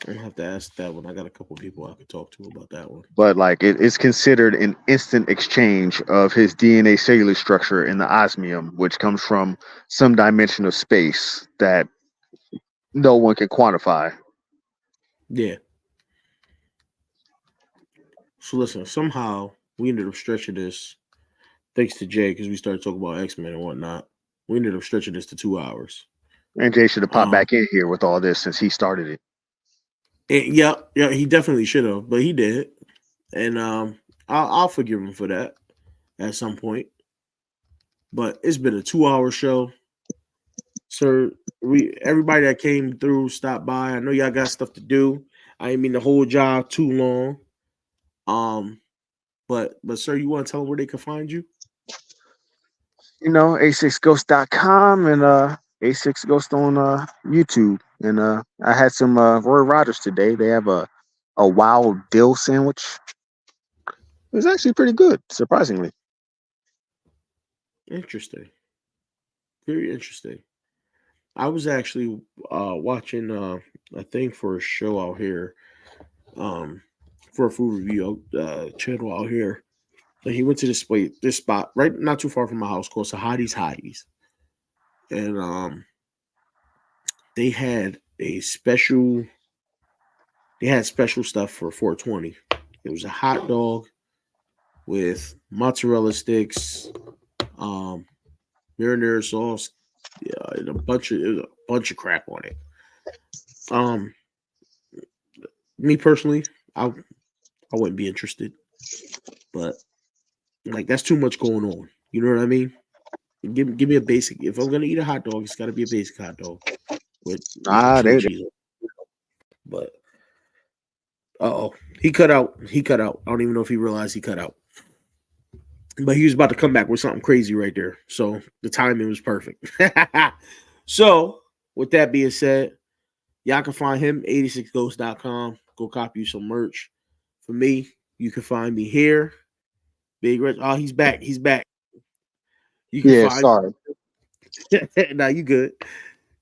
S1: I'm gonna have to ask that one. I got a couple people I could talk to about that one.
S2: But like it's considered an instant exchange of his DNA cellular structure in the osmium, which comes from some dimension of space that no one can quantify.
S1: Yeah. So listen, somehow we ended up stretching this, thanks to Jay, because we started talking about X-Men and whatnot. We ended up stretching this to 2 hours.
S2: And Jay should have popped
S1: Um,
S2: back in here with all this since he started it.
S1: yeah, he definitely should have, but he did, and I'll forgive him for that at some point. But it's been a 2 hour show, sir. Everybody that came through, stopped by. I know y'all got stuff to do. I didn't mean to hold y'all too long. But sir, you want to tell them where they can find you?
S2: A6ghost.com and A6ghost on YouTube. And I had some Roy Rogers today. They have a wild dill sandwich. It was actually pretty good, surprisingly.
S1: Interesting. Very interesting. I was actually watching a thing for a show out here, for a food review channel out here. And he went to this spot right not too far from my house called Sahadi's Hotties. And they had special stuff for 420. It was a hot dog with mozzarella sticks, marinara sauce, and a bunch of crap on it. Me personally, I wouldn't be interested, but like that's too much going on. You know what I mean? Give me a basic. If I'm gonna eat a hot dog, it's got to be a basic hot dog with chili cheese. But he cut out. He cut out. I don't even know if he realized he cut out. But he was about to come back with something crazy right there. So the timing was perfect. So with that being said, y'all can find him 86ghost.com. Go copy you some merch. For me, you can find me here. Big Reg. Oh, he's back. He's back. You can find
S2: sorry.
S1: Nah, you good.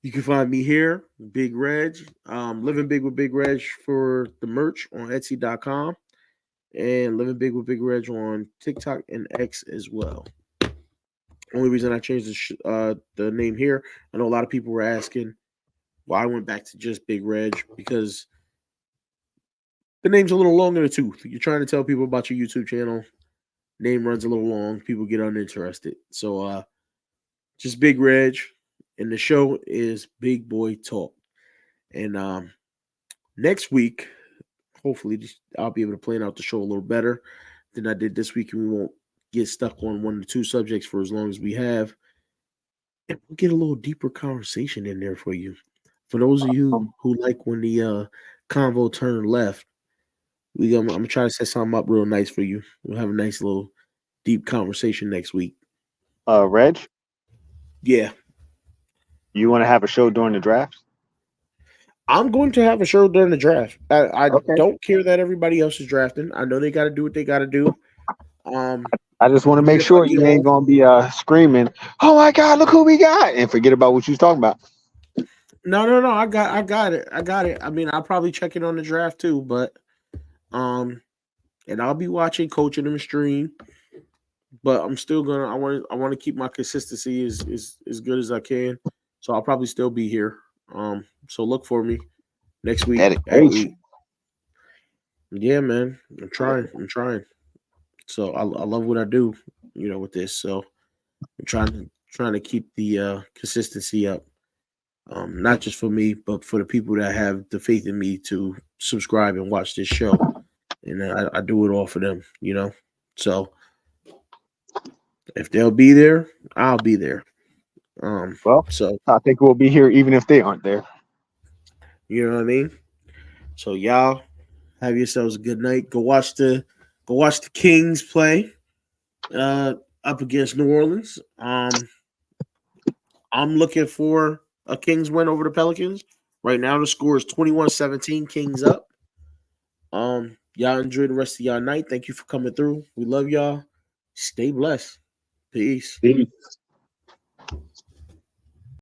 S1: You can find me here, Big Reg. Living Big with Big Reg for the merch on Etsy.com. And Living Big with Big Reg on TikTok and X as well. Only reason I changed the name here, I know a lot of people were asking why I went back to just Big Reg, because the name's a little long in the tooth. You're trying to tell people about your YouTube channel, name runs a little long, people get uninterested. So just Big Reg, and the show is Big Boy Talk. And next week, hopefully I'll be able to plan out the show a little better than I did this week, and we won't get stuck on one or two subjects for as long as we have. And we'll get a little deeper conversation in there for you. For those of you who like when the convo turned left, I'm gonna try to set something up real nice for you. We'll have a nice little deep conversation next week.
S2: Reg,
S1: Yeah.
S2: you want to have a show during the draft?
S1: I'm going to have a show during the draft. I
S2: Okay.
S1: don't care that everybody else is drafting. I know they got to do what they got to do.
S2: I just want to make sure you ain't gonna be screaming, "Oh my God, look who we got!" and forget about what you was talking about.
S1: No. I got it. I mean, I'll probably check it on the draft too, but and I'll be watching, coaching them stream. But I'm still gonna. I want to keep my consistency as good as I can. So I'll probably still be here. So look for me next week at 8. Yeah, man. I'm trying. So I love what I do. with this. So I'm trying to keep the consistency up. Not just for me, but for the people that have the faith in me to subscribe and watch this show. And I do it all for them, So if they'll be there, I'll be there.
S5: Well,
S1: So
S5: I think we'll be here even if they aren't there.
S1: you know what I mean? So y'all have yourselves a good night. Go watch the Kings play up against New Orleans. I'm looking for a Kings win over the Pelicans. Right now the score is 21-17, Kings up. Y'all enjoy the rest of y'all night. Thank you for coming through. We love y'all. Stay blessed. Peace.
S5: Peace.